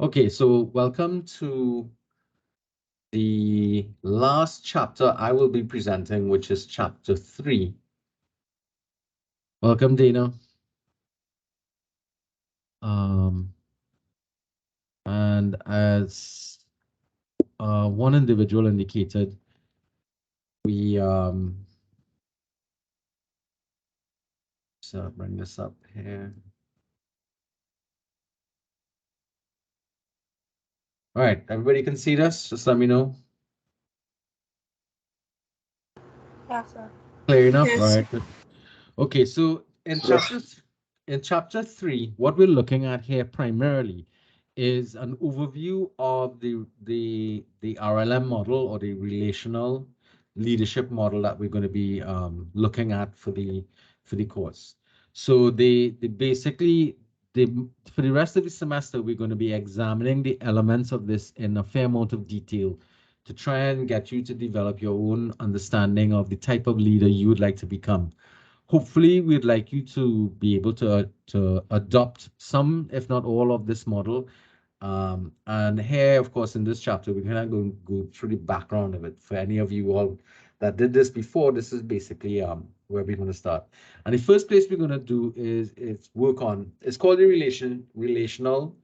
Okay, so welcome to the last chapter I will be presenting, which is chapter 3. Welcome, Dana. And as one individual indicated, we so bring this up here. All right, everybody can see this? Just let me know. Yeah, sir. Clear enough? All Yes. right. Okay, so in chapter 3, what we're looking at here primarily is an overview of the RLM model, or the relational leadership model, that we're going to be looking at for the course. So the basically the for the rest of the semester, we're going to be examining the elements of this in a fair amount of detail to try and get you to develop your own understanding of the type of leader you would like to become. Hopefully, we'd like you to be able to adopt some, if not all, of this model. And here, of course, in this chapter, we're gonna go through the background of it. For any of you all that did this before, this is basically where we're gonna start. And the first place we're gonna do is work on. It's called the relational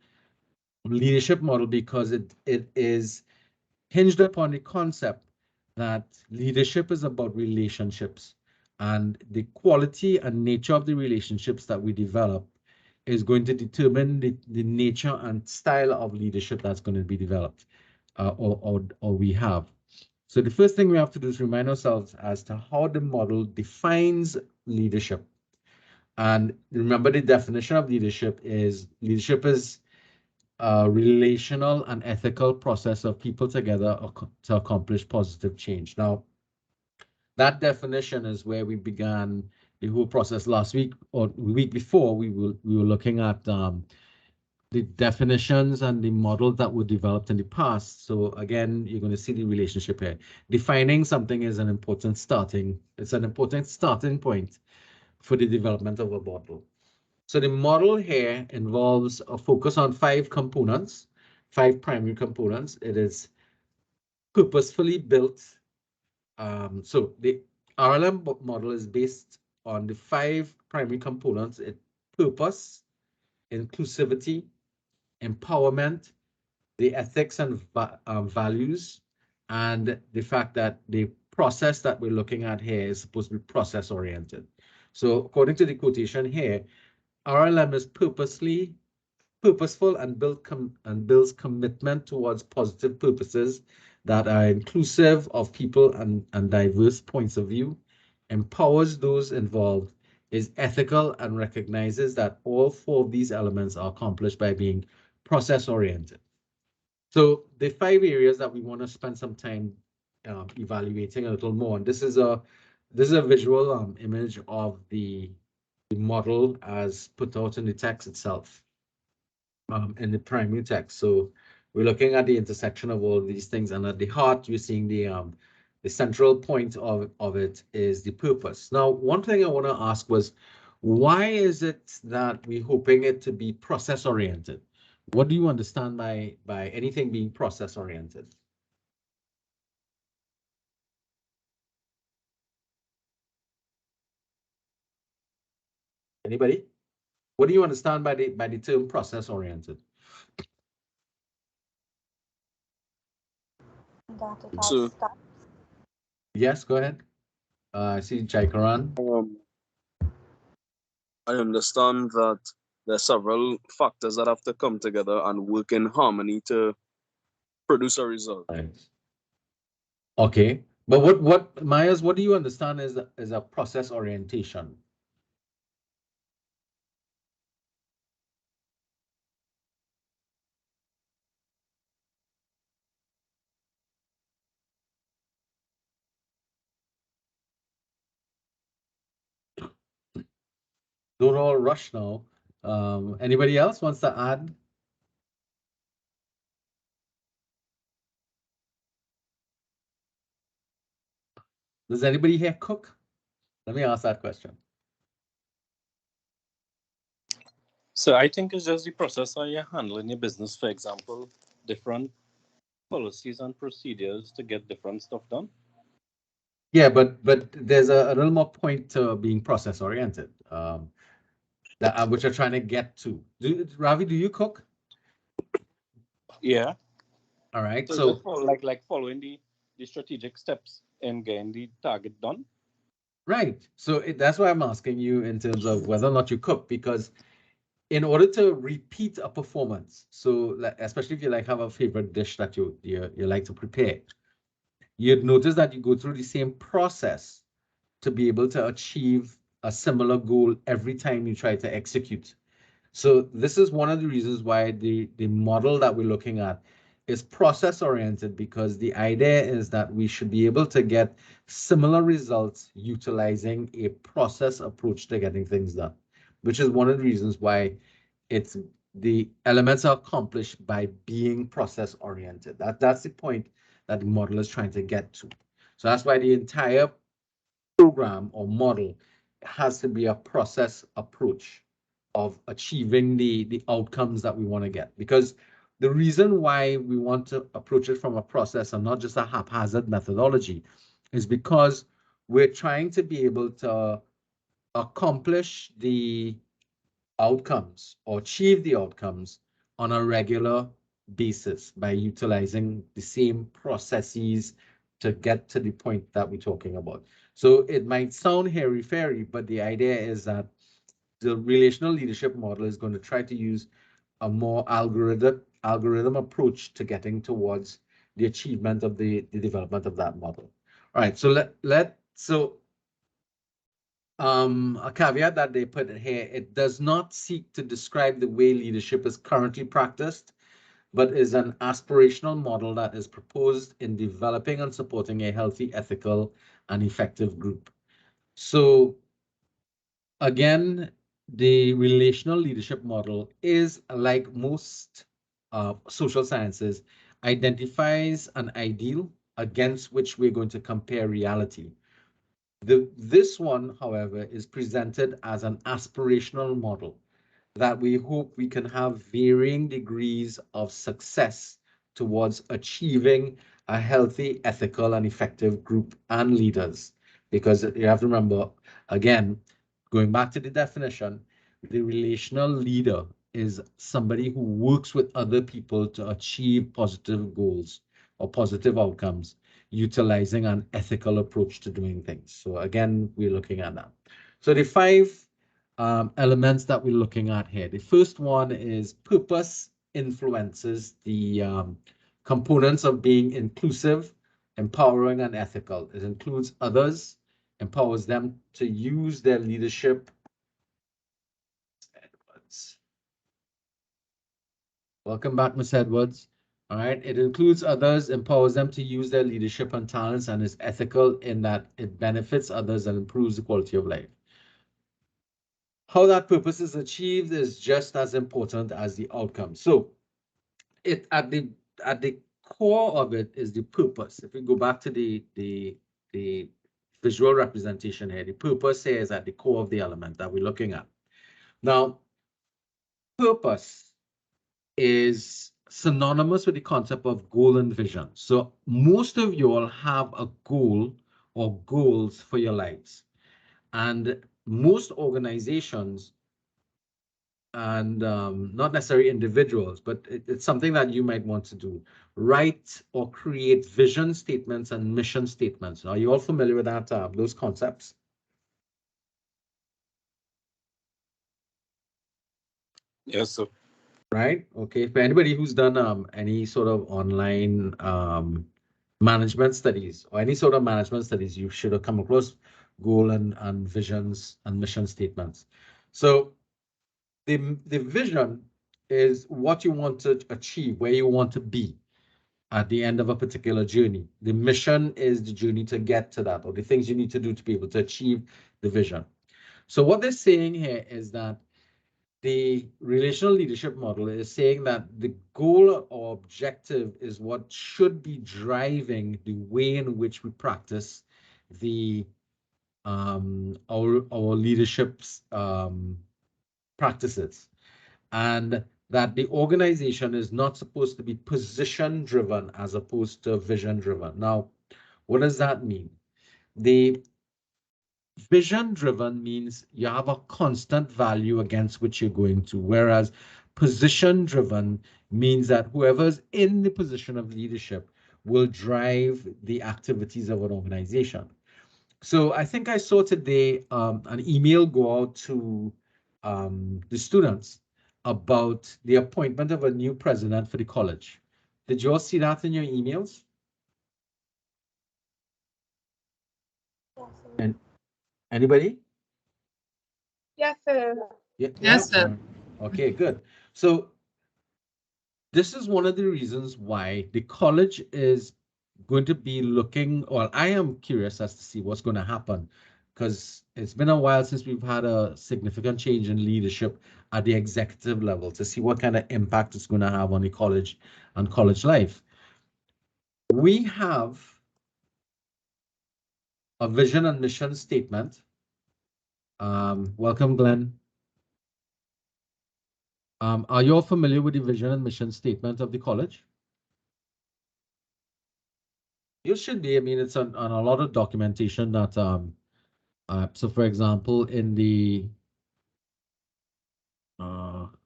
leadership model, because it is hinged upon the concept that leadership is about relationships, and the quality and nature of the relationships that we develop is going to determine the nature and style of leadership that's going to be developed, or we have. So the first thing we have to do is remind ourselves as to how the model defines leadership. And remember, the definition of leadership is a relational and ethical process of people together to accomplish positive change. Now, that definition is where we began the whole process last week, or the week before. We were looking at the definitions and the models that were developed in the past. So again, you're going to see the relationship here. Defining something is it's an important starting point for the development of a model. So the model here involves a focus on 5 components, 5 primary components. It is purposefully built. So the RLM model is based on the 5 primary components: purpose, inclusivity, empowerment, the ethics and values, and the fact that the process that we're looking at here is supposed to be process oriented. So according to the quotation here, RLM is purposeful and builds commitment towards positive purposes that are inclusive of people and diverse points of view, empowers those involved, is ethical, and recognizes that all 4 of these elements are accomplished by being process oriented. So the 5 areas that we want to spend some time evaluating a little more, and this is a visual image of the model as put out in the text itself, in the primary text. So we're looking at the intersection of all of these things, and at the heart, you're seeing the central point of it is the purpose. Now, one thing I want to ask was, why is it that we're hoping it to be process oriented? What do you understand by anything being process oriented? Anybody? What do you understand by the term process oriented? That it has So, steps. Yes, go ahead. I see Jaikaran. I understand that there are several factors that have to come together and work in harmony to produce a result. Right. Okay. But what Myers, what do you understand is a process orientation? Don't all rush now. Anybody else wants to add? Does anybody here cook? Let me ask that question. So I think it's just the process how you're handling your business. For example, different policies and procedures to get different stuff done. Yeah, but there's a little more point to being process oriented, that which I'm trying to get to. Ravi, do you cook? Yeah. All right, So so just like following the strategic steps and getting the target done. right, so that's why I'm asking you in terms of whether or not you cook, because in order to repeat a performance, so especially if you like have a favorite dish that you like to prepare, you'd notice that you go through the same process to be able to achieve a similar goal every time you try to execute. So this is one of the reasons why the model that we're looking at is process oriented, because the idea is that we should be able to get similar results utilizing a process approach to getting things done, which is one of the reasons why it's the elements are accomplished by being process oriented. That's the point that the model is trying to get to. So that's why the entire program or model has to be a process approach of achieving the outcomes that we want to get. Because the reason why we want to approach it from a process and not just a haphazard methodology is because we're trying to be able to accomplish the outcomes or achieve the outcomes on a regular basis by utilizing the same processes to get to the point that we're talking about. So it might sound hairy-fairy, but the idea is that the relational leadership model is going to try to use a more algorithm approach to getting towards the achievement of the development of that model. All right, so a caveat that they put here, it does not seek to describe the way leadership is currently practiced, but is an aspirational model that is proposed in developing and supporting a healthy, ethical, and effective group. So again, the relational leadership model is, like most social sciences, identifies an ideal against which we're going to compare reality. This one, however, is presented as an aspirational model that we hope we can have varying degrees of success towards achieving a healthy, ethical, and effective group and leaders. Because you have to remember, again, going back to the definition, the relational leader is somebody who works with other people to achieve positive goals or positive outcomes, utilizing an ethical approach to doing things. So again, we're looking at that. So the five elements that we're looking at here. The first one is purpose influences the components of being inclusive, empowering, and ethical. It includes others, empowers them to use their leadership. Edwards. Welcome back, Ms. Edwards. All right, it includes others, empowers them to use their leadership and talents, and is ethical in that it benefits others and improves the quality of life. How that purpose is achieved is just as important as the outcome. So it at the core of it is the purpose. If we go back to the visual representation here, the purpose here is at the core of the element that we're looking at. Now, purpose is synonymous with the concept of goal and vision. So most of you all have a goal or goals for your lives. And most organizations, and not necessarily individuals, but it's something that you might want to do. Write or create vision statements and mission statements. Are you all familiar with that, those concepts? Yes, sir. Right. Okay. For anybody who's done any sort of online management studies or any sort of management studies, you should have come across goal and visions and mission statements. So the vision is what you want to achieve, where you want to be at the end of a particular journey. The mission is the journey to get to that, or the things you need to do to be able to achieve the vision. So what they're saying here is that the relational leadership model is saying that the goal or objective is what should be driving the way in which we practice the our leadership's practices. and that the organization is not supposed to be position driven as opposed to vision driven. Now, what does that mean? The vision driven means you have a constant value against which you're going to, whereas position driven means that whoever's in the position of leadership will drive the activities of an organization. So I think I saw today an email go out to the students about the appointment of a new president for the college. Did you all see that in your emails? Yes, sir. And anybody? Yes, sir. Yeah, Yes, yeah. sir. Okay, good. So this is one of the reasons why the college is going to be looking, well, I am curious as to see what's going to happen, because it's been a while since we've had a significant change in leadership at the executive level, to see what kind of impact it's going to have on the college and college life. We have a vision and mission statement. Welcome, Glenn. Are you all familiar with the vision and mission statement of the college? You should be. I mean, it's on a lot of documentation that so for example, in the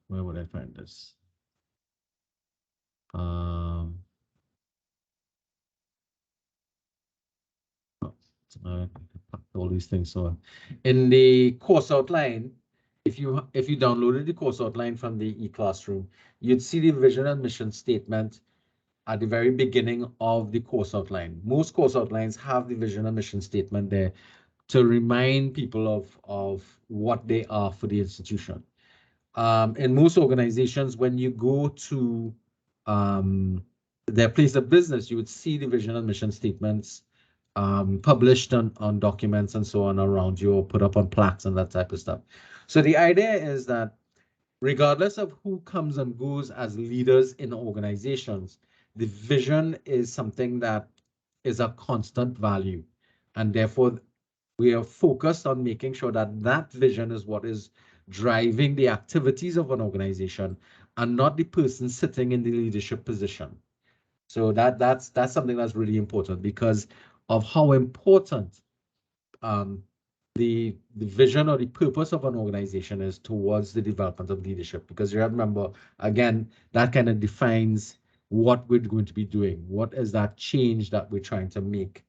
where would I find this? All these things. So in the course outline, if you downloaded the course outline from the e-classroom, you'd see the vision and mission statement at the very beginning of the course outline. Most course outlines have the vision and mission statement there to remind people of what they are for the institution. In most organizations, when you go to their place of business, you would see the vision and mission statements published on documents and so on around you, or put up on plaques and that type of stuff. So the idea is that regardless of who comes and goes as leaders in organizations, the vision is something that is a constant value. And therefore, we are focused on making sure that that vision is what is driving the activities of an organization, and not the person sitting in the leadership position. So that's something that's really important, because of how important the vision or the purpose of an organization is towards the development of leadership. Because you remember, again, that kind of defines what we're going to be doing. What is that change that we're trying to make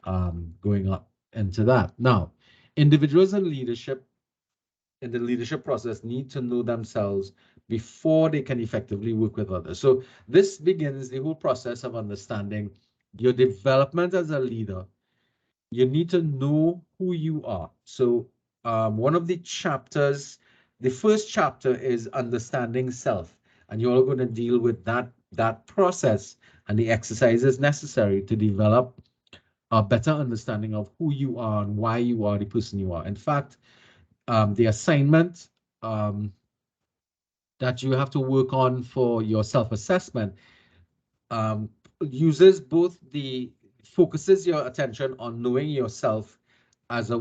going up into that? Now, individuals in leadership, in the leadership process, need to know themselves before they can effectively work with others. So this begins the whole process of understanding your development as a leader. You need to know who you are. So one of the chapters, the first chapter is understanding self, and you're going to deal with that process and the exercises necessary to develop a better understanding of who you are and why you are the person you are. In fact, the assignment that you have to work on for your self-assessment uses both focuses your attention on knowing yourself as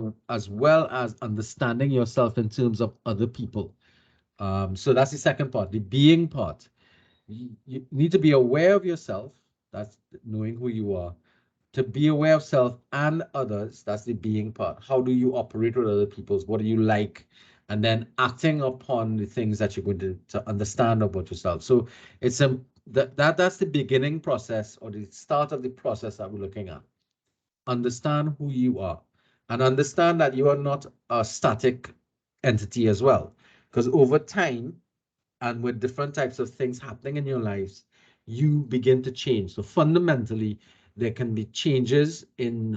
well as understanding yourself in terms of other people. So that's the second part, the being part. You need to be aware of yourself. That's knowing who you are. To be aware of self and others, that's the being part. How do you operate with other people? What do you like? And then acting upon the things that you're going to understand about yourself. So it's that's the beginning process, or the start of the process that we're looking at. Understand who you are, and understand that you are not a static entity as well. Because over time, and with different types of things happening in your lives, you begin to change. So fundamentally, there can be changes in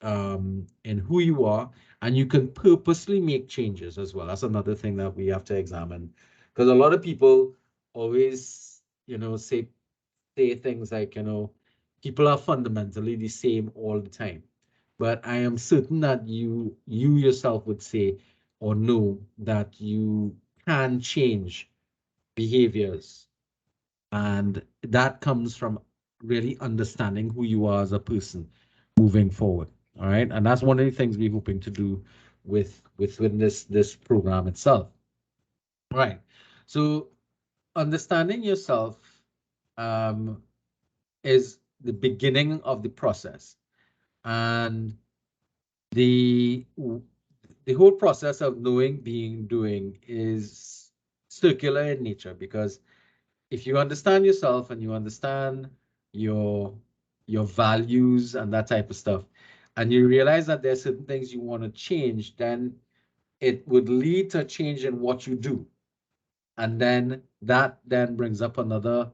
who you are, and you can purposely make changes as well. That's another thing that we have to examine, because a lot of people always, say things like, people are fundamentally the same all the time. But I am certain that you yourself would say or know that you can change behaviors, and that comes from really understanding who you are as a person moving forward. All right, and that's one of the things we're hoping to do within this program itself. All right, So understanding yourself is the beginning of the process, and the whole process of knowing, being, doing is circular in nature, because if you understand yourself and you understand your values and that type of stuff, and you realize that there's certain things you want to change, then it would lead to a change in what you do. And then that then brings up another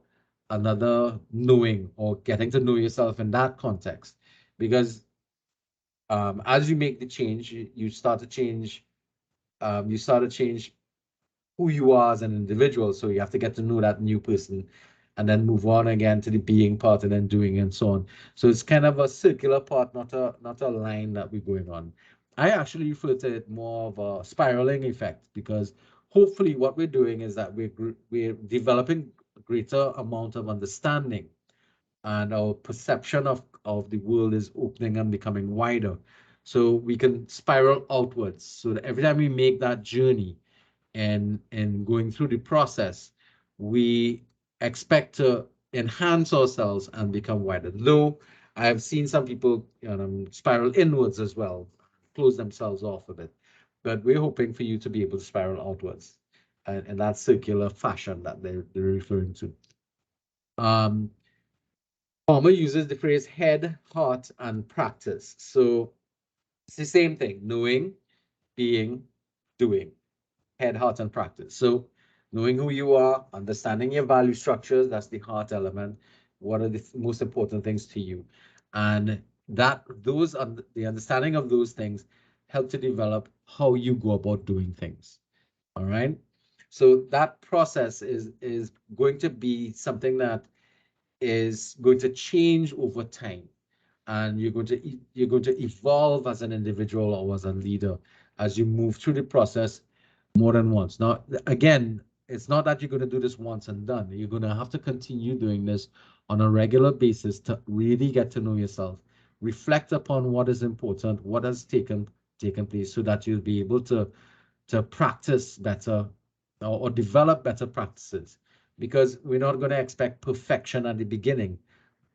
knowing, or getting to know yourself in that context. Because as you make the change, you start to change who you are as an individual. So you have to get to know that new person, and then move on again to the being part, and then doing, and so on. So it's kind of a circular part, not a line that we're going on. I actually refer to it more of a spiraling effect, because hopefully what we're doing is that we're developing a greater amount of understanding, and our perception of the world is opening and becoming wider. So we can spiral outwards, so that every time we make that journey and going through the process, we expect to enhance ourselves and become wider. Though I have seen some people spiral inwards as well, close themselves off a bit. But we're hoping for you to be able to spiral outwards, and that circular fashion that they're referring to. Palmer uses the phrase head, heart, and practice. So it's the same thing: knowing, being, doing. Head, heart, and practice. So knowing who you are, understanding your value structures, that's the heart element. What are the most important things to you? And the understanding of those things help to develop how you go about doing things. All right. So that process is going to be something that is going to change over time, and you're going to evolve as an individual or as a leader as you move through the process more than once. Now, again, it's not that you're going to do this once and done. You're going to have to continue doing this on a regular basis to really get to know yourself, reflect upon what is important, what has taken place, so that you'll be able to practice better, or develop better practices. Because we're not going to expect perfection at the beginning.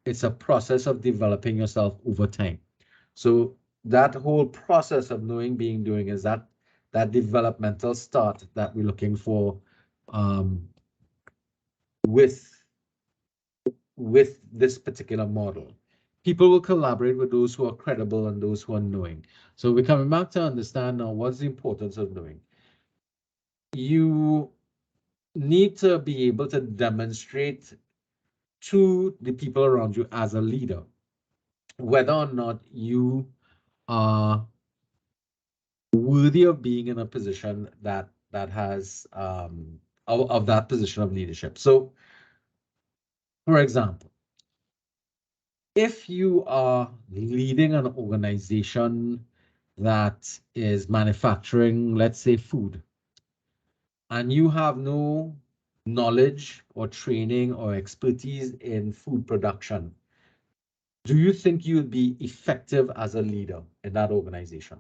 It's a process of developing yourself over time. So that whole process of knowing, being, doing is that developmental start that we're looking for with this particular model. People will collaborate with those who are credible and those who are knowing. So we're coming back to understand now what's the importance of knowing. You need to be able to demonstrate to the people around you as a leader whether or not you are worthy of being in a position that has of that position of leadership. So, for example, if you are leading an organization that is manufacturing, let's say, food, and you have no knowledge or training or expertise in food production, do you think you would be effective as a leader in that organization?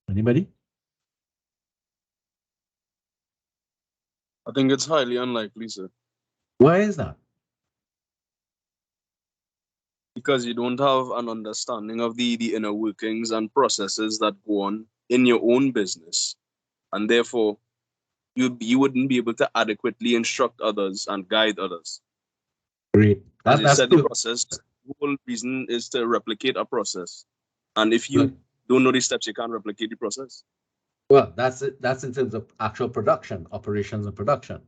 Anybody? I think it's highly unlikely, sir, Why is that? because you don't have an understanding of the inner workings and processes that go on in your own business, and therefore you wouldn't be able to adequately instruct others and guide others. Great. As you That's said, the good. process, the whole reason is to replicate a process, and if you Good. don't know the steps, you can't replicate the process. Well, that's it. That's in terms of actual production, operations and production.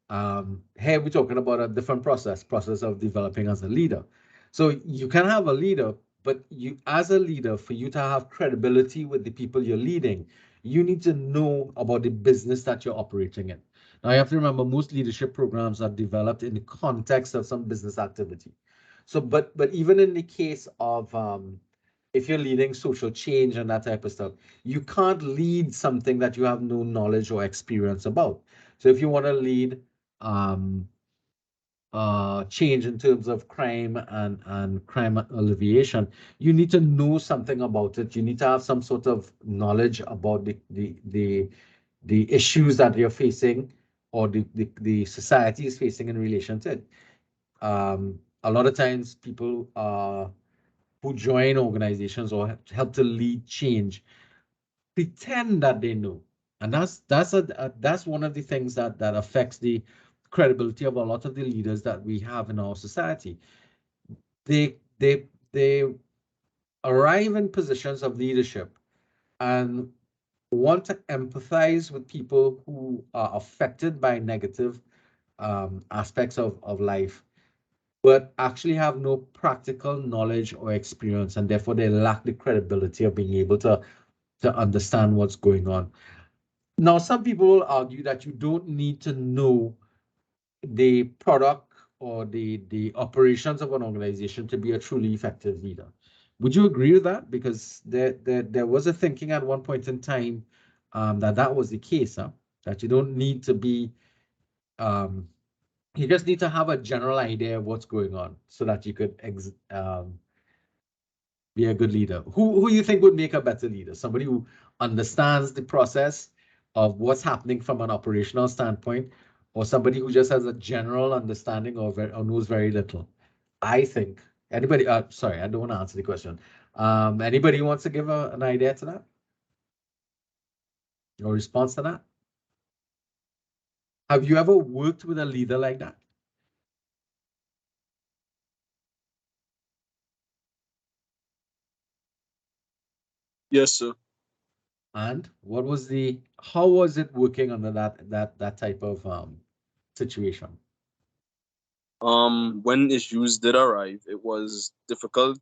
Here we're talking about a different process of developing as a leader. So you can have a leader, but you, as a leader, for you to have credibility with the people you're leading, you need to know about the business that you're operating in. Now you have to remember, most leadership programs are developed in the context of some business activity. So, but even in the case of if you're leading social change and that type of stuff, you can't lead something that you have no knowledge or experience about. So if you want to lead change in terms of crime and crime alleviation, you need to know something about it. You need to have some sort of knowledge about the issues that you're facing or the society is facing in relation to it. A lot of times people who join organizations or help to lead change pretend that they know, and that's one of the things that affects the credibility of a lot of the leaders that we have in our society. They arrive in positions of leadership and want to empathize with people who are affected by negative aspects of life, but actually have no practical knowledge or experience, and therefore they lack the credibility of being able to understand what's going on. Now, some people will argue that you don't need to know the product or the operations of an organization to be a truly effective leader. Would you agree with that? Because there was a thinking at one point in time that was the case, huh? That you don't need to be, you just need to have a general idea of what's going on so that you could be a good leader. Who you think would make a better leader? Somebody who understands the process of what's happening from an operational standpoint, or somebody who just has a general understanding or knows very little? I think anybody. Sorry, I don't want to answer the question. Anybody wants to give an idea to that or response to that? Have you ever worked with a leader like that? Yes, sir. And how was it working under that type of situation? When issues did arrive, it was difficult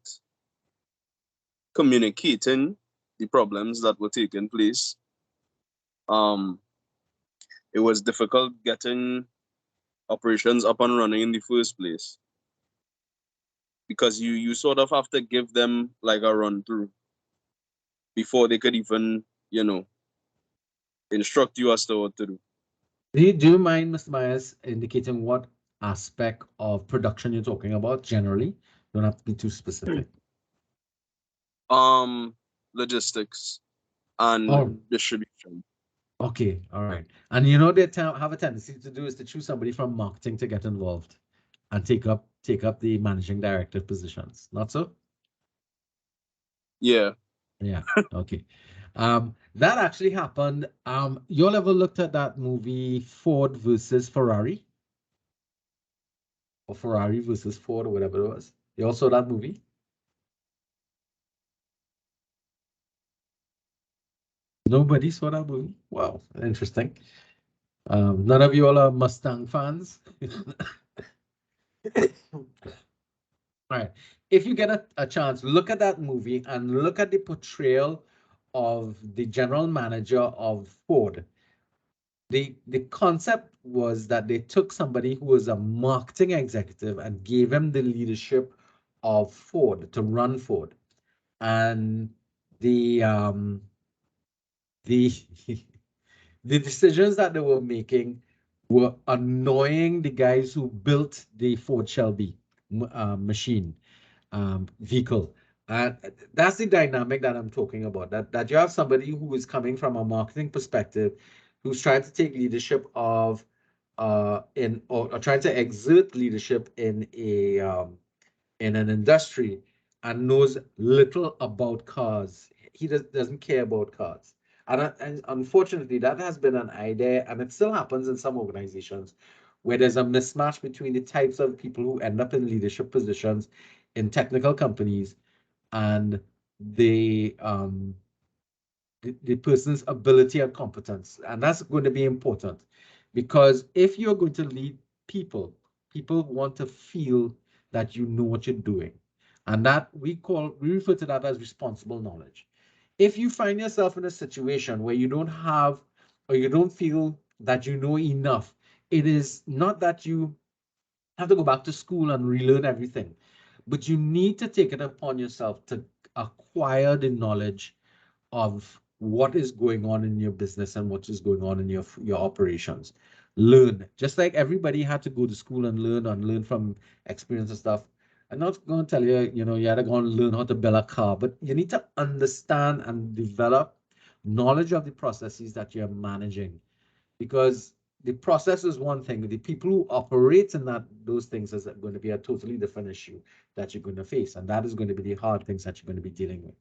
communicating the problems that were taking place. It was difficult getting operations up and running in the first place because you sort of have to give them like a run through before they could even, instruct you as to what to do. Do you mind, Mr. Myers, indicating what aspect of production you're talking about generally? Don't have to be too specific. Logistics and Oh, distribution. okay, all right. And you know they have a tendency to do is to choose somebody from marketing to get involved and take up the managing director positions. Not so? Yeah. Yeah. Okay. That actually happened. You all ever looked at that movie Ford versus Ferrari? Or Ferrari versus Ford or whatever it was. You all saw that movie? Nobody saw that movie? Wow, interesting. None of you all are Mustang fans? All right. If you get a chance, look at that movie and look at the portrayal of the general manager of Ford. The concept was that they took somebody who was a marketing executive and gave him the leadership of Ford to run Ford. And the the the decisions that they were making were annoying the guys who built the Ford Shelby machine vehicle. And that's the dynamic that I'm talking about. That you have somebody who is coming from a marketing perspective, who's trying to take leadership of or trying to exert leadership in an industry and knows little about cars. He doesn't care about cars. And unfortunately, that has been an idea, and it still happens in some organizations where there's a mismatch between the types of people who end up in leadership positions in technical companies and the person's ability and competence. And that's going to be important because if you're going to lead people, people want to feel that you know what you're doing. And that we refer to that as responsible knowledge. If you find yourself in a situation where you don't have or you don't feel that you know enough, it is not that you have to go back to school and relearn everything, but you need to take it upon yourself to acquire the knowledge of what is going on in your business and what is going on in your operations. Learn, just like everybody had to go to school and learn from experience and stuff. I'm not going to tell you, you had to go and learn how to build a car, but you need to understand and develop knowledge of the processes that you're managing, because the process is one thing, the people who operate in those things is going to be a totally different issue that you're going to face, and that is going to be the hard things that you're going to be dealing with.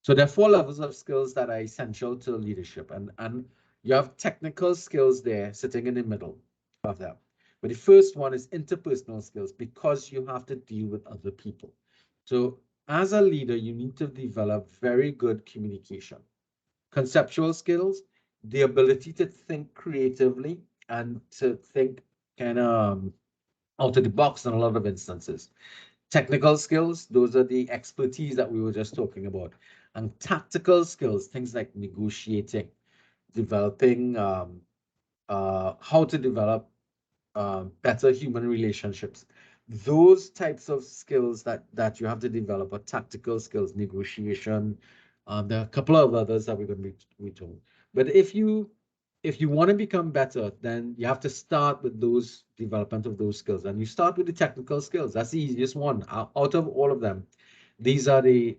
So there are 4 levels of skills that are essential to leadership, and you have technical skills there sitting in the middle of them. But the first one is interpersonal skills, because you have to deal with other people. So as a leader, you need to develop very good communication. Conceptual skills, the ability to think creatively and to think kind of out of the box in a lot of instances. Technical skills, those are the expertise that we were just talking about. And tactical skills, things like negotiating, developing how to develop better human relationships. Those types of skills that you have to develop are tactical skills, negotiation. There are a couple of others that we're going to be told. But if you want to become better, then you have to start with those development of those skills. And you start with the technical skills. That's the easiest one. Out of all of them, these are the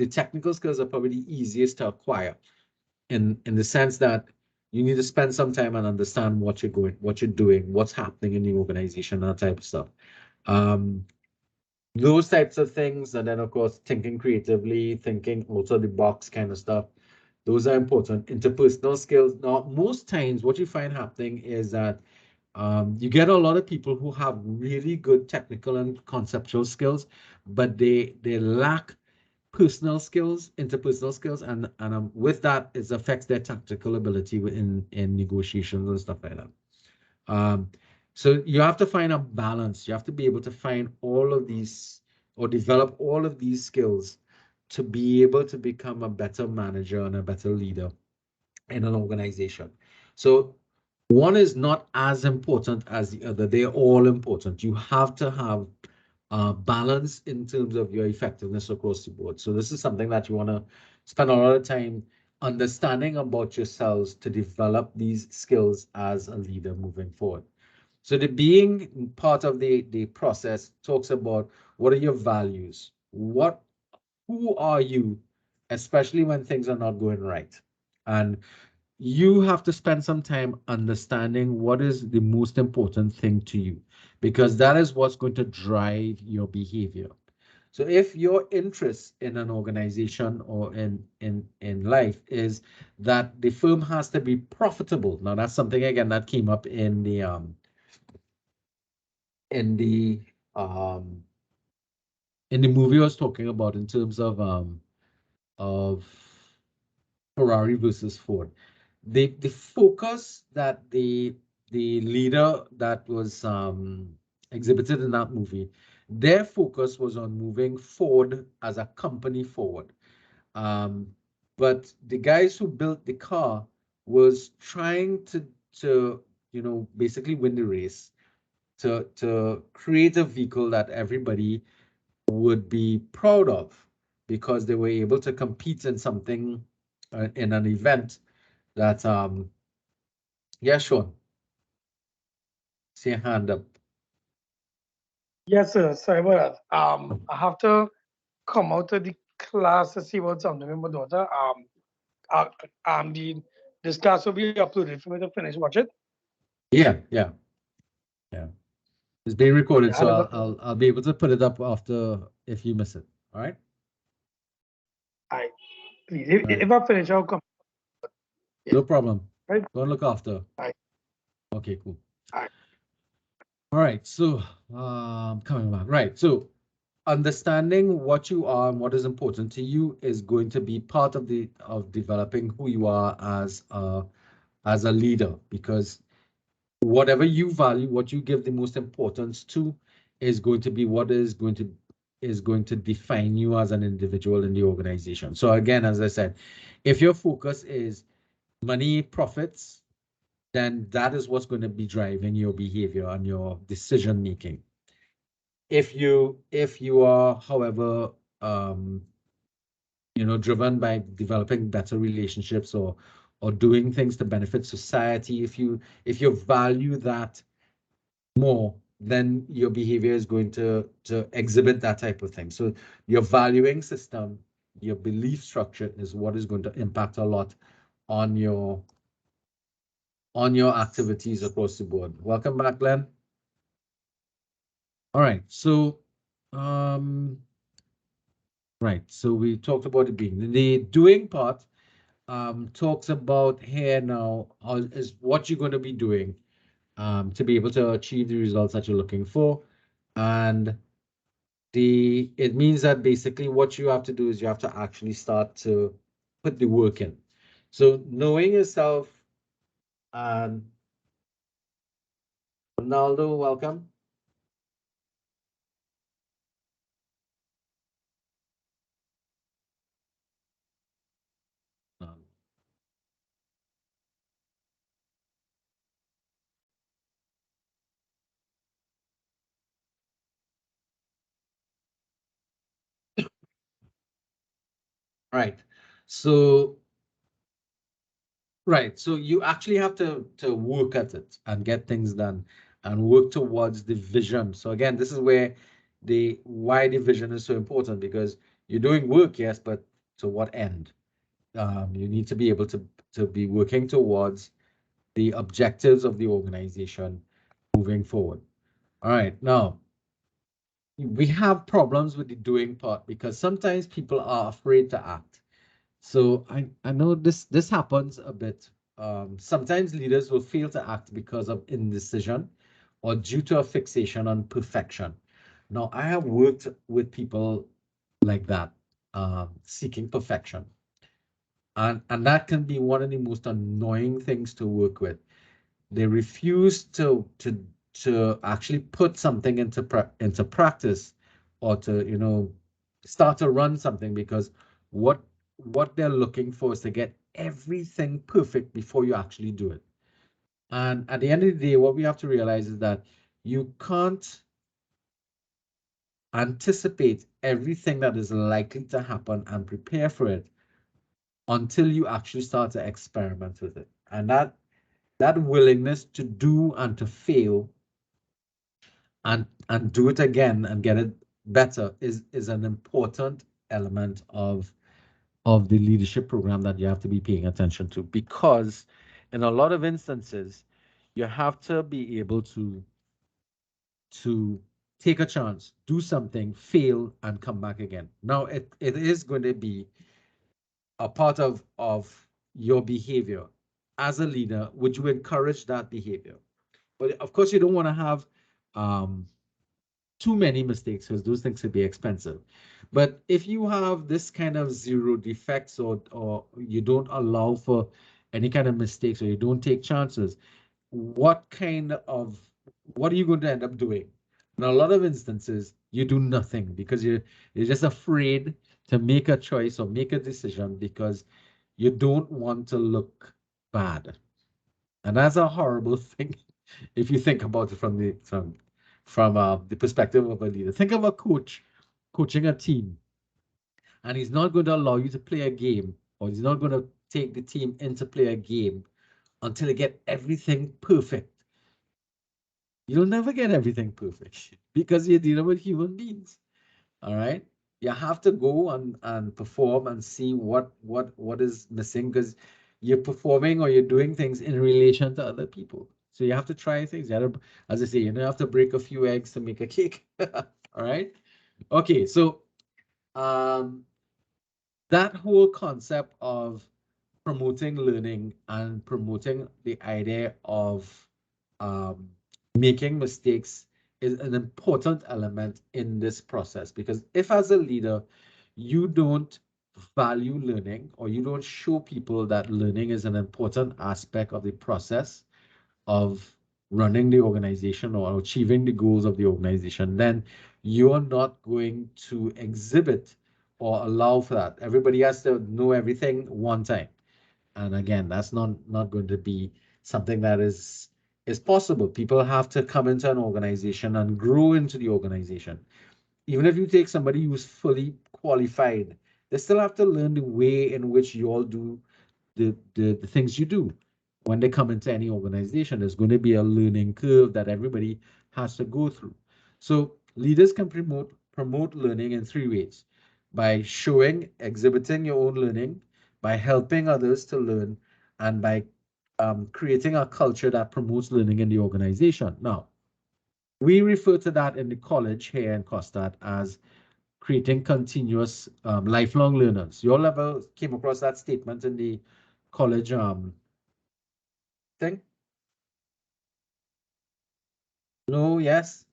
technical skills are probably the easiest to acquire in the sense that you need to spend some time and understand what you're doing, what's happening in the organization, that type of stuff. Those types of things, and then of course thinking creatively, thinking out of the box kind of stuff. Those are important. Interpersonal skills. Now, most times what you find happening is that you get a lot of people who have really good technical and conceptual skills, but they lack personal skills, interpersonal skills, and with that, it affects their tactical ability in negotiations and stuff like that. So you have to find a balance. You have to be able to find all of these or develop all of these skills to be able to become a better manager and a better leader in an organization. So one is not as important as the other. They're all important. You have to have balance in terms of your effectiveness across the board. So this is something that you want to spend a lot of time understanding about yourselves to develop these skills as a leader moving forward. So the being part of the process talks about what are your values? Who are you, especially when things are not going right? And you have to spend some time understanding what is the most important thing to you, because that is what's going to drive your behavior. So if your interest in an organization or in life is that the firm has to be profitable, now that's something again that came up in the movie I was talking about in terms of Ferrari versus Ford. The focus that the leader that was exhibited in that movie, their focus was on moving Ford as a company forward. But the guys who built the car was trying to basically win the race, to create a vehicle that everybody would be proud of, because they were able to compete in something in an event that yeah, Sean, see a hand up. Yes, sir. Sorry about that. I have to come out of the class to see what's something with my daughter. This class will be uploaded for me to finish watch it. Yeah. It's being recorded, Yeah, so I'll be able to put it up after if you miss it. All right. I please, if I finish, I'll come. No problem. Right. Go and look after. Aye. Okay, cool. Aye. All right, so coming back. Right, so understanding what you are and what is important to you is going to be part of developing who you are as a leader, because whatever you value, what you give the most importance to, is going to be what is going to define you as an individual in the organization. So again, as I said, if your focus is money, profits, then that is what's going to be driving your behavior and your decision making. If you are, however, driven by developing better relationships or doing things to benefit society, if you value that more, then your behavior is going to exhibit that type of thing. So your valuing system, your belief structure is what is going to impact a lot on your activities across the board. Welcome back, Glenn. All right, so right, so we talked about the being. The doing part talks about here now is what you're going to be doing to be able to achieve the results that you're looking for. And it means that basically what you have to do is you have to actually start to put the work in. So knowing yourself, and Ronaldo, welcome. Right. So right. So you actually have to work at it and get things done and work towards the vision. So again, this is where why the vision is so important, because you're doing work, yes, but to what end? You need to be able to be working towards the objectives of the organization moving forward. All right. Now, we have problems with the doing part because sometimes people are afraid to act. So I know this happens a bit. Sometimes leaders will fail to act because of indecision or due to a fixation on perfection. Now, I have worked with people like that, seeking perfection. And that can be one of the most annoying things to work with. They refuse to actually put something into practice, or to start to run something, because what they're looking for is to get everything perfect before you actually do it. And at the end of the day, what we have to realize is that you can't anticipate everything that is likely to happen and prepare for it until you actually start to experiment with it. And that willingness to do and to fail and do it again and get it better is an important element of the leadership program that you have to be paying attention to, because in a lot of instances you have to be able to take a chance, do something, fail, and come back again. Now it is going to be a part of your behavior as a leader. Would you encourage that behavior? But of course you don't want to have too many mistakes, because those things could be expensive. But if you have this kind of zero defects, or you don't allow for any kind of mistakes, or you don't take chances, what are you going to end up doing? In a lot of instances, you do nothing because you're just afraid to make a choice or make a decision because you don't want to look bad. And that's a horrible thing if you think about it from the perspective of a leader. Think of a coach coaching a team, and he's not going to allow you to play a game, or he's not going to take the team into play a game until they get everything perfect. You'll never get everything perfect because you're dealing with human beings. All right. You have to go and perform and see what is missing, because you're performing or you're doing things in relation to other people. So you have to try things. You have to, as I say, you have to break a few eggs to make a cake. All right. Okay. So that whole concept of promoting learning and promoting the idea of um, making mistakes is an important element in this process, because if as a leader you don't value learning, or you don't show people that learning is an important aspect of the process of running the organization or achieving the goals of the organization, then you're not going to exhibit or allow for that. Everybody has to know everything one time. And again, that's not going to be something that is possible. People have to come into an organization and grow into the organization. Even if you take somebody who's fully qualified, they still have to learn the way in which you all do the things you do. When they come into any organization, there's going to be a learning curve that everybody has to go through. So leaders can promote learning in three ways: by showing, exhibiting your own learning, by helping others to learn, and by creating a culture that promotes learning in the organization. Now, we refer to that in the college here in Costard as creating continuous lifelong learners. Your level came across that statement in the college thing? No, yes.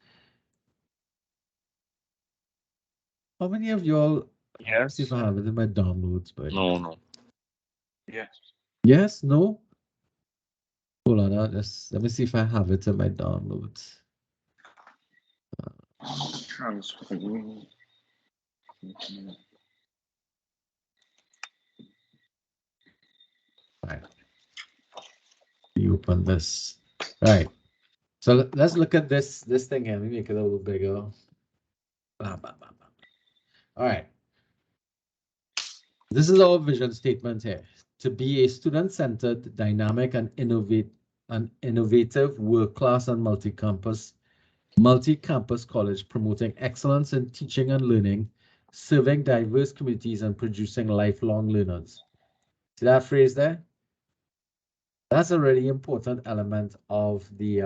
How many of y'all? Let's see if Yes. I have it in my downloads, but No. Yes. yes, no. Hold on, let me see if I have it in my downloads. Right. You open this. All right. So let's look at this thing here. Let me make it a little bigger. Blah, blah, blah, blah. All right. This is our vision statement here. To be a student-centered, dynamic, and innovative world-class and multi-campus college promoting excellence in teaching and learning, serving diverse communities, and producing lifelong learners. See that phrase there? That's a really important element of the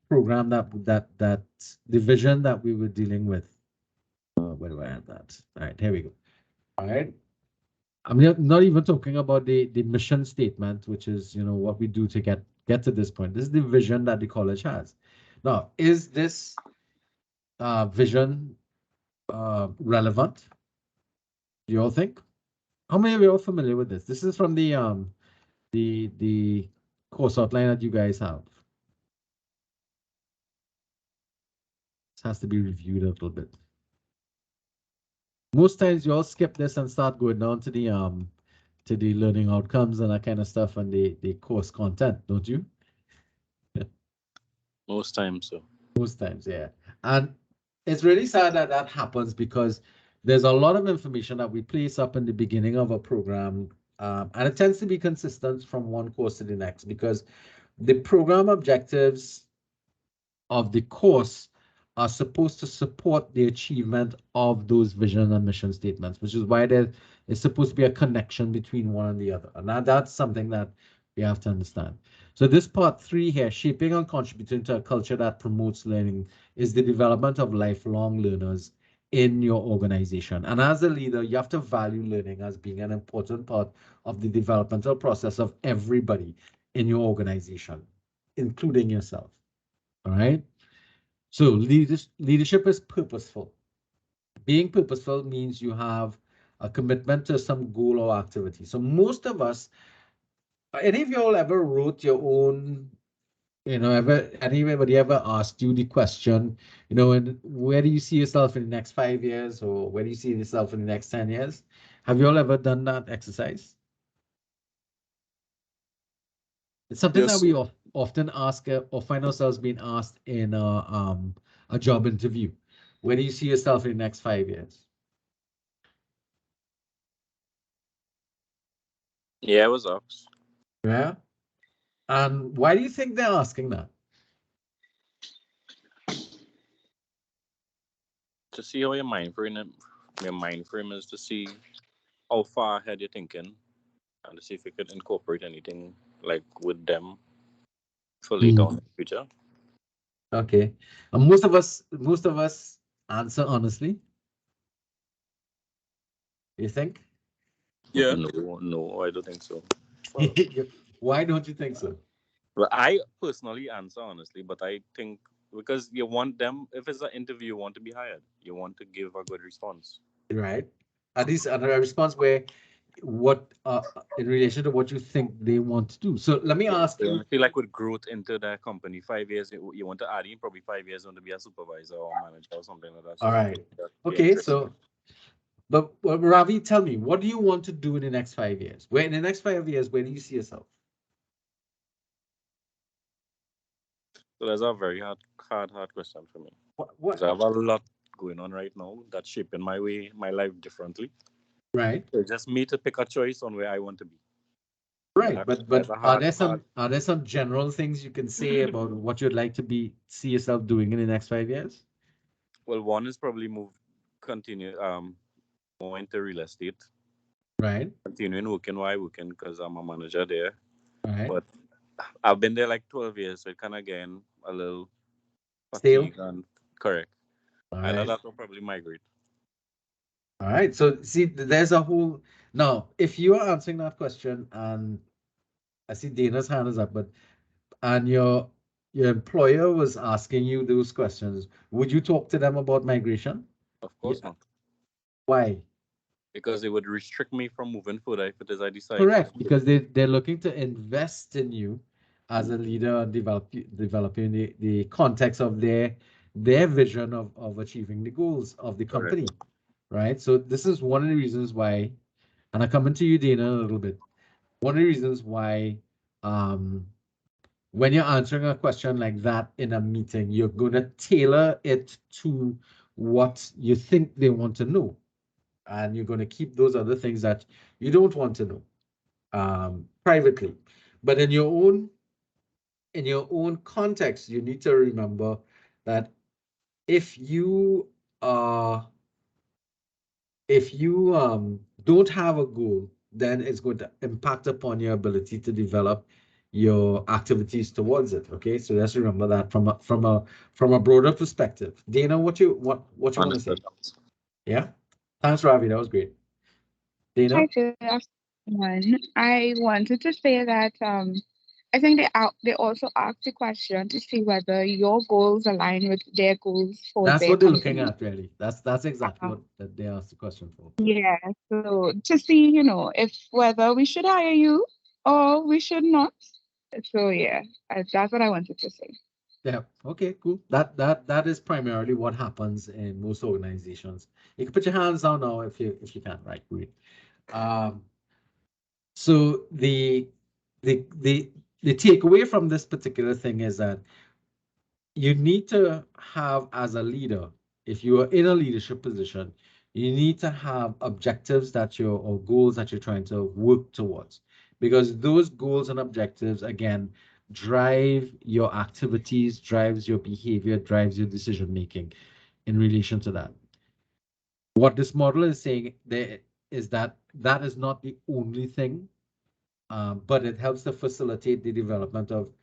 program that the vision that we were dealing with. Where do I have that? All right, here we go. All right. I'm not even talking about the mission statement, which is what we do to get to this point. This is the vision that the college has. Now, is this vision relevant? Do you all think? How many of you are familiar with this? This is from the course outline that you guys have. This has to be reviewed a little bit. Most times you all skip this and start going down to the learning outcomes and that kind of stuff and the course content, don't you? Most times so. Most times, yeah. And it's really sad that that happens because there's a lot of information that we place up in the beginning of a program, and it tends to be consistent from one course to the next because the program objectives of the course are supposed to support the achievement of those vision and mission statements, which is why there is supposed to be a connection between one and the other. And that's something that we have to understand. So this part 3 here, shaping and contributing to a culture that promotes learning, is the development of lifelong learners in your organization. And as a leader, you have to value learning as being an important part of the developmental process of everybody in your organization, including yourself. All right. So leadership is purposeful. Being purposeful means you have a commitment to some goal or activity. So most of us, any of you all ever wrote your own, anybody ever asked you the question, and where do you see yourself in the next 5 years, or where do you see yourself in the next 10 years? Have you all ever done that exercise? It's something that Yes. we often ask or find ourselves being asked in a job interview. Where do you see yourself in the next 5 years? Yeah, I was asked. Yeah. And why do you think they're asking that? To see how your mind frame is, to see how far ahead you're thinking, and to see if you could incorporate anything like with them for later on in the future. Okay. And most of us answer honestly. You think? Yeah. No, I don't think so. Why don't you think so? Well, I personally answer honestly, but I think because you want them, if it's an interview, you want to be hired. You want to give a good response. Right. At least a response where what in relation to what you think they want to do. So let me ask you. I feel like with growth into the company, 5 years, you want to add in probably 5 years, you want to be a supervisor or manager or something like that. So All right. be Okay. interesting. So, but Ravi, tell me, what do you want to do in the next 5 years? Where in the next 5 years, where do you see yourself? So that's a very hard question for me. What? Because I have a lot going on right now that's shaping my life differently. Right. So it's just me to pick a choice on where I want to be. Right, but That's a are there some general things you can say about what you'd like to see yourself doing in the next 5 years? Well, one is probably continue more into real estate. Right. continuing working while I working because I'm a manager there. Right. But I've been there like 12 years, so it kind of getting a little Stale. fatigue and correct. All Either right. that or probably migrate. All right. So see, there's a whole now. If you are answering that question, and I see Dana's hand is up, but and your employer was asking you those questions, would you talk to them about migration? Of Yeah. course not. Why? Because it would restrict me from moving further if it is I decide. Correct, because they're looking to invest in you as a leader and developing the context of their vision of achieving the goals of the Correct. company, right? So this is one of the reasons why, and I come into you, Dana, a little bit. One of the reasons why, when you're answering a question like that in a meeting, you're going to tailor it to what you think they want to know, and you're going to keep those other things that you don't want to know privately. But in your own context, you need to remember that if you don't have a goal, then it's going to impact upon your ability to develop your activities towards it. Okay, so let's remember that from a broader perspective. Dana, what you want to say? Understood. Yeah, thanks, Ravi. That was great. Dana. Hi, good afternoon. I wanted to say that I think they also asked the question to see whether your goals align with their goals for That's their what they're looking company. at, really. That's exactly what Um, that they asked the question for. yeah, so to see, if whether we should hire you or we should not. So yeah, that's what I wanted to say. Yeah. Okay. Cool. That is primarily what happens in most organizations. You can put your hands down now if you can. Right. Great. Um. So the takeaway from this particular thing is that you need to have, as a leader, if you are in a leadership position, you need to have objectives or goals that you're trying to work towards, because those goals and objectives, again, drive your activities, drives your behavior, drives your decision making in relation to that. What this model is saying there is that that is not the only thing, but it helps to facilitate the development of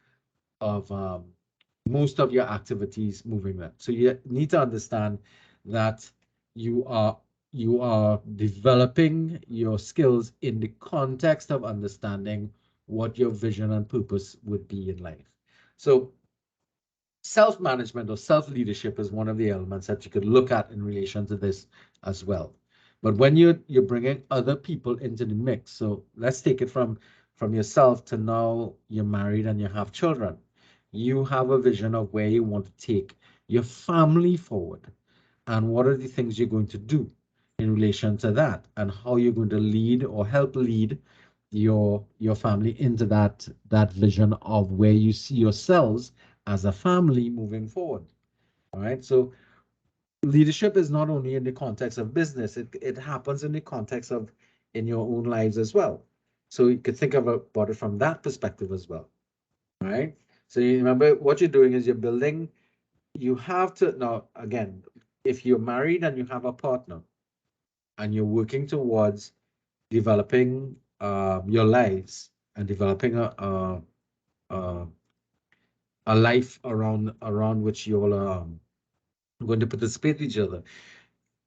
most of your activities moving there. So you need to understand that you are developing your skills in the context of understanding what your vision and purpose would be in life. So self-management or self-leadership is one of the elements that you could look at in relation to this as well. But when you're bringing other people into the mix, so let's take it from yourself to now you're married and you have children. You have a vision of where you want to take your family forward, and what are the things you're going to do in relation to that, and how you're going to lead or help lead your family into that vision of where you see yourselves as a family moving forward. All right. So leadership is not only in the context of business, it happens in the context of in your own lives as well. So you could think about it from that perspective as well. All right. So you remember what you're doing is you're building, you have to now again, if you're married and you have a partner and you're working towards developing your lives and developing a, a life around which you're going to participate with each other.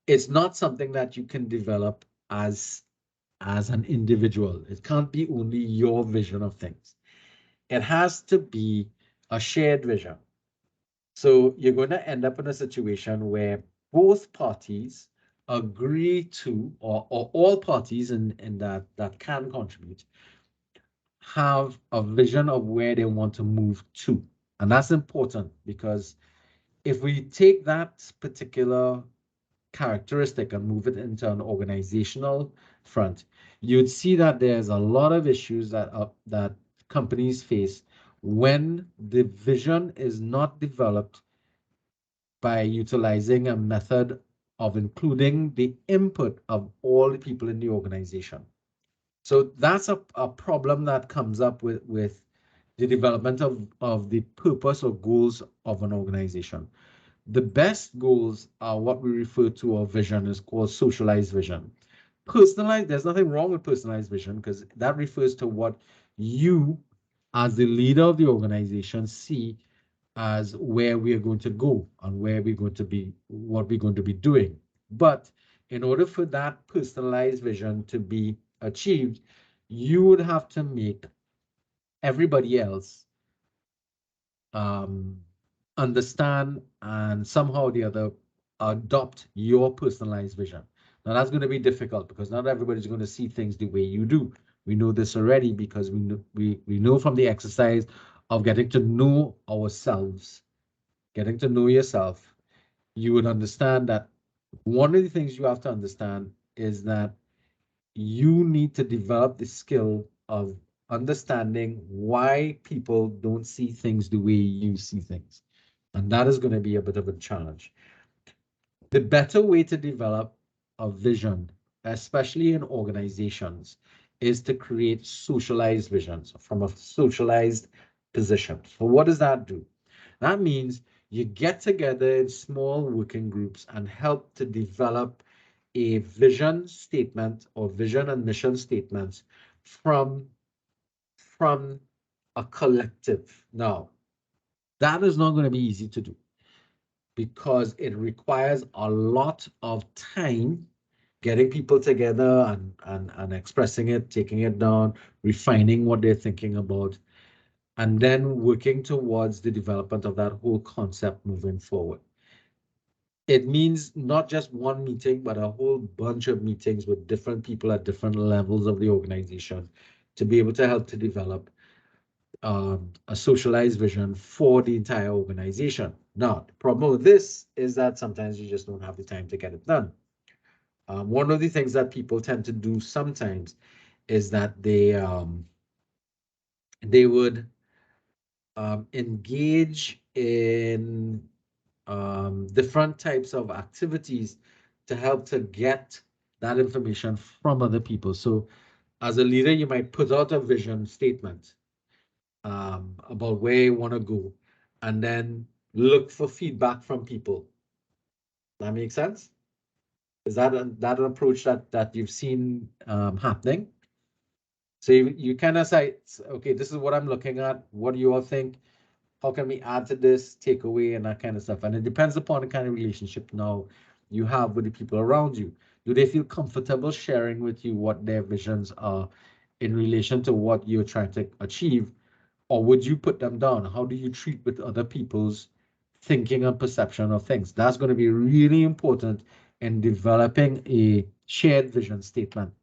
It's not something that you can develop as an individual. It can't be only your vision of things. It has to be a shared vision. So you're going to end up in a situation where both parties agree to, or all parties in that can contribute, have a vision of where they want to move to. And that's important, because if we take that particular characteristic and move it into an organizational front, you'd see that there's a lot of issues that companies face when the vision is not developed by utilizing a method of including the input of all the people in the organization. So that's a problem that comes up with the development of the purpose or goals of an organization. The best goals are what we refer to, our vision is called socialized vision. Personalized, there's nothing wrong with personalized vision because that refers to what you, as the leader of the organization, see as where we are going to go and where we're going to be, what we're going to be doing. But in order for that personalized vision to be achieved, you would have to make everybody else understand and somehow or the other adopt your personalized vision. Now that's going to be difficult because not everybody's going to see things the way you do. We know this already because we know from the exercise of getting to know ourselves, getting to know yourself, you would understand that one of the things you have to understand is that you need to develop the skill of understanding why people don't see things the way you see things. And that is going to be a bit of a challenge. The better way to develop a vision, especially in organizations, is to create socialized visions from a socialized position. So what does that do? That means you get together in small working groups and help to develop a vision statement or vision and mission statements from a collective. Now, that is not going to be easy to do because it requires a lot of time getting people together and expressing it, taking it down, refining what they're thinking about, and then working towards the development of that whole concept moving forward. It means not just one meeting, but a whole bunch of meetings with different people at different levels of the organization to be able to help to develop a socialized vision for the entire organization. Now, the problem with this is that sometimes you just don't have the time to get it done. One of the things that people tend to do sometimes is that they would engage in different types of activities to help to get that information from other people. So as a leader, you might put out a vision statement about where you want to go and then look for feedback from people. That makes sense? Is that an approach that you've seen happening? So you kind of say, okay, this is what I'm looking at. What do you all think? How can we add to this, take away, and that kind of stuff? And it depends upon the kind of relationship now you have with the people around you. Do they feel comfortable sharing with you what their visions are in relation to what you're trying to achieve? Or would you put them down? How do you treat with other people's thinking and perception of things? That's going to be really important in developing a shared vision statement.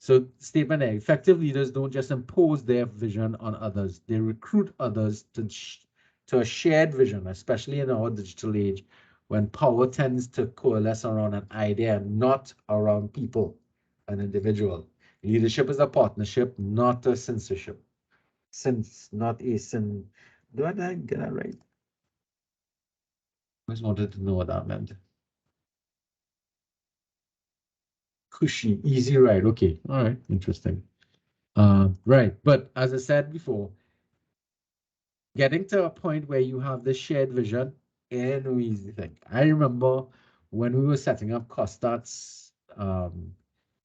So statement A, effective leaders don't just impose their vision on others. They recruit others to a shared vision, especially in our digital age, when power tends to coalesce around an idea, not around people, an individual. Leadership is a partnership, not a censorship. Not a sin. Do I get that right? I just wanted to know what that meant. Cushy, easy ride. Okay, all right, interesting. Right, but as I said before, getting to a point where you have this shared vision ain't no easy thing. I remember when we were setting up Costat's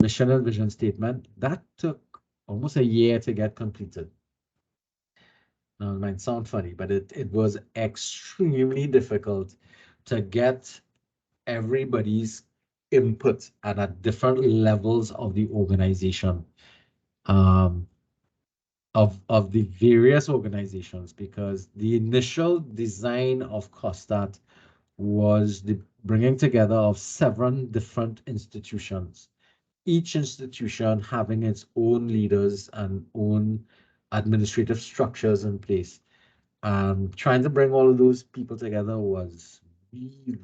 mission and vision statement, that took almost a year to get completed. Now, it might sound funny, but it was extremely difficult to get everybody's input and at different levels of the organization. Of the various organizations, because the initial design of COSTAT was the bringing together of 7 different institutions, each institution having its own leaders and own administrative structures in place. Trying to bring all of those people together was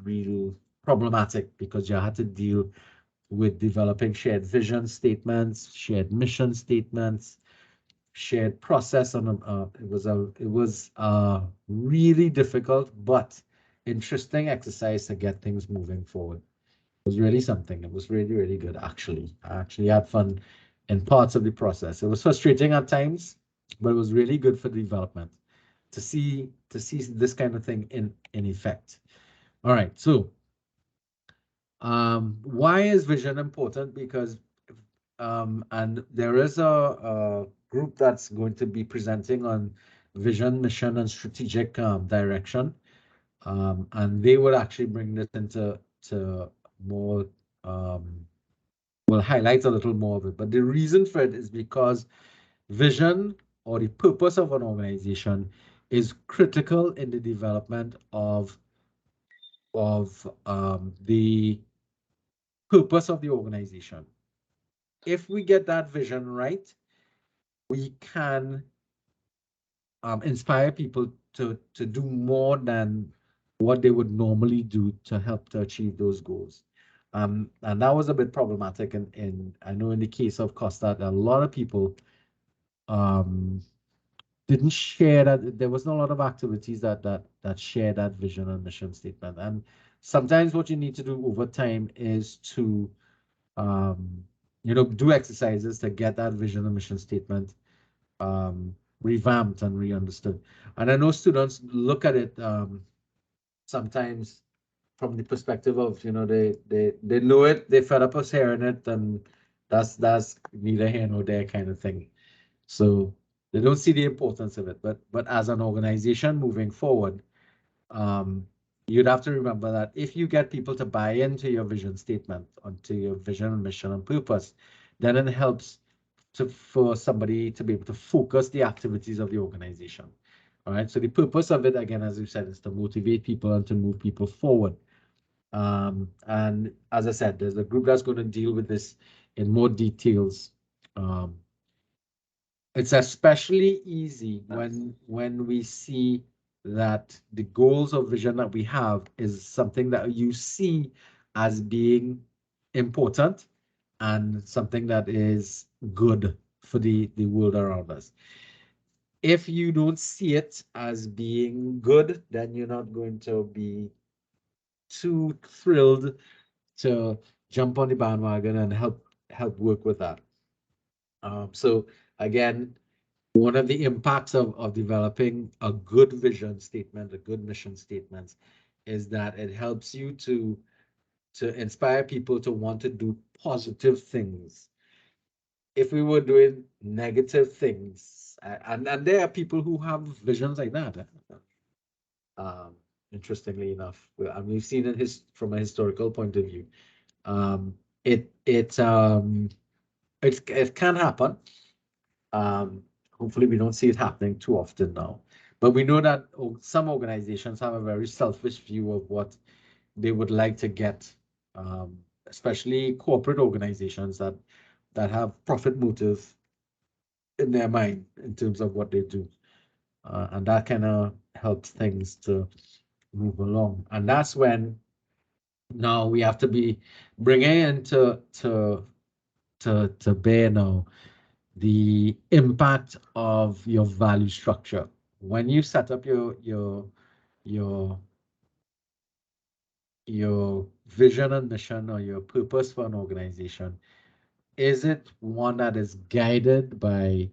real problematic because you had to deal with developing shared vision statements, shared mission statements, shared process. It was a really difficult but interesting exercise to get things moving forward. It was really something. It was really, really good, actually. I actually had fun in parts of the process. It was frustrating at times, but it was really good for development to see this kind of thing in effect. All right, so Why is vision important? Because and there is a group that's going to be presenting on vision, mission, and strategic direction. And they will actually bring this into more, will highlight a little more of it. But the reason for it is because vision or the purpose of an organization is critical in the development of the purpose of the organization. If we get that vision right, we can inspire people to do more than what they would normally do to help to achieve those goals. And that was a bit problematic I know in the case of Costa, a lot of people didn't share that. There was not a lot of activities that share that vision and mission statement. And sometimes what you need to do over time is to do exercises to get that vision and mission statement revamped and re-understood. And I know students look at it sometimes from the perspective of, they know it, they fed up us hearing it, and that's neither here nor there kind of thing. So they don't see the importance of it. But as an organization moving forward, you'd have to remember that if you get people to buy into your vision statement, onto your vision, mission, and purpose, then it helps for somebody to be able to focus the activities of the organization. All right. So the purpose of it, again, as you said, is to motivate people and to move people forward. And as I said, there's a group that's going to deal with this in more details. It's especially easy when we see that the goals or vision that we have is something that you see as being important and something that is good for the world around us. If you don't see it as being good, then you're not going to be too thrilled to jump on the bandwagon and help work with that. So again, one of the impacts of developing a good vision statement, a good mission statement, is that it helps you to inspire people to want to do positive things. If we were doing negative things, and there are people who have visions like that. Interestingly enough, and we've seen it from a historical point of view. It can happen. Hopefully we don't see it happening too often now. But we know that some organizations have a very selfish view of what they would like to get, especially corporate organizations that have profit motive in their mind in terms of what they do. And that kind of helps things to move along. And that's when now we have to be bringing into to bear now the impact of your value structure. When you set up your vision and mission or your purpose for an organization, is it one that is guided by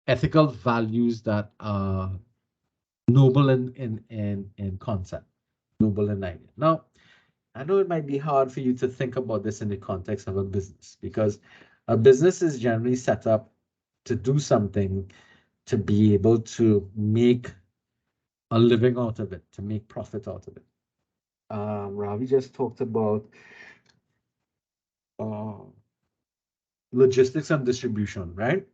ethical values that are noble in concept, noble in idea? Now, I know it might be hard for you to think about this in the context of a business, because a business is generally set up to do something, to be able to make a living out of it, to make profit out of it. Ravi just talked about logistics and distribution, right?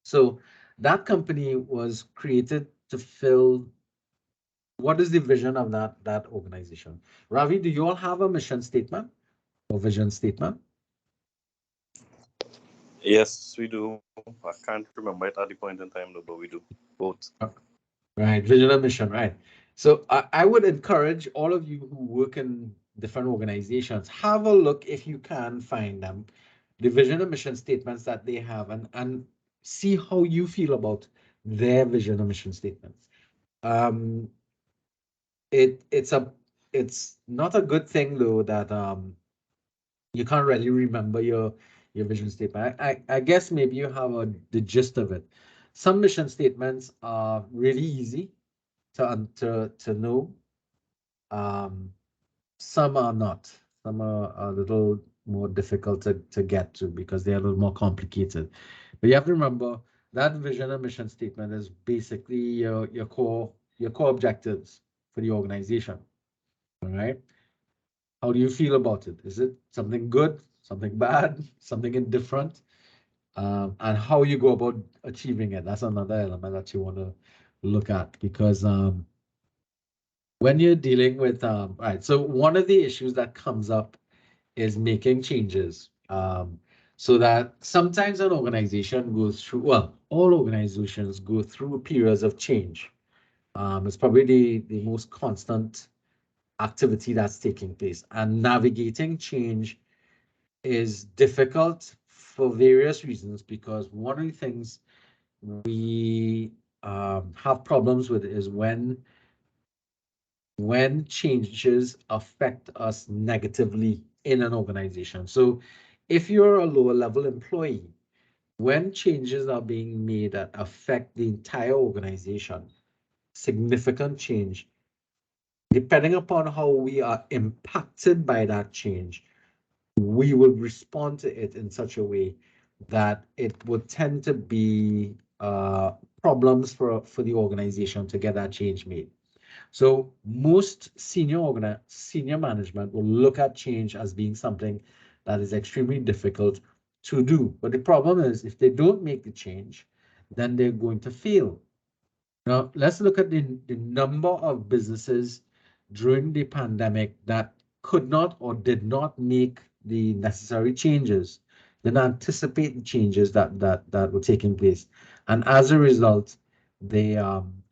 So that company was created to fill. What is the vision of that organization? Ravi, do you all have a mission statement or vision statement? Yes, we do. I can't remember it at the point in time, though, but we do both. Right, vision and mission, right. So I would encourage all of you who work in different organizations, have a look if you can find them, the vision and mission statements that they have, and see how you feel about their vision and mission statements. It's not a good thing though that you can't really remember your vision statement. I guess maybe you have the gist of it. Some mission statements are really easy to know. Some are not. Some are a little more difficult to get to because they're a little more complicated. But you have to remember that vision and mission statement is basically your core objectives for the organization. All right. How do you feel about it? Is it something good, something bad, something indifferent? And how you go about achieving it. That's another element that you want to look at because when you're dealing with, right, so one of the issues that comes up is making changes. So that sometimes an organization goes through, well, all organizations go through periods of change. It's probably the most constant activity that's taking place. And navigating change is difficult for various reasons because one of the things we have problems with is when changes affect us negatively in an organization. So if you're a lower level employee, when changes are being made that affect the entire organization, significant change, depending upon how we are impacted by that change, we will respond to it in such a way that it would tend to be problems for the organization to get that change made. So most senior management will look at change as being something that is extremely difficult to do. But the problem is if they don't make the change, then they're going to fail. Now, let's look at the number of businesses during the pandemic that could not or did not make the necessary changes, didn't anticipate the changes that were taking place. And as a result, they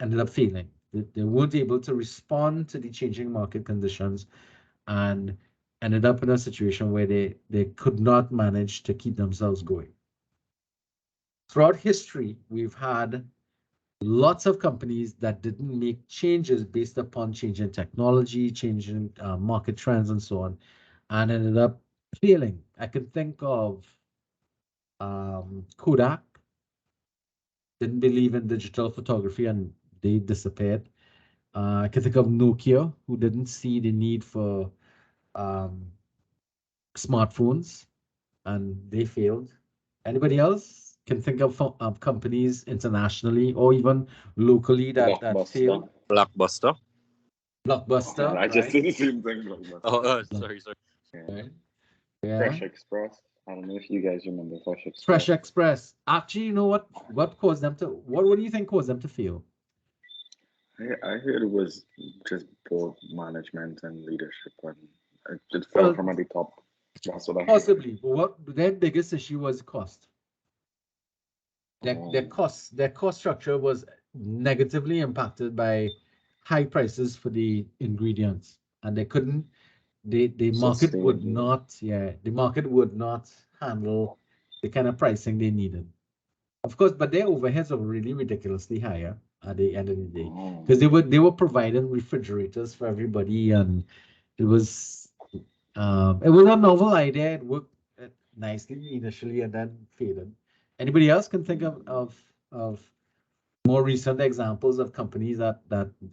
ended up failing. They weren't able to respond to the changing market conditions and ended up in a situation where they could not manage to keep themselves going. Throughout history, we've had lots of companies that didn't make changes based upon changing technology, changing market trends, and so on, and ended up failing. I can think of Kodak, didn't believe in digital photography and they disappeared. I can think of Nokia, who didn't see the need for smartphones and they failed. Anybody else can think of companies internationally or even locally that Blockbuster. failed? Blockbuster. Blockbuster, I just right? did the same thing. Blockbuster. Oh, sorry. Yeah. Right. Yeah. Fresh Express. I don't know if you guys remember Fresh Express. Fresh Express. Actually, you know what caused them to, what do you think caused them to fail? I heard it was just poor management and leadership, and it fell Well, from at the top. That's what I heard. possibly, but what their biggest issue was cost. Their Oh, cost structure was negatively impacted by high prices for the ingredients, and they couldn't. The market would sustainable. not, yeah, the market would not handle the kind of pricing they needed. Of course, but their overheads are really ridiculously higher at the end of the day Oh, because they were providing refrigerators for everybody, and it was a novel idea. It worked nicely initially and then faded. Anybody else can think of more recent examples of companies that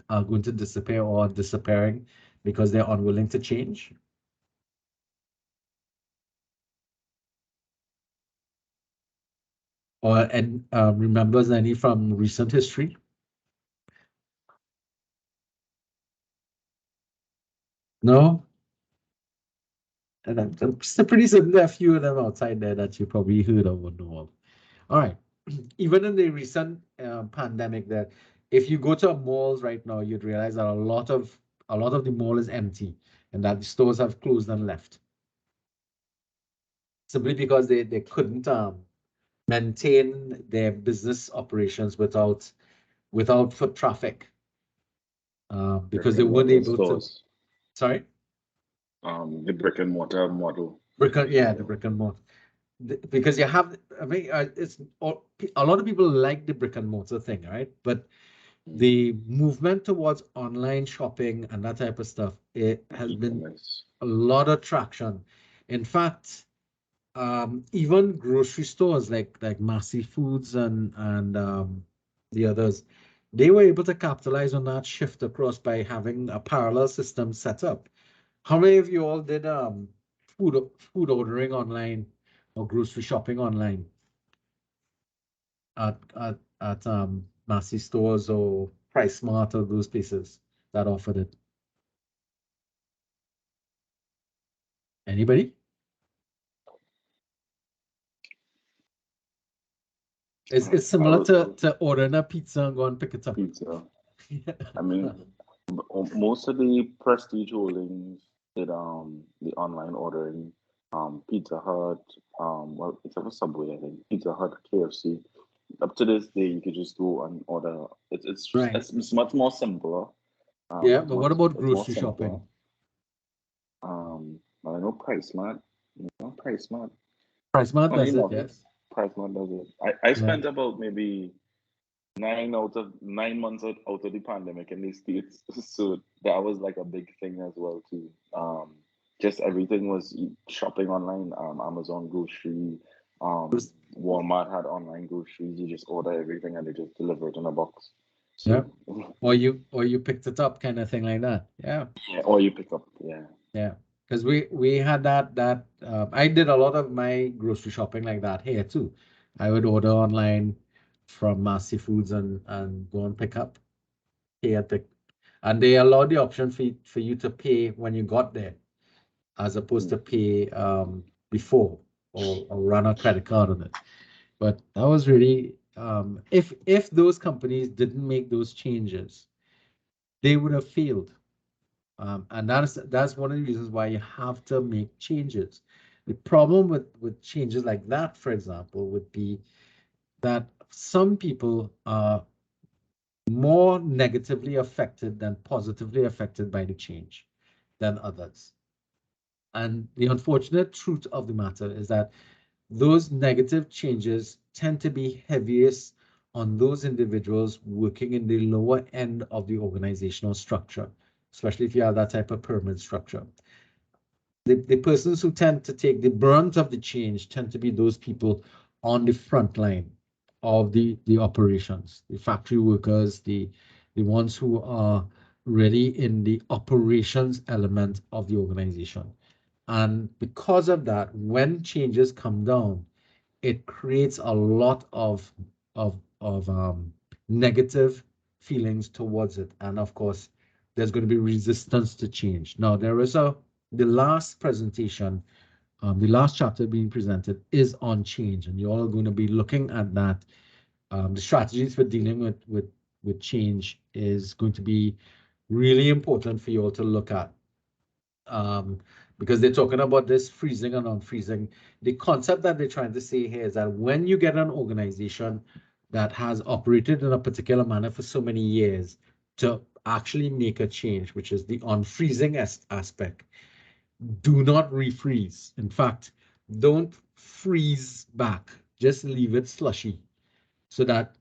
are going to disappear or disappearing because they're unwilling to change? Or remembers any from recent history? No? And I'm pretty certain there are a few of them outside there that you probably heard of or know of. All right. Even in the recent pandemic, that if you go to malls right now, you'd realize that a lot of the mall is empty and that the stores have closed and left. Simply because they couldn't maintain their business operations without foot traffic. Because they weren't able to. stores. Sorry? The brick and mortar model. The brick and mortar. Because you have, I mean, it's a lot of people like the brick and mortar thing, right? But the movement towards online shopping and that type of stuff, it has been E-commerce. a lot of traction. In fact, even grocery stores like Massey Foods and the others, they were able to capitalize on that shift across by having a parallel system set up How many of you all did food ordering online or grocery shopping online at Massy stores or Price Smart or those places that offered it? Anybody? It's similar to ordering a pizza and go and pick it up. Pizza. I mean, most of the prestige holdings did the online ordering. Pizza Hut, well, except for Subway, I think. Pizza Hut, KFC. Up to this day, you could just go and order. Right. It's much more simpler. Yeah, It's but what much about it's more grocery simpler. shopping? Well, I know Price Smart. Price Smart. Price Smart Funny does it, enough, yes. Price Smart does it. I Yeah. spent about maybe 9 months out of the pandemic in the States. So that was like a big thing as well too. Just everything was shopping online. Amazon grocery, Walmart had online groceries. You just order everything and they just deliver it in a box. Yeah. So Or you picked it up, kind of thing like that. Yeah. yeah, or you pick up, yeah. Yeah. Because we had that I did a lot of my grocery shopping like that here too. I would order online from Massy Foods and go and pick up pay at the and they allowed the option for you to pay when you got there, as opposed to pay before or run a credit card on it. But that was really if those companies didn't make those changes, they would have failed. And that's one of the reasons why you have to make changes. The problem with changes like that, for example, would be that some people are more negatively affected than positively affected by the change than others. And the unfortunate truth of the matter is that those negative changes tend to be heaviest on those individuals working in the lower end of the organizational structure, especially if you have that type of pyramid structure. The persons who tend to take the brunt of the change tend to be those people on the front line of the operations, the factory workers, the ones who are really in the operations element of the organization. And because of that, when changes come down, it creates a lot of negative feelings towards it. And of course, there's going to be resistance to change. Now, the last presentation, the last chapter being presented is on change, and you're all going to be looking at that. The strategies for dealing with change is going to be really important for you all to look at, because they're talking about this freezing and unfreezing. The concept that they're trying to say here is that when you get an organization that has operated in a particular manner for so many years to actually make a change, which is the unfreezing aspect, do not refreeze. In fact, don't freeze back. Just leave it slushy so that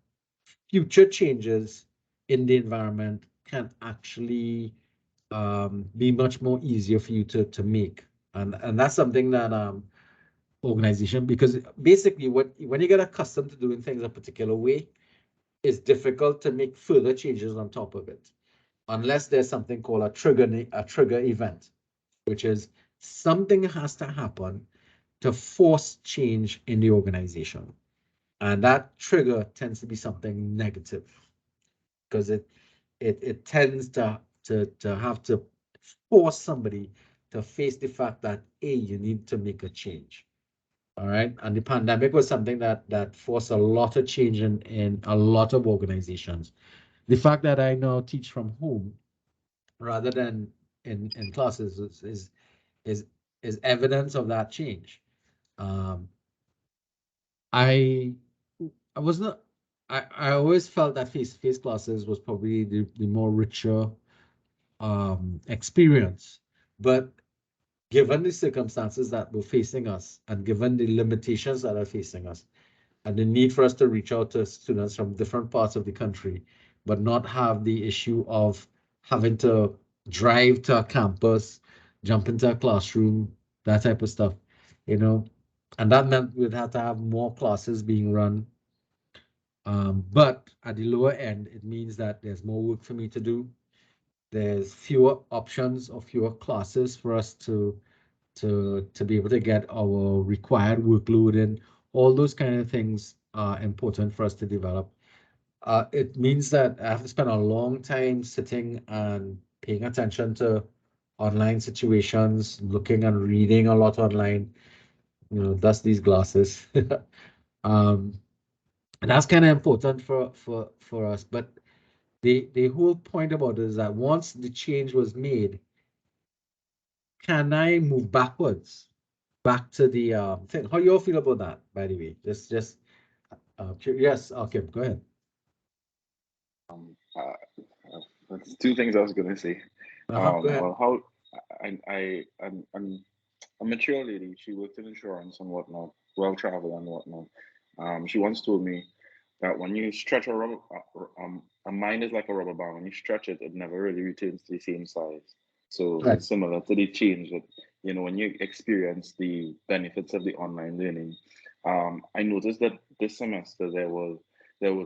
future changes in the environment can actually be much more easier for you to make. And that's something that organization, because basically when you get accustomed to doing things a particular way, it's difficult to make further changes on top of it, unless there's something called a trigger event, which is something has to happen to force change in the organization. And that trigger tends to be something negative, because it tends to have to force somebody to face the fact that you need to make a change. All right. And the pandemic was something that forced a lot of change in a lot of organizations. The fact that I now teach from home rather than in classes is is evidence of that change. Um, I I was not I always felt that face-to-face classes was probably the more richer experience. But given the circumstances that were facing us and given the limitations that are facing us and the need for us to reach out to students from different parts of the country, but not have the issue of having to drive to a campus, jump into a classroom, that type of stuff, you know, and that meant we'd have to have more classes being run. But at the lower end, it means that there's more work for me to do. there's fewer options or fewer classes for us to be able to get our required workload in. All those kind of things are important for us to develop. It means that I have to spend a long time sitting and paying attention to online situations, looking and reading a lot online, thus these glasses. And that's kind of important for us. But the whole point about it is that once the change was made, can I move backwards back to the thing? How you all feel about that, by the way? Just yes, okay, go ahead. That's two things I was gonna say. Go ahead. Well, how I'm a mature lady. She works in insurance and whatnot, well traveled and whatnot. She once told me that when you stretch a mind is like a rubber band. When you stretch it, it never really returns to the same size. So Right. it's similar to the change that, when you experience the benefits of the online learning. I noticed that this semester there were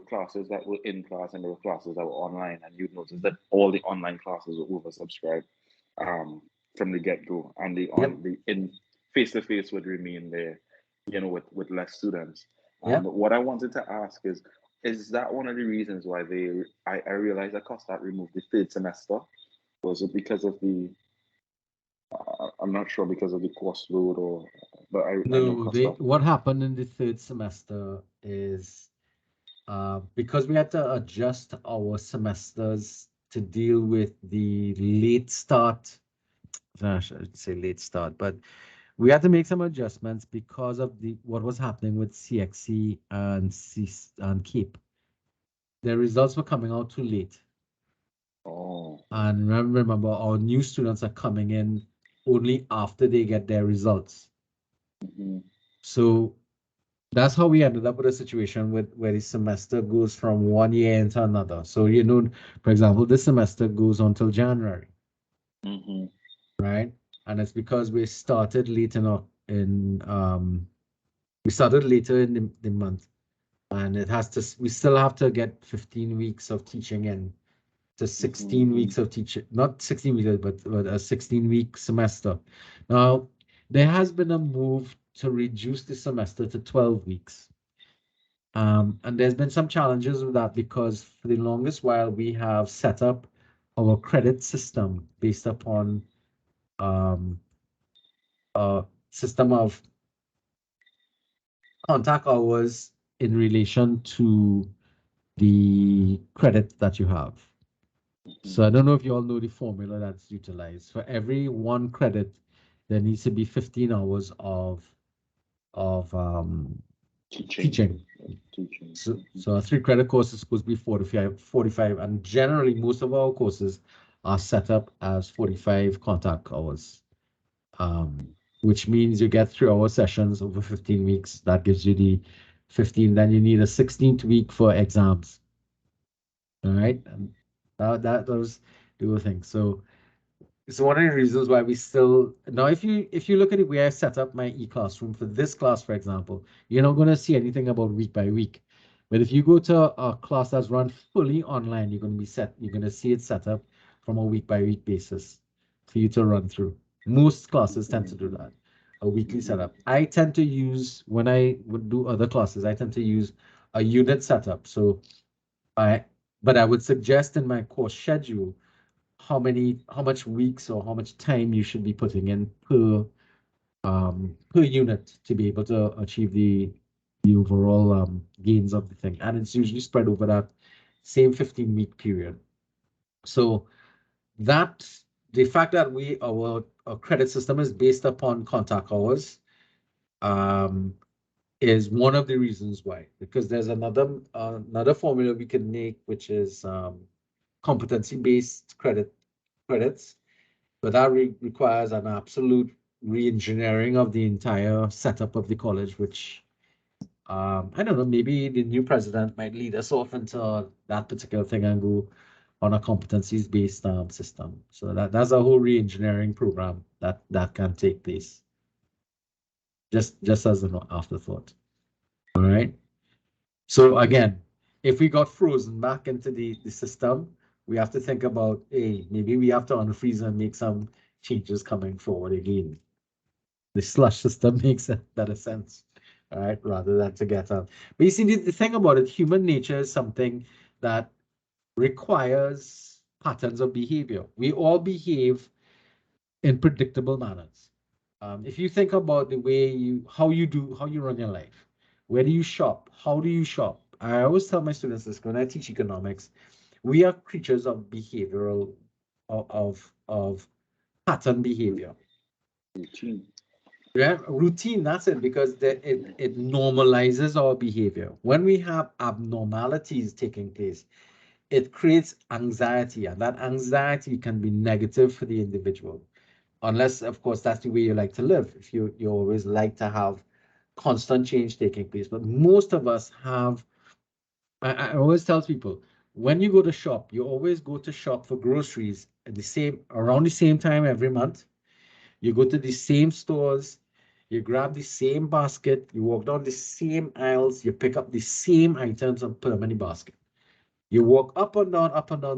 classes that were in class and there were classes that were online, and you'd notice that all the online classes were oversubscribed from the get-go, and the in face-to-face would remain there, with less students. What I wanted to ask is that one of the reasons why I realized that Costa removed the third semester? Was it because of the I'm not sure, because of the course load, but I know Costa. What happened in the third semester is because we had to adjust our semesters to deal with the late start. I should say late start, but we had to make some adjustments because of what was happening with CXC and CAPE. The results were coming out too late. Oh. And remember, our new students are coming in only after they get their results. Mm-hmm. So that's how we ended up with a situation where the semester goes from 1 year into another. So, for example, this semester goes until January. Mm-hmm. Right? And it's because we started late we started later in the month, and we still have to get 15 weeks of teaching in to 16 weeks of teaching, not 16 weeks, but a 16-week semester. Now, there has been a move to reduce the semester to 12 weeks. And there's been some challenges with that because for the longest while we have set up our credit system based upon a system of contact hours in relation to the credit that you have. So I don't know if you all know the formula that's utilized. For every 1 credit, there needs to be 15 hours of teaching. So a 3-credit course is supposed to be 45, and generally most of our courses are set up as 45 contact hours, which means you get 3-hour sessions over 15 weeks. That gives you the 15. Then you need a 16th week for exams. All right, and that was the thing. So it's one of the reasons why we still now, if you look at it, where I set up my e-classroom for this class, for example, you're not going to see anything about week by week. But if you go to a class that's run fully online, you're going to see it set up from a week by week basis for you to run through. Most classes tend to do that, a weekly setup. I tend to use, when I would do other classes, I tend to use a unit setup. So but I would suggest in my course schedule how much weeks or how much time you should be putting in per unit to be able to achieve the overall gains of the thing. And it's usually spread over that same 15-week period. So the fact that our credit system is based upon contact hours is one of the reasons why, because there's another formula we can make, which is competency-based credits, but that requires an absolute re-engineering of the entire setup of the college, which I don't know, maybe the new president might lead us off into that particular thing and go on a competencies-based system. So that's a whole re-engineering program that can take place. Just as an afterthought. All right. So again, if we got frozen back into the system, we have to think about, hey, maybe we have to unfreeze and make some changes coming forward again. The slush system makes a better sense, all right, rather than to get out. But you see, the thing about it, human nature is something that requires patterns of behavior. We all behave in predictable manners. If you think about the way how you run your life, where do you shop? How do you shop? I always tell my students this when I teach economics. We are creatures of behavioral, of pattern behavior. Routine. Yeah, routine, that's it, because it normalizes our behavior. When we have abnormalities taking place, it creates anxiety, and that anxiety can be negative for the individual. Unless, of course, that's the way you like to live. If you always like to have constant change taking place. But most of us have, I always tell people, when you go to shop, you always go to shop for groceries at around the same time every month. You go to the same stores, you grab the same basket, you walk down the same aisles, you pick up the same items and put them in the basket. You walk up and down,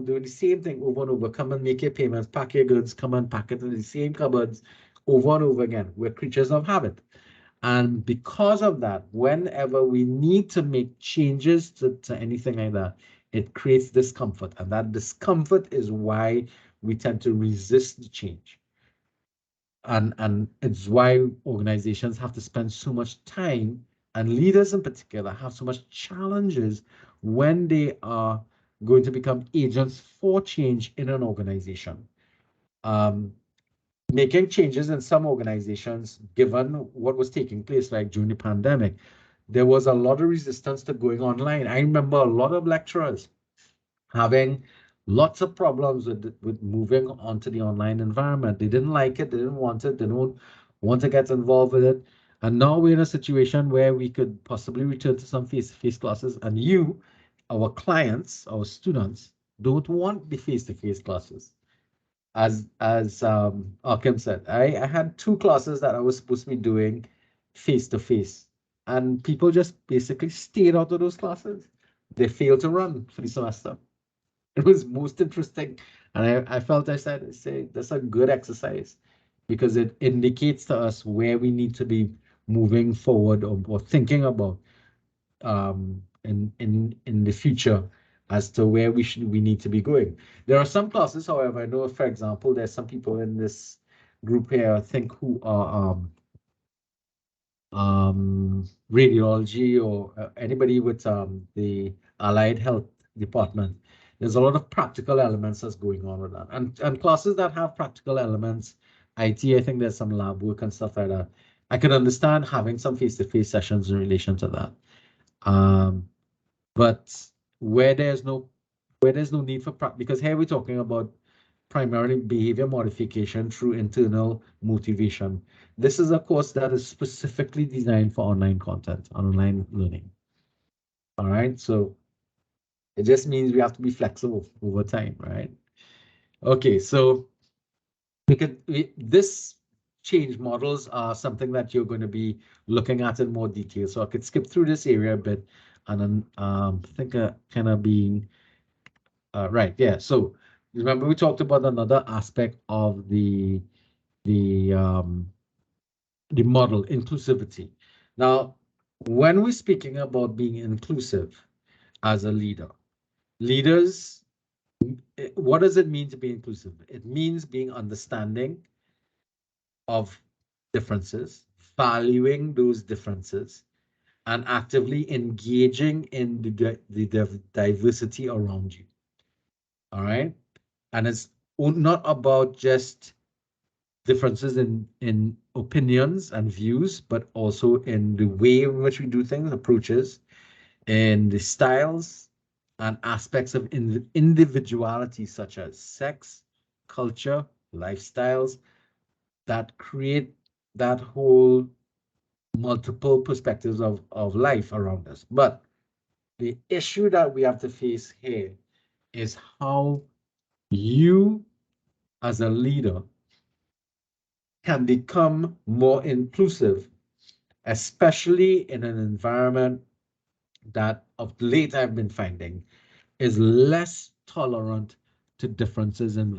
doing the same thing over and over. Come and make your payments, pack your goods, come and pack it in the same cupboards over and over again. We're creatures of habit. And because of that, whenever we need to make changes to anything like that, it creates discomfort. And that discomfort is why we tend to resist the change. And it's why organizations have to spend so much time, and leaders in particular have so much challenges when they are going to become agents for change in an organization. Making changes in some organizations, given what was taking place, like during the pandemic, there was a lot of resistance to going online. I remember a lot of lecturers having lots of problems with moving onto the online environment. They didn't like it, they didn't want it, they don't want to get involved with it. And now we're in a situation where we could possibly return to some face-to-face classes, and our clients, our students, don't want the face-to-face classes. As Arkham said, I had 2 classes that I was supposed to be doing face-to-face, and people just basically stayed out of those classes. They failed to run for the semester. It was most interesting, and I felt I say that's a good exercise, because it indicates to us where we need to be moving forward, or thinking about in the future, as to where we need to be going. There are some classes, however, I know, for example, there's some people in this group here, I think, who are radiology, or anybody with the allied health department. There's a lot of practical elements that's going on with that, and classes that have practical elements, IT, I think there's some lab work and stuff like that. I can understand having some face-to-face sessions in relation to that. But where there's no need for because here we're talking about primarily behavior modification through internal motivation. This is a course that is specifically designed for online content, online learning. All right, so it just means we have to be flexible over time, right? Okay, so this change models are something that you're going to be looking at in more detail. So I could skip through this area a bit, and then I think kind of being right, yeah. So remember we talked about another aspect of the model, inclusivity. Now, when we're speaking about being inclusive as a leader, leaders, what does it mean to be inclusive? It means being understanding of differences, valuing those differences, and actively engaging in the diversity around you. All right. And it's not about just differences in opinions and views, but also in the way in which we do things, approaches, and the styles and aspects of individuality, such as sex, culture, lifestyles, that create that whole multiple perspectives of life around us. But the issue that we have to face here is how you, as a leader, can become more inclusive, especially in an environment that of late I've been finding is less tolerant to differences in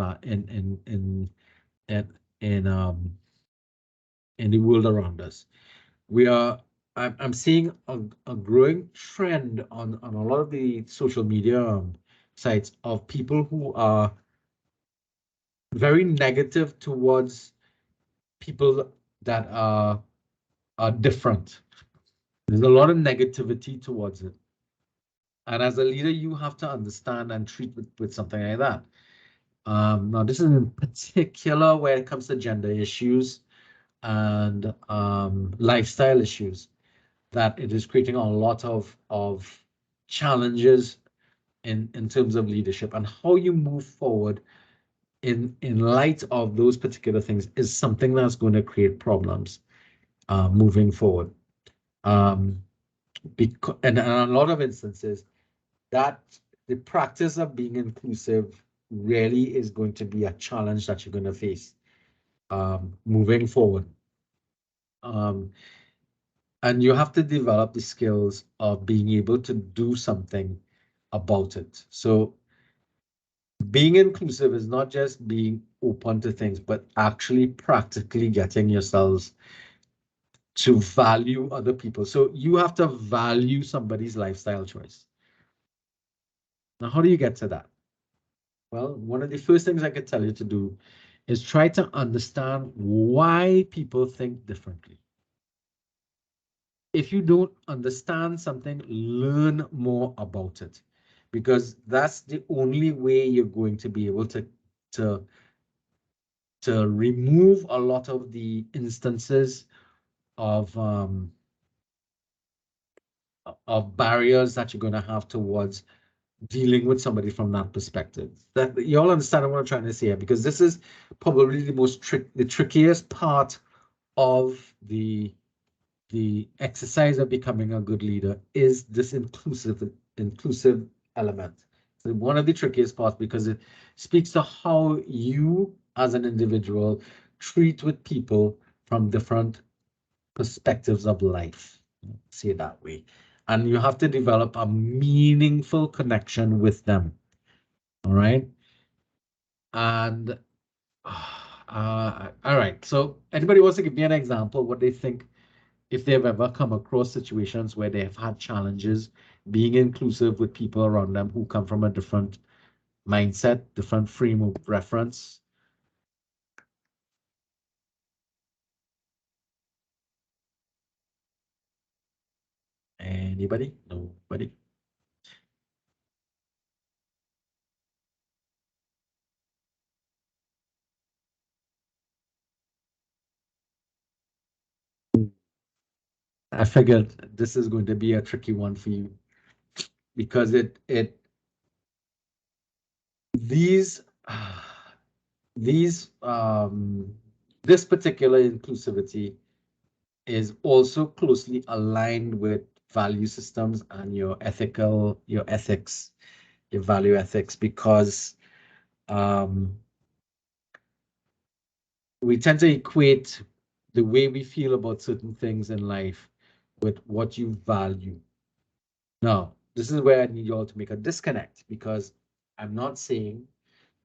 the world around us. I'm seeing a growing trend on a lot of the social media sites of people who are very negative towards people that are different. There's a lot of negativity towards it. And as a leader, you have to understand and treat with something like that. Now, this is in particular where it comes to gender issues and lifestyle issues, that it is creating a lot of challenges in terms of leadership, and how you move forward in light of those particular things is something that's going to create problems moving forward. Because and in a lot of instances, that the practice of being inclusive really is going to be a challenge that you're going to face moving forward. And you have to develop the skills of being able to do something about it. So being inclusive is not just being open to things, but actually practically getting yourselves to value other people. So you have to value somebody's lifestyle choice. Now, how do you get to that? Well, one of the first things I could tell you to do is try to understand why people think differently. If you don't understand something, learn more about it, because that's the only way you're going to be able to remove a lot of the instances of barriers that you're going to have towards dealing with somebody from that perspective. That you all understand what I'm trying to say here, because this is probably the trickiest part of the exercise of becoming a good leader, is this inclusive element. So one of the trickiest parts, because it speaks to how you as an individual treat with people from different perspectives of life, say it that way. And you have to develop a meaningful connection with them. All right. And all right. So anybody wants to give me an example of what they think, if they've ever come across situations where they have had challenges being inclusive with people around them who come from a different mindset, different frame of reference? Anybody? Nobody? I figured this is going to be a tricky one for you, because these this particular inclusivity is also closely aligned with value systems and your ethics, your value ethics, because we tend to equate the way we feel about certain things in life with what you value. Now, this is where I need you all to make a disconnect, because I'm not saying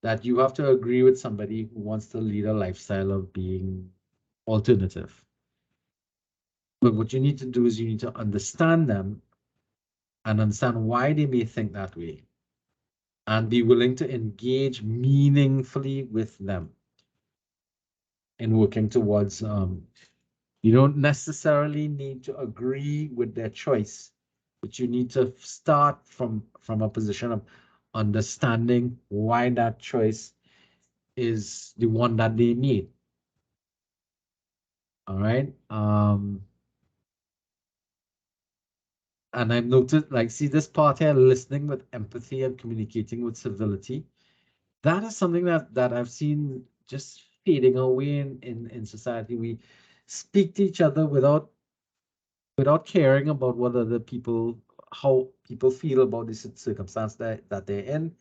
that you have to agree with somebody who wants to lead a lifestyle of being alternative. But what you need to do is you need to understand them and understand why they may think that way, and be willing to engage meaningfully with them in working towards, you don't necessarily need to agree with their choice, but you need to start from a position of understanding why that choice is the one that they need. All right. And I've noticed, like, see this part here, listening with empathy and communicating with civility. That is something that I've seen just fading away in society. We speak to each other without caring about what other people, how people feel about the circumstance that they're in.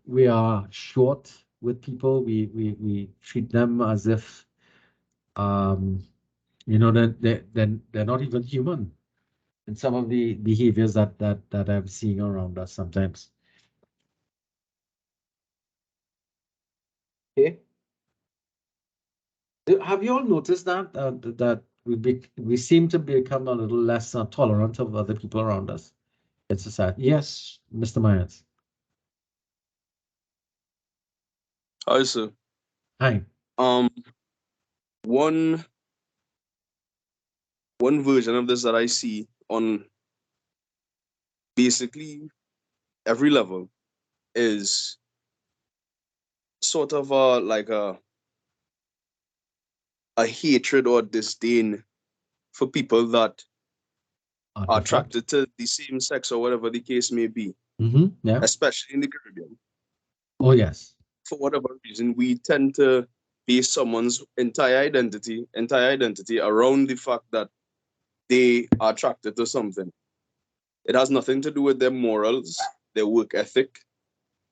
We are short with people. We treat them as if you know, they're not even human in some of the behaviors that I'm seeing around us sometimes. Okay. Have you all noticed that that we seem to become a little less tolerant of other people around us in society? Yes, Mr. Myers. Hi, sir. Hi. Um, one one version of this that I see on basically every level is sort of a hatred or disdain for people that are Different. attracted to the same sex or whatever the case may be, Yeah. especially in the Caribbean. Oh, yes. For whatever reason, we tend to base someone's entire identity around the fact that they are attracted to something. It has nothing to do with their morals, their work ethic,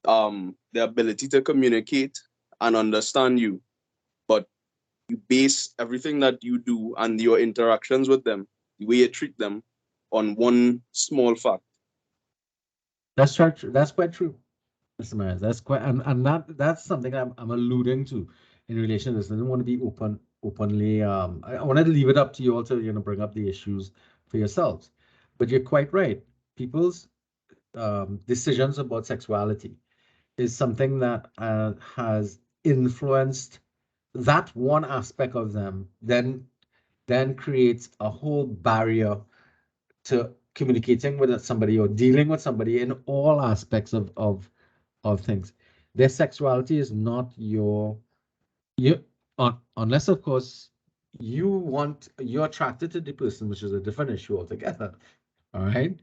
their ability to communicate and understand you. But you base everything that you do and your interactions with them, the way you treat them, on one small fact. That's right. That's quite true, Mr. Myers. That's quite, and that's something I'm alluding to in relation to this. I don't want to be openly. I wanted to leave it up to you all to bring up the issues for yourselves. But you're quite right. People's decisions about sexuality is something that has influenced that one aspect of them, then creates a whole barrier to communicating with somebody or dealing with somebody in all aspects of things. Their sexuality is not you unless of course you're attracted to the person, which is a different issue altogether. All right.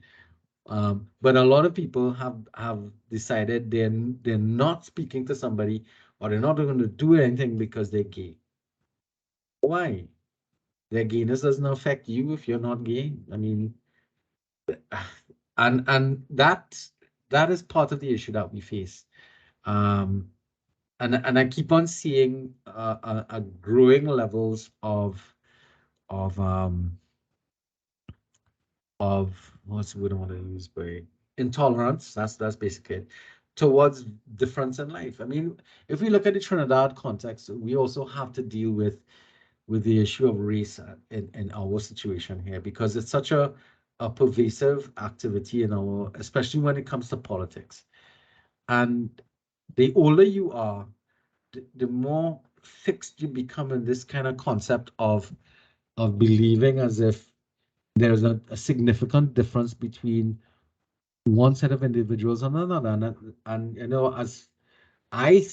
But a lot of people have decided they're not speaking to somebody or they're not going to do anything because they're gay. Why? Their gayness doesn't affect you if you're not gay. I mean, and that is part of the issue that we face. And I keep on seeing a growing levels of um of what's the word I want to use, but intolerance. That's basically it, towards difference in life. I mean, if we look at the Trinidad context, we also have to deal with the issue of race in our situation here because it's such a pervasive activity in our, especially when it comes to politics. And the older you are, the more fixed you become in this kind of concept of believing as if there's a significant difference between one set of individuals and another. And I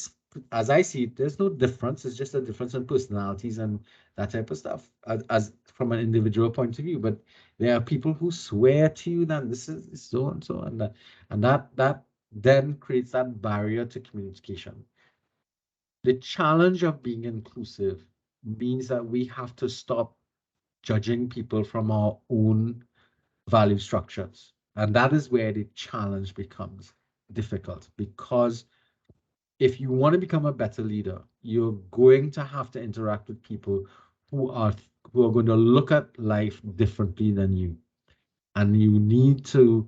as I see it, there's no difference. It's just a difference in personalities and that type of stuff, as from an individual point of view. But there are people who swear to you that this is so and so, and that then creates that barrier to communication. The challenge of being inclusive means that we have to stop judging people from our own value structures. And that is where the challenge becomes difficult because if you want to become a better leader, you're going to have to interact with people who are going to look at life differently than you. And you need to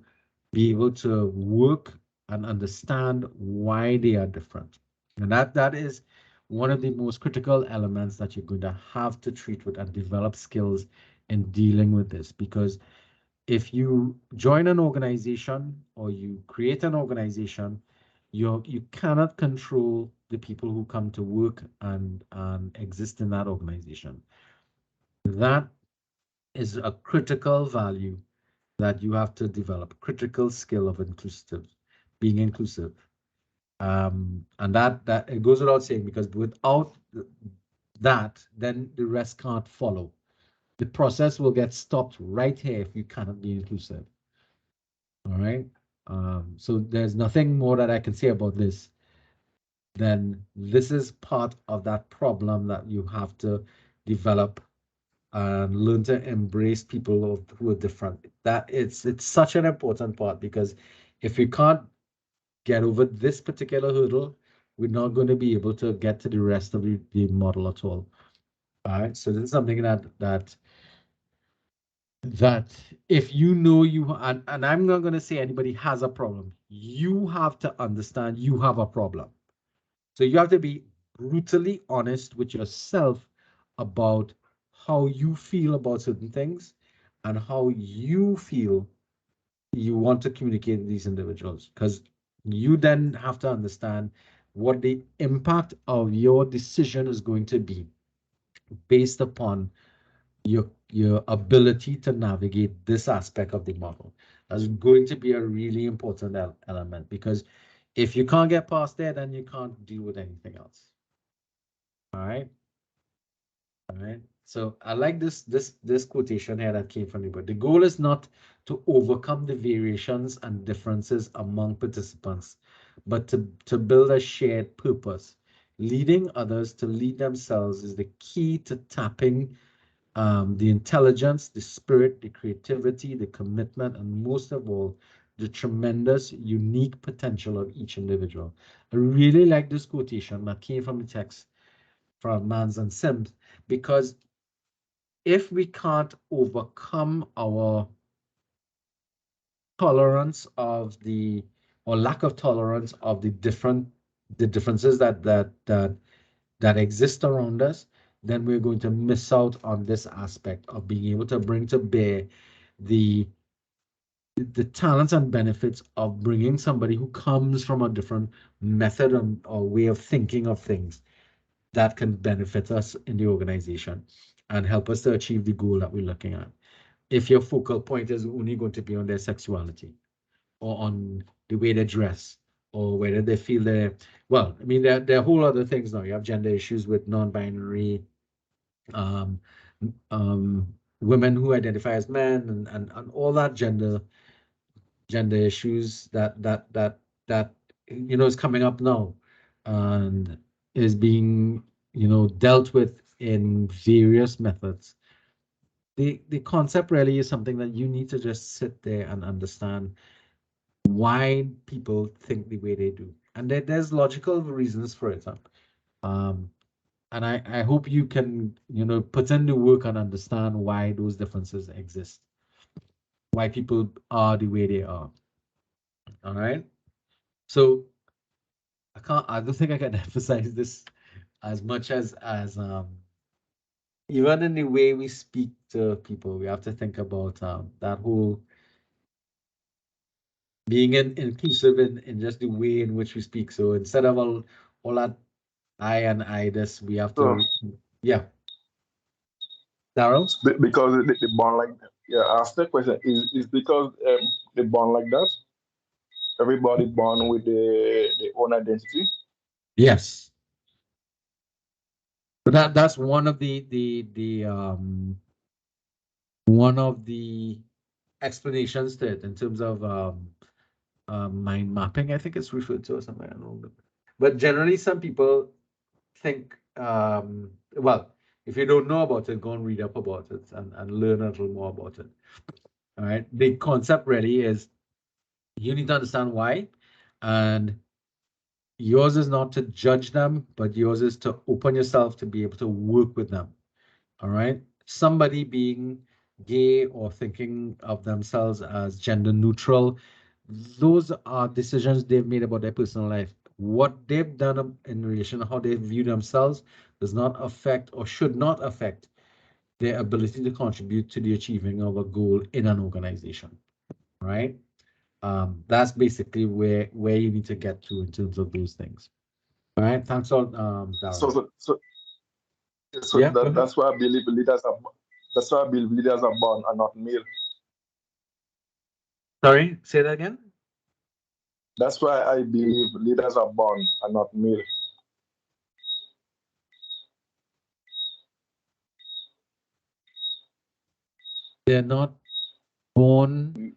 be able to work and understand why they are different. And that is one of the most critical elements that you're going to have to treat with and develop skills in dealing with this. Because if you join an organization or you create an organization, you cannot control the people who come to work and exist in that organization. That is a critical value that you have to develop, critical skill of being inclusive. And that it goes without saying, because without that, then the rest can't follow. The process will get stopped right here if you cannot be inclusive. All right. So there's nothing more that I can say about this than this is part of that problem that you have to develop and learn to embrace people who are different. That it's such an important part, because if we can't get over this particular hurdle, we're not going to be able to get to the rest of the model at all. All right. So this is something that if you know and I'm not going to say anybody has a problem, you have to understand you have a problem. So you have to be brutally honest with yourself about how you feel about certain things and how you feel you want to communicate with these individuals, because you then have to understand what the impact of your decision is going to be based upon your ability to navigate this aspect of the model. That's going to be a really important element, because if you can't get past there, then you can't deal with anything else. All right. All right. So I like this quotation here that came from the book. The goal is not to overcome the variations and differences among participants, but to build a shared purpose. Leading others to lead themselves is the key to tapping the intelligence, the spirit, the creativity, the commitment, and most of all, the tremendous, unique potential of each individual. I really like this quotation that came from the text from Mans and Sims, because if we can't overcome our tolerance of the, or lack of tolerance of the differences that exist around us, then we're going to miss out on this aspect of being able to bring to bear the talents and benefits of bringing somebody who comes from a different method or way of thinking of things that can benefit us in the organization and help us to achieve the goal that we're looking at. If your focal point is only going to be on their sexuality or on the way they dress or whether they feel they're, well, I mean, there are whole other things now. You have gender issues with non-binary, um, women who identify as men, and all that gender issues that is coming up now and is being dealt with in various methods. The concept really is something that you need to just sit there and understand why people think the way they do, and there's logical reasons for it. And I hope you can put in the work and understand why those differences exist, why people are the way they are. All right. So I don't think I can emphasize this as much as even in the way we speak to people, we have to think about that whole being inclusive in just the way in which we speak. So instead of all that I and I, this we have to, yeah. Daryl? Because they born like that. Yeah, ask the question. Is because they born like that? Everybody born with their own identity? Yes. But that's one of the one of the explanations to it in terms of mind mapping, I think it's referred to or something. I don't know. But generally, some people think, well, if you don't know about it, go and read up about it and learn a little more about it. All right. The concept really is you need to understand why. And yours is not to judge them, but yours is to open yourself to be able to work with them. All right. Somebody being gay or thinking of themselves as gender neutral, those are decisions they've made about their personal life. What they've done in relation to how they view themselves does not affect or should not affect their ability to contribute to the achieving of a goal in an organization. Right. That's basically where you need to get to in terms of those things. All right. Thanks a lot, Darren. So Yeah, that's why I believe leaders are. That's why I believe leaders are born and not male. Sorry, say that again. That's why I believe leaders are born and not male. They're not born.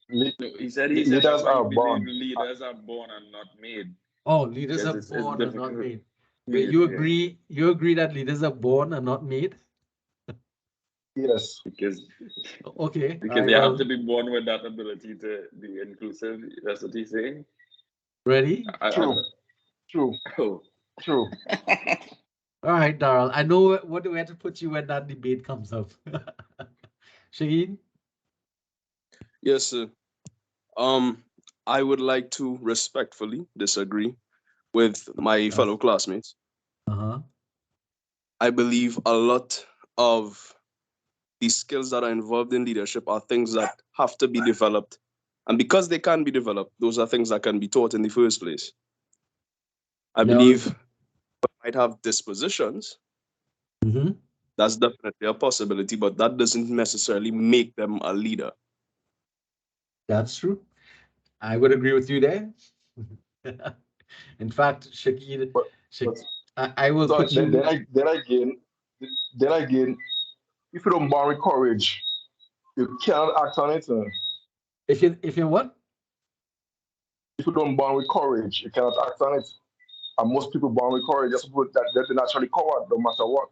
He said Leaders I are believe born. leaders are born and not made. Oh, leaders Because are it's born and not difficult. made. Wait, you agree that leaders are born and not made? Yes. Because Okay. they have to be born with that ability to be inclusive. That's what he's saying. Ready? True. Oh. True. All right, Darrell. I know where to put you when that debate comes up. Shaheen? Yes, sir. I would like to respectfully disagree with my fellow classmates. Uh-huh. I believe a lot of the skills that are involved in leadership are things that have to be developed. And because they can be developed, those are things that can be taught in the first place. I Now, believe we might have dispositions. mhm, That's definitely a possibility, but that doesn't necessarily make them a leader. that's true. I would agree with you there. In fact, Shakir, But but I will so put you. then again, if you don't born with courage, you cannot act on it. If you what? If you don't born with courage, you cannot act on it. And most people born with courage, just put that they're naturally coward no matter what.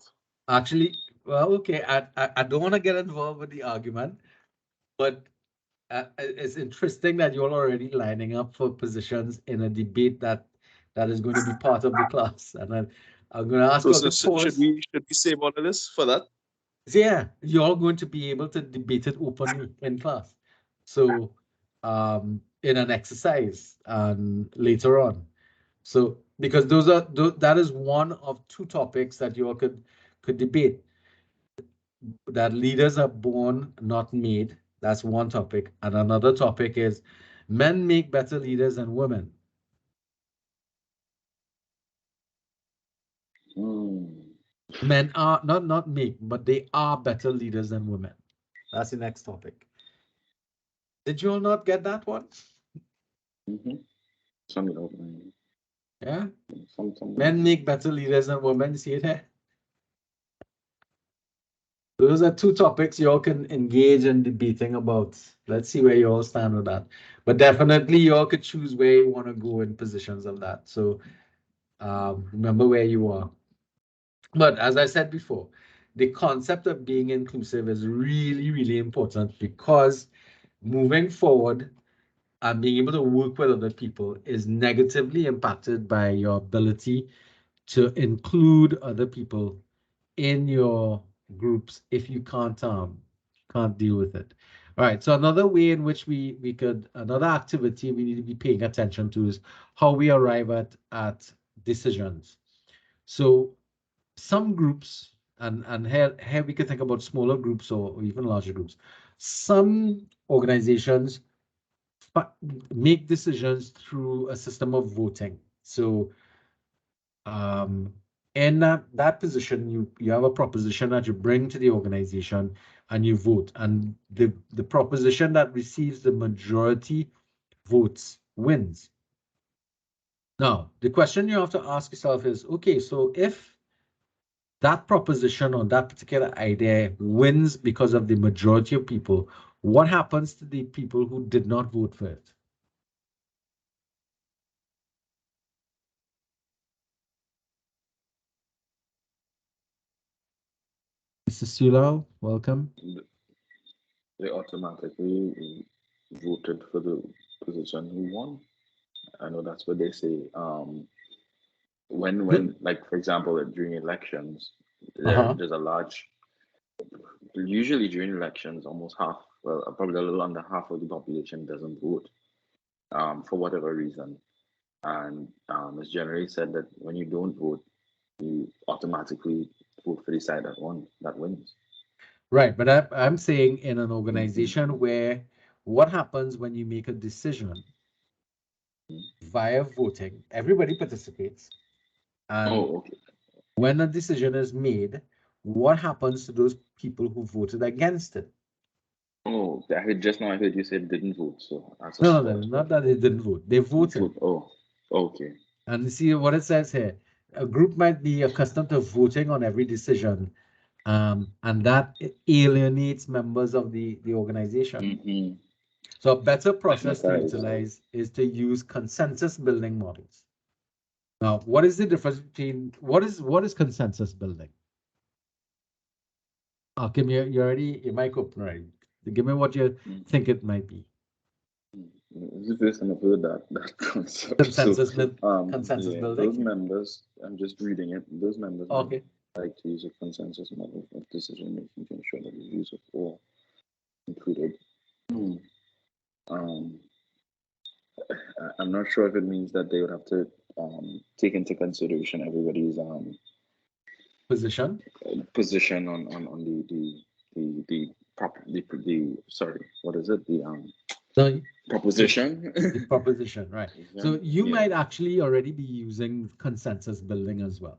Actually, well, okay. I don't want to get involved with the argument, but it's interesting that you're already lining up for positions in a debate that is going to be part of the class, and I'm going to ask So, you all so, to so pause. should we save all of this for that? So, yeah, you're all going to be able to debate it openly in class. So, in an exercise and later on. So, because that is one of two topics that you all could debate. That leaders are born, not made. That's one topic. And another topic is men make better leaders than women. Mm. Men are not make, but they are better leaders than women. That's the next topic. Did you all not get that one? Mm-hmm. Sum it up, man. Yeah. Some Men make better leaders than women. See it here? Those are two topics you all can engage in debating about. Let's see where you all stand with that. But definitely you all could choose where you want to go in positions of that. So remember where you are. But as I said before, the concept of being inclusive is really, really important because moving forward and being able to work with other people is negatively impacted by your ability to include other people in your groups if you can't deal with it. All right. So another way in which we could another activity we need to be paying attention to is how we arrive at decisions. So some groups, and here we can think about smaller groups or even larger groups. Some organizations make decisions through a system of voting. So um, in that position, you have a proposition that you bring to the organization and you vote. And the proposition that receives the majority votes wins. Now, the question you have to ask yourself is, okay, so if that proposition or that particular idea wins because of the majority of people, what happens to the people who did not vote for it? Mr. Sula, welcome. they automatically voted for the position who won. I know that's what they say. When like for example during elections, Uh-huh. there's a large. Usually during elections, almost half, well, probably a little under half of the population doesn't vote, for whatever reason. And it's generally said that when you don't vote, you automatically vote for the side that wins. Right, but I'm saying in an Mm-hmm. organization where what happens when you make a decision via voting, everybody participates, and Oh, okay. when a decision is made, what happens to those people who voted against it? Oh, I heard just now. I heard you said didn't vote, so that's a No, no, no, spot. not that they didn't vote. They voted. Vote. Oh, okay. And you see what it says here. A group might be accustomed to voting on every decision, and that alienates members of the organization. Mm-hmm. So a better process to Stigmatized. utilize is to use consensus building models. Now, what is the difference between what is consensus building? Kim, you already your mic open, right? Give me what you Mm. think it might be. This is the first time I've heard that concept. So, Consensus yeah, those building. members. I'm just reading it. Those members might Okay. like to use a consensus model of decision making to ensure that the views of all included. Hmm. Um, I'm not sure if it means that they would have to take into consideration everybody's Position. Position on the sorry, what is it? The Proposition. the proposition, right? So you Yeah. might actually already be using consensus building as well.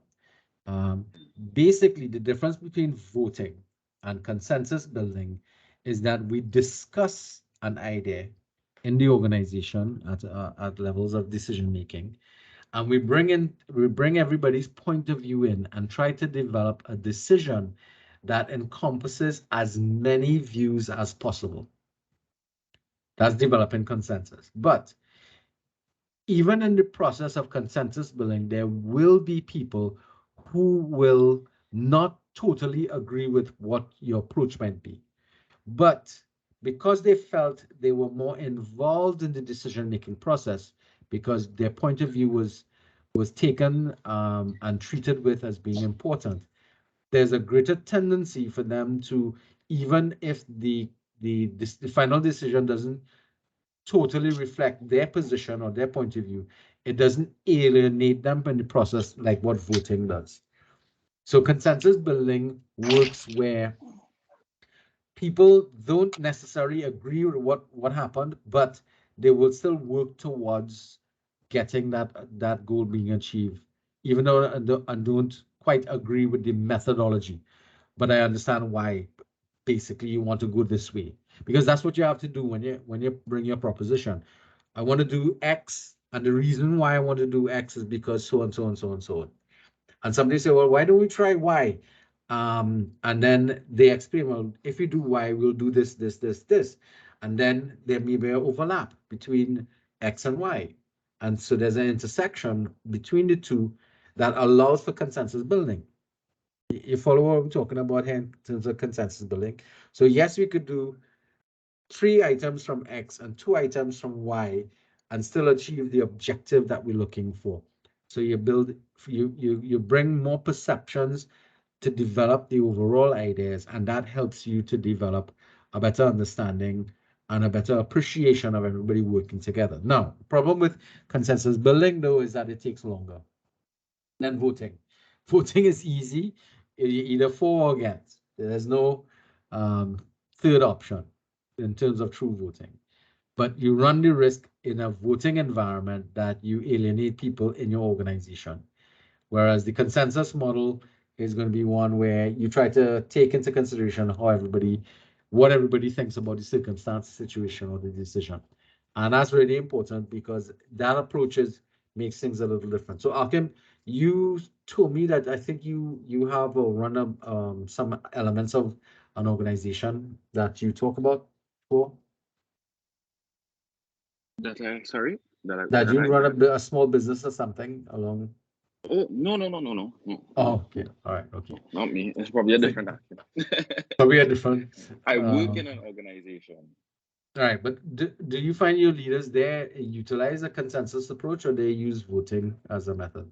Basically, the difference between voting and consensus building is that we discuss an idea in the organization at levels of decision making, and we bring everybody's point of view in and try to develop a decision that encompasses as many views as possible. That's developing consensus. But even in the process of consensus building, there will be people who will not totally agree with what your approach might be. But because they felt they were more involved in the decision-making process, because their point of view was taken and treated with as being important, there's a greater tendency for them to, even if the final decision doesn't totally reflect their position or their point of view, it doesn't alienate them in the process like what voting does. So consensus building works where people don't necessarily agree with what happened, but they will still work towards getting that goal being achieved, even though I don't quite agree with the methodology, but I understand why basically you want to go this way, because that's what you have to do when you bring your proposition. I want to do X, and the reason why I want to do X is because so and so and so and so on. And somebody say, well, why don't we try Y? And then they explain, well, if we do Y, we'll do this, this, this, this. And then there may be an overlap between X and Y. And so there's an intersection between the two that allows for consensus building. You follow what I'm talking about here in terms of consensus building? So yes, we could do 3 items from X and 2 items from Y and still achieve the objective that we're looking for. So you build, you bring more perceptions to develop the overall ideas, and that helps you to develop a better understanding and a better appreciation of everybody working together. Now, the problem with consensus building, though, is that it takes longer than voting. Voting is easy, either for or against. There's no third option in terms of true voting. But you run the risk in a voting environment that you alienate people in your organization. Whereas the consensus model is going to be one where you try to take into consideration what everybody thinks about the circumstance, situation, or the decision. And that's really important because that makes things a little different. So Akim, you told me that I think you have run some elements of an organization that you talk about for. Sorry? That you run a small business or something along. Oh, no. Oh, okay. All right. Okay. Not me. It's probably a different action. Probably a different. I work in an organization. All right, but do you find your leaders there utilize a consensus approach, or they use voting as a method?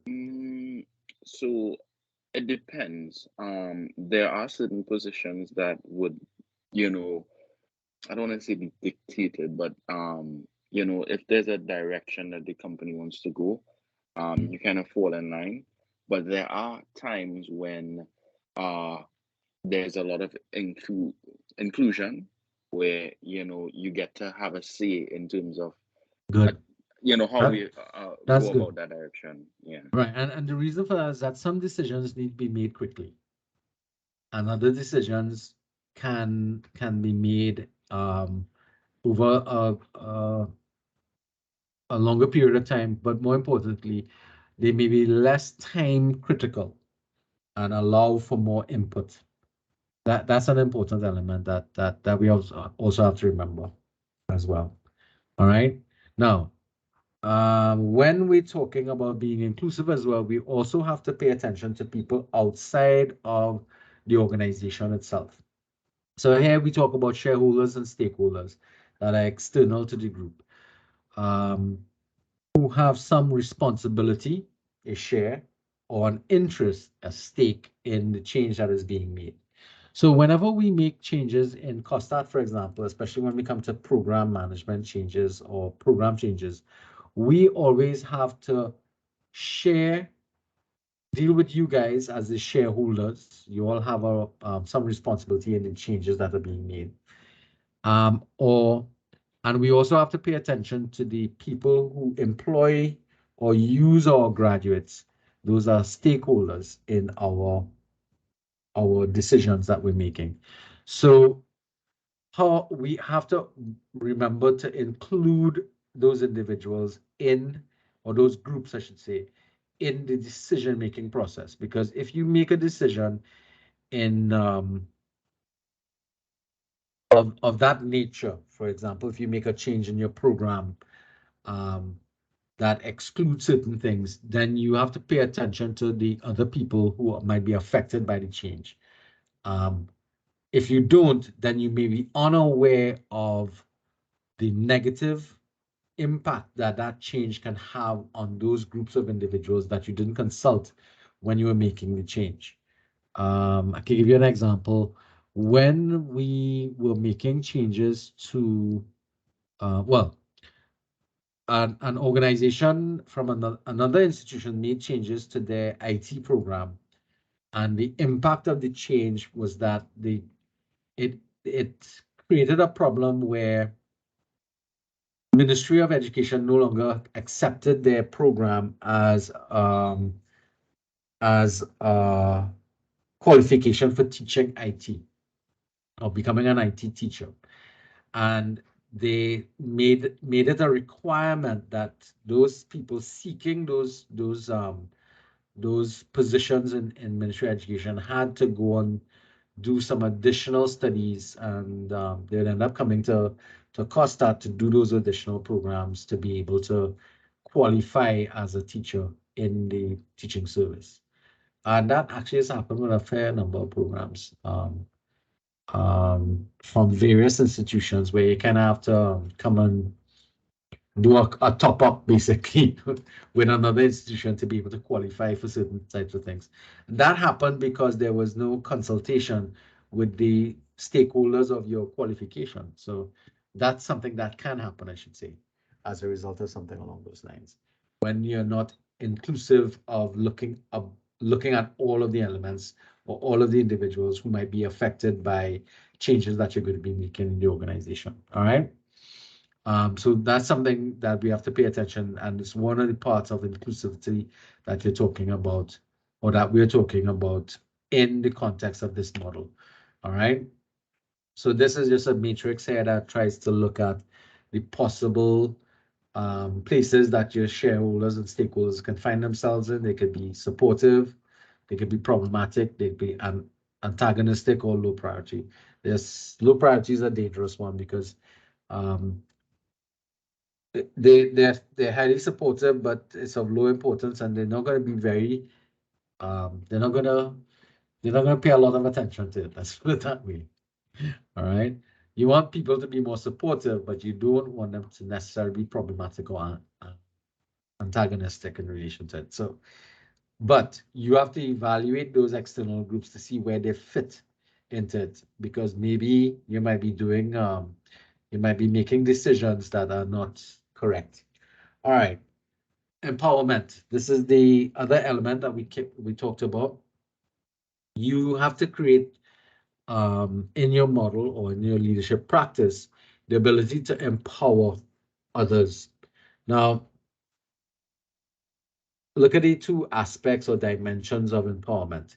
So it depends. There are certain positions that would, I don't want to say be dictated, but if there's a direction that the company wants to go, you kind of fall in line. But there are times when there's a lot of inclusion where you get to have a say in terms of good how we that's go good. about that direction. Yeah, right. And the reason for that is that some decisions need to be made quickly, and other decisions can be made over a longer period of time, but more importantly, they may be less time critical and allow for more input. That's an important element that we also have to remember as well. All right. Now, when we're talking about being inclusive as well, we also have to pay attention to people outside of the organization itself. So here we talk about shareholders and stakeholders that are external to the group, who have some responsibility, a share, or an interest, a stake in the change that is being made. So whenever we make changes in COSTAT, for example, especially when we come to program management changes or program changes, we always have to share deal with you guys as the shareholders. You all have some responsibility in the changes that are being made. And we also have to pay attention to the people who employ or use our graduates. Those are stakeholders in our decisions that we're making. So how we have to remember to include those individuals in, or those groups, I should say, in the decision-making process. Because if you make a decision in of that nature, for example, if you make a change in your program that excludes certain things, then you have to pay attention to the other people who might be affected by the change. If you don't, then you may be unaware of the negative impact that that change can have on those groups of individuals that you didn't consult when you were making the change. I can give you an example. When we were making changes to, well, an organization from another institution made changes to their IT program, and the impact of the change was that it created a problem where Ministry of Education no longer accepted their program as a qualification for teaching IT or becoming an IT teacher, and they made it a requirement that those people seeking those positions in Ministry of Education had to go and do some additional studies, and they'd end up coming to Costa to do those additional programs to be able to qualify as a teacher in the teaching service. And that actually has happened with a fair number of programs from various institutions where you kind of have to come and do a top up basically with another institution to be able to qualify for certain types of things. That happened because there was no consultation with the stakeholders of your qualification. So that's something that can happen, I should say, as a result of something along those lines. When you're not inclusive of looking at all of the elements or all of the individuals who might be affected by changes that you're going to be making in the organization. All right. So that's something that we have to pay attention, and it's one of the parts of inclusivity that you're talking about, or that we're talking about in the context of this model. All right. So this is just a matrix here that tries to look at the possible places that your shareholders and stakeholders can find themselves in. They could be supportive, they could be problematic, they could be antagonistic, or low priority. Low priority is a dangerous one because they're highly supportive, but it's of low importance, and they're not going to be very they're not gonna pay a lot of attention to it. Let's put it that way. All right. You want people to be more supportive, but you don't want them to necessarily be problematic or antagonistic in relation to it. So, but you have to evaluate those external groups to see where they fit into it, because maybe you might be doing you might be making decisions that are not correct. All right. Empowerment. This is the other element that we talked about. You have to create in your model or in your leadership practice the ability to empower others. Now, look at the two aspects or dimensions of empowerment.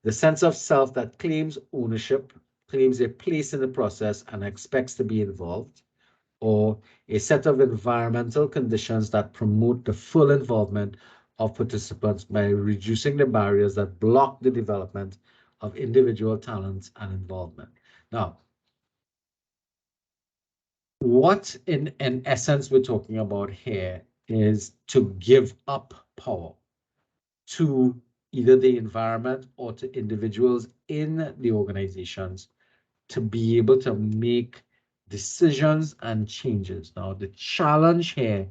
The sense of self that claims ownership, claims a place in the process, and expects to be involved, or a set of environmental conditions that promote the full involvement of participants by reducing the barriers that block the development of individual talents and involvement. Now, what in essence we're talking about here is to give up power to either the environment or to individuals in the organizations to be able to make decisions and changes. Now, the challenge here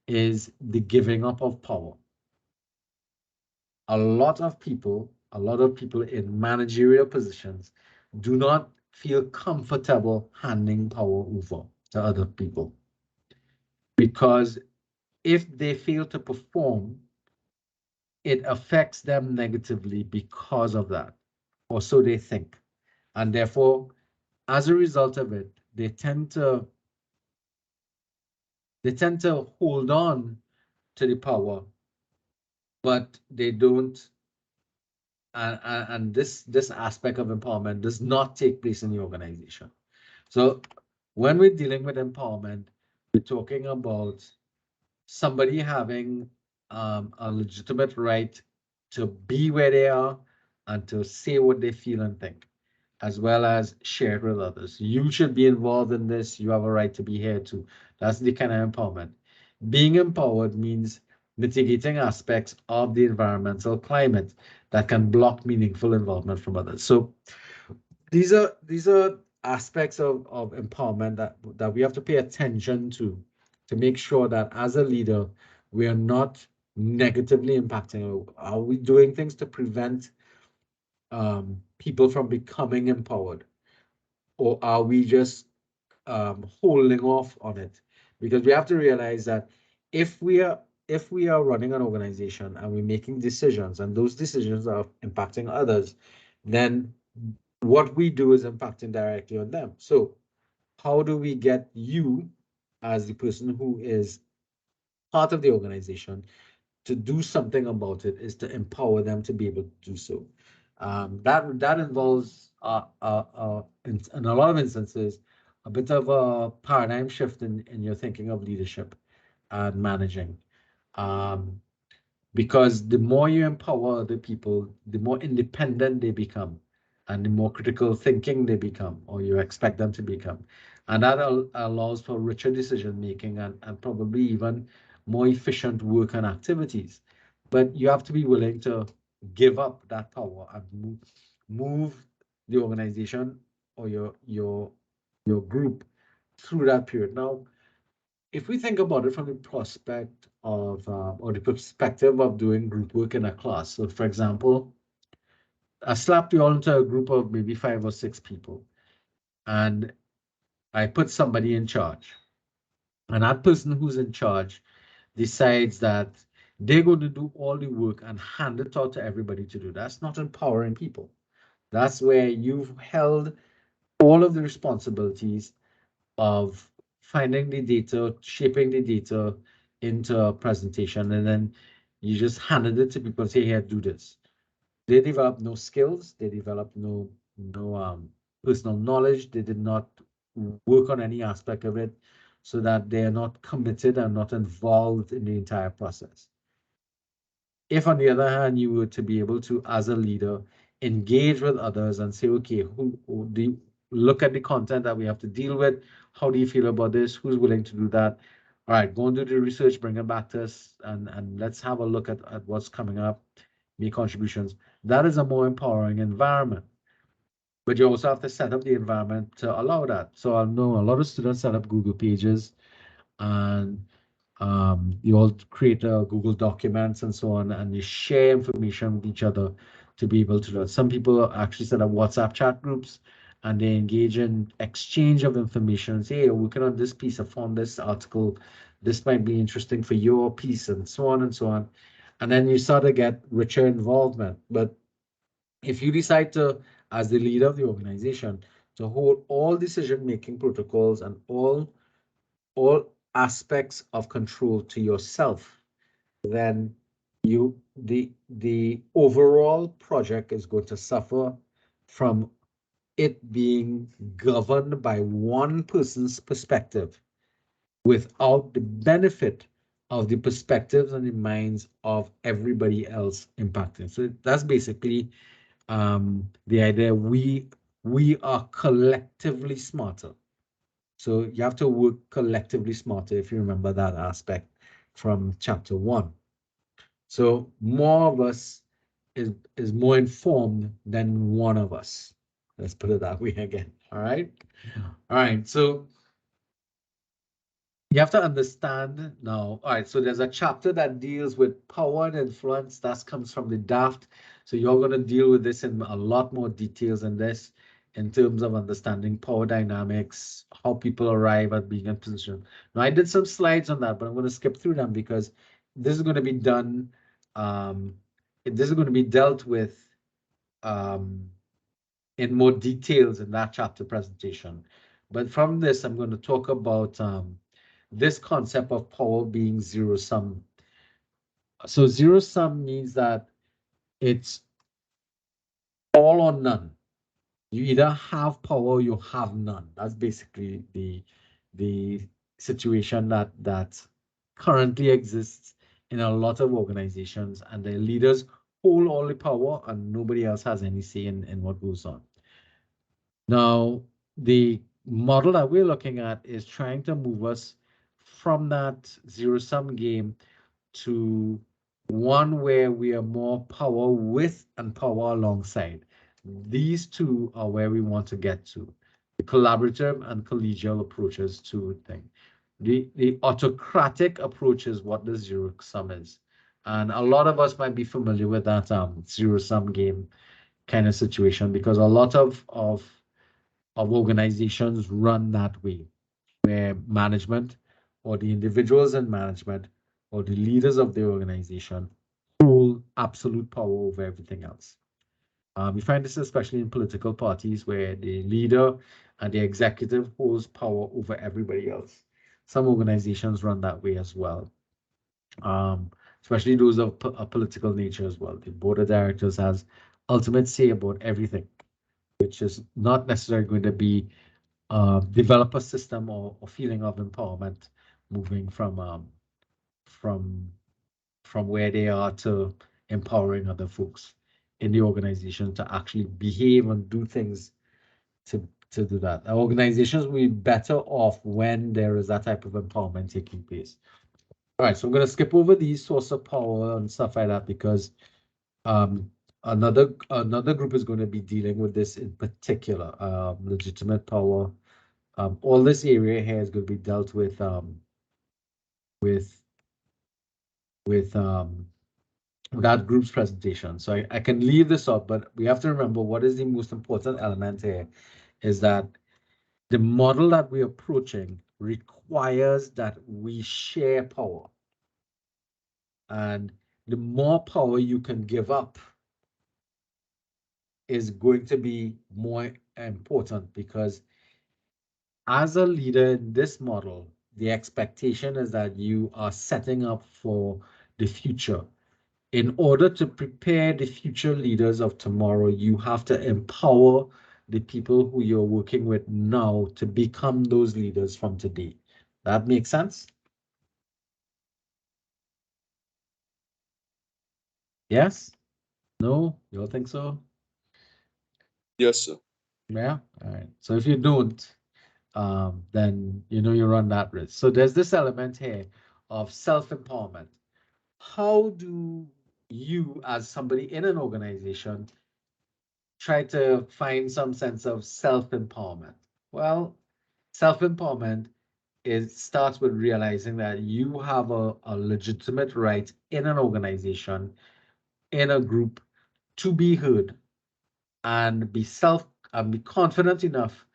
is the giving up of power. A lot of people in managerial positions do not feel comfortable handing power over to other people, because if they fail to perform, it affects them negatively because of that, or so they think. And therefore, as a result of it, they tend to hold on to the power, but they don't. And this aspect of empowerment does not take place in the organization. So when we're dealing with empowerment, we're talking about somebody having a legitimate right to be where they are and to say what they feel and think, as well as share it with others. You should be involved in this. You have a right to be here too. That's the kind of empowerment. Being empowered means mitigating aspects of the environmental climate that can block meaningful involvement from others. So these are aspects of empowerment that we have to pay attention to make sure that as a leader, we are not negatively impacting. Are we doing things to prevent people from becoming empowered? Or are we just holding off on it? Because we have to realize that if we are running an organization and we're making decisions and those decisions are impacting others, then what we do is impacting directly on them. So how do we get you as the person who is part of the organization to do something about it is to empower them to be able to do so. That involves, in a lot of instances, a bit of a paradigm shift in your thinking of leadership and managing. Because the more you empower the people, the more independent they become, and the more critical thinking they become, or you expect them to become. And that allows for richer decision making and probably even more efficient work and activities. But you have to be willing to give up that power and move the organization or your group through that period. Now, if we think about it from the prospect of, or the perspective of doing group work in a class. So for example, I slapped you all into a group of maybe 5 or 6 people, and I put somebody in charge. And that person who's in charge decides that they're going to do all the work and hand it out to everybody to do. That's not empowering people. That's where you've held all of the responsibilities of finding the data, shaping the data into a presentation, and then you just handed it to people and say, here, do this. They develop no skills, they develop no personal knowledge, they did not work on any aspect of it, so that they are not committed and not involved in the entire process. If, on the other hand, you were to be able to, as a leader, engage with others and say, okay, who do you look at the content that we have to deal with? How do you feel about this? Who's willing to do that? All right, go and do the research, bring it back to us, and let's have a look at what's coming up, make contributions. That is a more empowering environment. But you also have to set up the environment to allow that. So I know a lot of students set up Google Pages, and you all create Google documents and so on, and you share information with each other to be able to do it. Some people actually set up WhatsApp chat groups, and they engage in exchange of information and say, hey, working on this piece, I found this article, this might be interesting for your piece, and so on and so on. And then you start to get richer involvement. But if you decide to, as the leader of the organization, to hold all decision-making protocols and all aspects of control to yourself, then the overall project is going to suffer from it being governed by one person's perspective without the benefit of the perspectives and the minds of everybody else impacted. So that's basically the idea. We are collectively smarter. So you have to work collectively smarter, if you remember that aspect from chapter 1. So more of us is more informed than one of us. Let's put it that way again. All right. All right. So you have to understand now. All right. So there's a chapter that deals with power and influence. That comes from the DAFT. So you're going to deal with this in a lot more details than this, in terms of understanding power dynamics, how people arrive at being in position. Now, I did some slides on that, but I'm going to skip through them because this is going to be done this is going to be dealt with in more details in that chapter presentation. But from this, I'm going to talk about this concept of power being zero sum. So zero sum means that it's all or none. You either have power or you have none. That's basically the situation that currently exists in a lot of organizations, and their leaders hold all the power and nobody else has any say in what goes on. Now, the model that we're looking at is trying to move us from that zero-sum game to one where we are more power with and power alongside. These two are where we want to get to, the collaborative and collegial approaches to things. The autocratic approach is what the zero-sum is. And a lot of us might be familiar with that zero-sum game kind of situation, because a lot of organizations run that way, where management or the individuals in management or the leaders of the organization hold absolute power over everything else. We find this especially in political parties where the leader and the executive holds power over everybody else. Some organizations run that way as well, especially those of a political nature as well. The board of directors has ultimate say about everything, which is not necessarily going to be develop a system or feeling of empowerment, moving from where they are to empowering other folks in the organization to actually behave and do things to do that. Our organizations will be better off when there is that type of empowerment taking place. All right, so I'm going to skip over these source of power and stuff like that, because another group is going to be dealing with this in particular, legitimate power. All this area here is going to be dealt with that group's presentation. So I can leave this up, but we have to remember what is the most important element here is that the model that we're approaching requires that we share power. And the more power you can give up is going to be more important, because as a leader in this model, the expectation is that you are setting up for the future. In order to prepare the future leaders of tomorrow, you have to empower the people who you're working with now to become those leaders from today. That makes sense? Yes? No? You don't think so? Yes, sir. Yeah? All right. So if you don't, then you know you run that risk. So there's this element here of self-empowerment. How do you, as somebody in an organization, try to find some sense of self-empowerment? Well, self-empowerment starts with realizing that you have a legitimate right in an organization, in a group, to be heard and be confident enough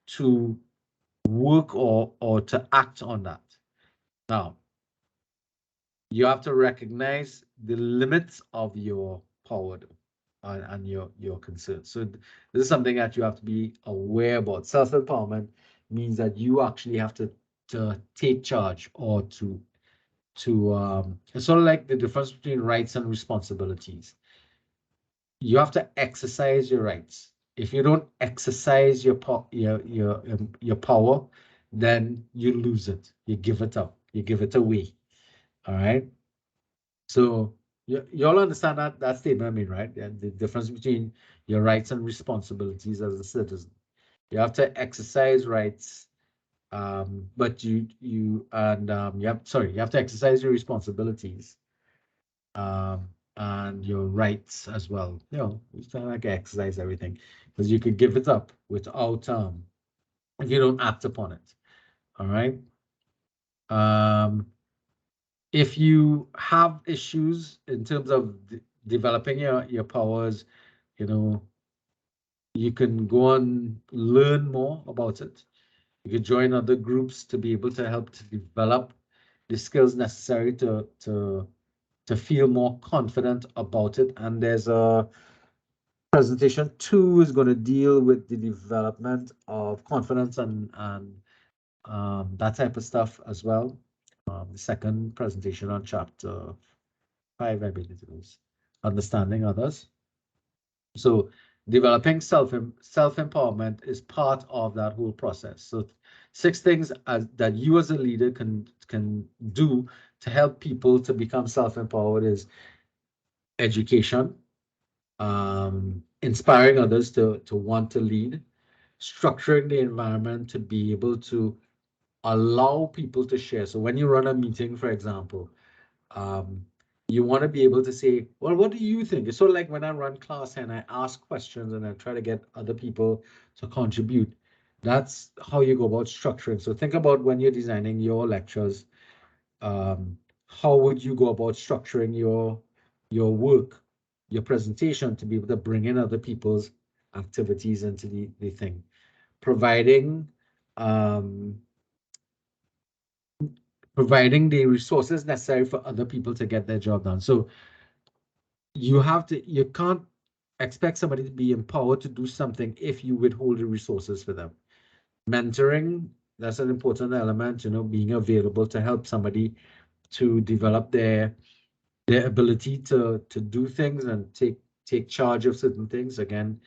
to work or to act on that. Now, you have to recognize the limits of your power and your concerns. So this is something that you have to be aware about. Self-empowerment means that you actually have to take charge, or to it's sort of like the difference between rights and responsibilities. You have to exercise your rights. If you don't exercise your power, then you lose it. You give it up. You give it away. All right. So you all understand that statement I mean, right? The difference between your rights and responsibilities as a citizen. You have to exercise rights, but you have to exercise your responsibilities, and your rights as well. You know, it's not like exercise everything, because you could give it up without if you don't act upon it. All right. If you have issues in terms of developing your powers, you know, you can go and learn more about it. You can join other groups to be able to help to develop the skills necessary to to feel more confident about it. And there's a presentation 2 is going to deal with the development of confidence and that type of stuff as well. The second presentation on chapter 5, I believe it was, understanding others. So developing self-empowerment is part of that whole process. So 6 things that you as a leader can do to help people to become self-empowered is education, inspiring others to want to lead, structuring the environment to be able to allow people to share. So when you run a meeting, for example, you want to be able to say, well, what do you think? It's sort of like when I run class and I ask questions and I try to get other people to contribute. That's how you go about structuring. So think about when you're designing your lectures, how would you go about structuring your work, your presentation, to be able to bring in other people's activities into the thing, providing the resources necessary for other people to get their job done. So you can't expect somebody to be empowered to do something if you withhold the resources for them. Mentoring, that's an important element, being available to help somebody to develop their ability to do things and take charge of certain things. Again,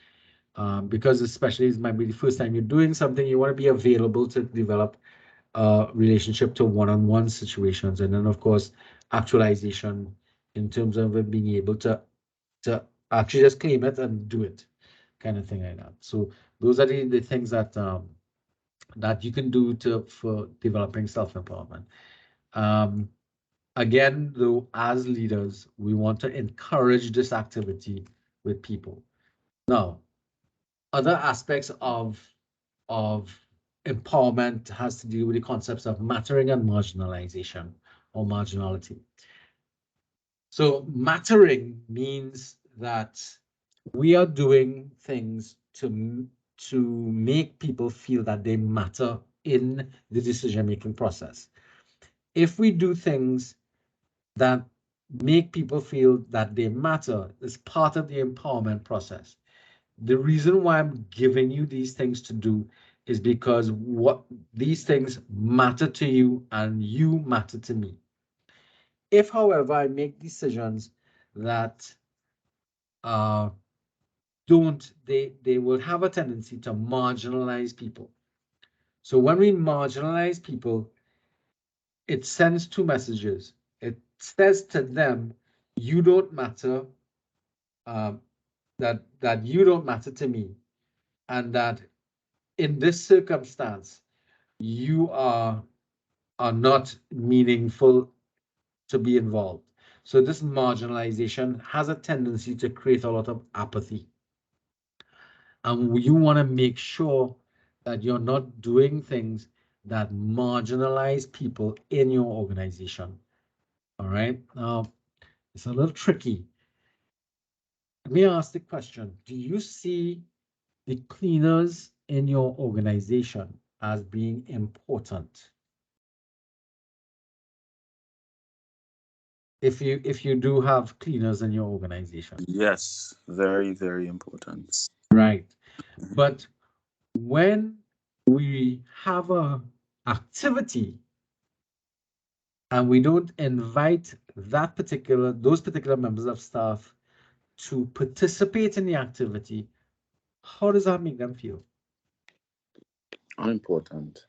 because especially it might be the first time you're doing something, you want to be available to develop relationship to one-on-one situations, and then of course actualization in terms of it being able to actually just claim it and do it, kind of thing like that. So those are the things that that you can do for developing self-empowerment. Again, though, as leaders, we want to encourage this activity with people. Now, other aspects of empowerment has to do with the concepts of mattering and marginalization or marginality. So mattering means that we are doing things to make people feel that they matter in the decision-making process. If we do things that make people feel that they matter as part of the empowerment process, the reason why I'm giving you these things to do is because what these things matter to you and you matter to me. If, however, I make decisions that they will have a tendency to marginalize people. So when we marginalize people, it sends 2 messages. It says to them, you don't matter, that you don't matter to me, and that in this circumstance, you are not meaningful to be involved. So this marginalization has a tendency to create a lot of apathy. And you want to make sure that you're not doing things that marginalize people in your organization. All right. Now, it's a little tricky. Let me ask the question. Do you see the cleaners in your organization as being important? If you do have cleaners in your organization. Yes, very, very important. Right. But when we have a activity and we don't invite those particular members of staff to participate in the activity, how does that make them feel? Unimportant.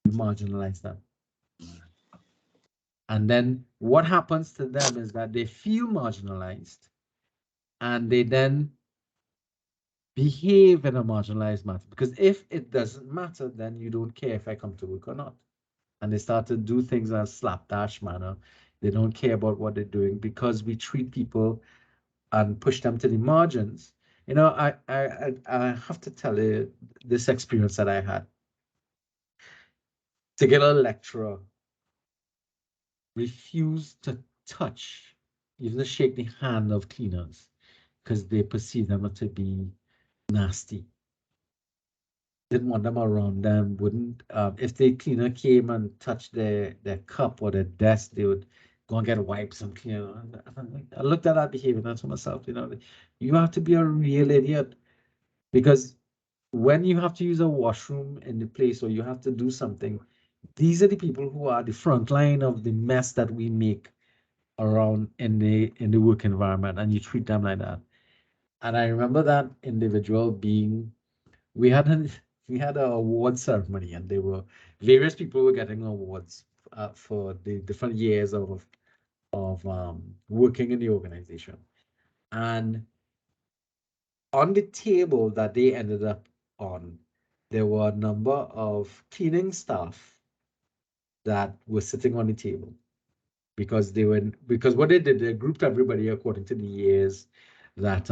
You marginalize them. And then what happens to them is that they feel marginalized and they then behave in a marginalized manner. Because if it doesn't matter, then you don't care if I come to work or not. And they start to do things in a slapdash manner. They don't care about what they're doing because we treat people and push them to the margins. I have to tell you this experience that I had. To get a lecturer refused to touch, even to shake the hand of cleaners because they perceive them to be nasty. Didn't want them around them, wouldn't, if the cleaner came and touched their cup or their desk, they would go and get wipes and clean. I looked at that behavior and I told myself, you have to be a real idiot, because when you have to use a washroom in the place or you have to do something, these are the people who are the front line of the mess that we make around in the work environment, and you treat them like that. And I remember that individual being, we had an we had an award ceremony, and there were various people were getting awards for the different years of working in the organization. And on the table that they ended up on, there were a number of cleaning staff that were sitting on the table, because what they did, they grouped everybody according to the years that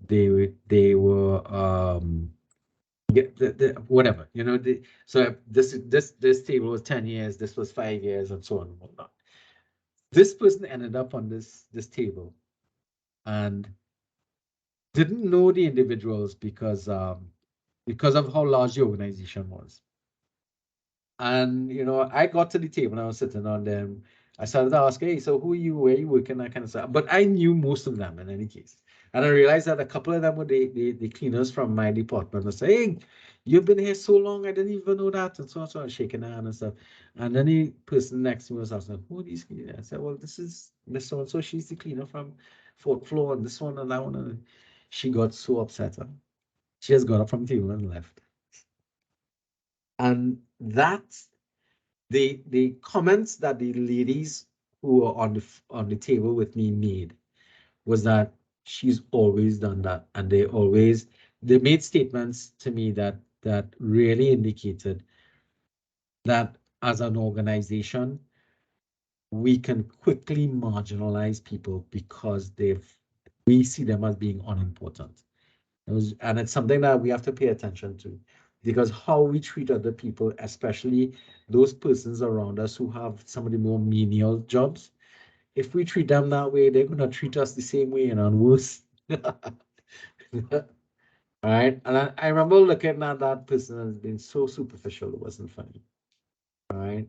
they were whatever, so this table was 10 years, this was 5 years, and so on and whatnot. This person ended up on this table and didn't know the individuals because of how large the organization was. And I got to the table and I was sitting on them. I started to ask, hey, so who are you? Where are you working? That kind of stuff. But I knew most of them in any case. And I realized that a couple of them were the cleaners from my department. I said, hey, you've been here so long, I didn't even know that. And so I was shaking their hand and stuff. And then the person next to me was asking, who are these cleaners? I said, well, this is Miss So-and-so. She's the cleaner from fourth floor, and this one and that one. And she got so upset. She just got up from the table and left. And that's the comments that the ladies who were on the table with me made was that she's always done that, and they made statements to me that really indicated that as an organization we can quickly marginalize people because we see them as being unimportant. And it's something that we have to pay attention to, because how we treat other people, especially those persons around us who have some of the more menial jobs, if we treat them that way, they're going to treat us the same way and worse. All right. And I remember looking at that person as being so superficial, it wasn't funny. All right.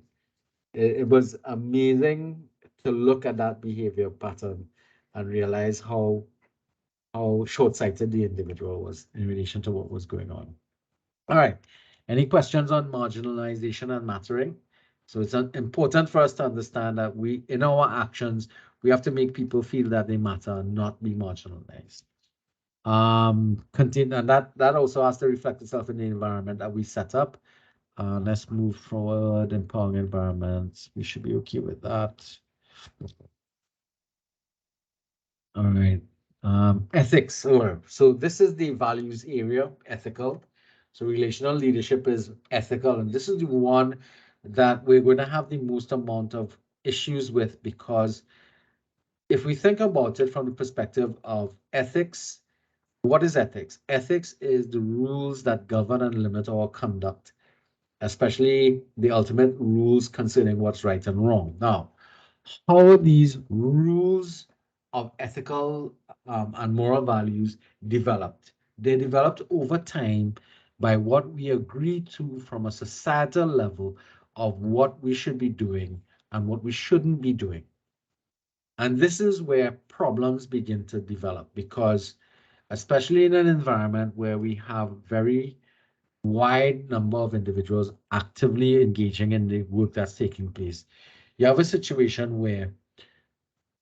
It was amazing to look at that behavior pattern and realize how short-sighted the individual was in relation to what was going on. All right. Any questions on marginalization and mattering? So it's important for us to understand that in our actions, we have to make people feel that they matter and not be marginalized. Continue, and that also has to reflect itself in the environment that we set up. Let's move forward. Empowering environments. We should be okay with that. All right. Ethics. So this is the values area, ethical. So relational leadership is ethical, and this is the one that we're going to have the most amount of issues with, because if we think about it from the perspective of ethics, what is ethics? Ethics is the rules that govern and limit our conduct, especially the ultimate rules concerning what's right and wrong. Now, how these rules of ethical and moral values developed? They developed over time by what we agree to from a societal level of what we should be doing and what we shouldn't be doing. And this is where problems begin to develop, because especially in an environment where we have very wide number of individuals actively engaging in the work that's taking place, you have a situation where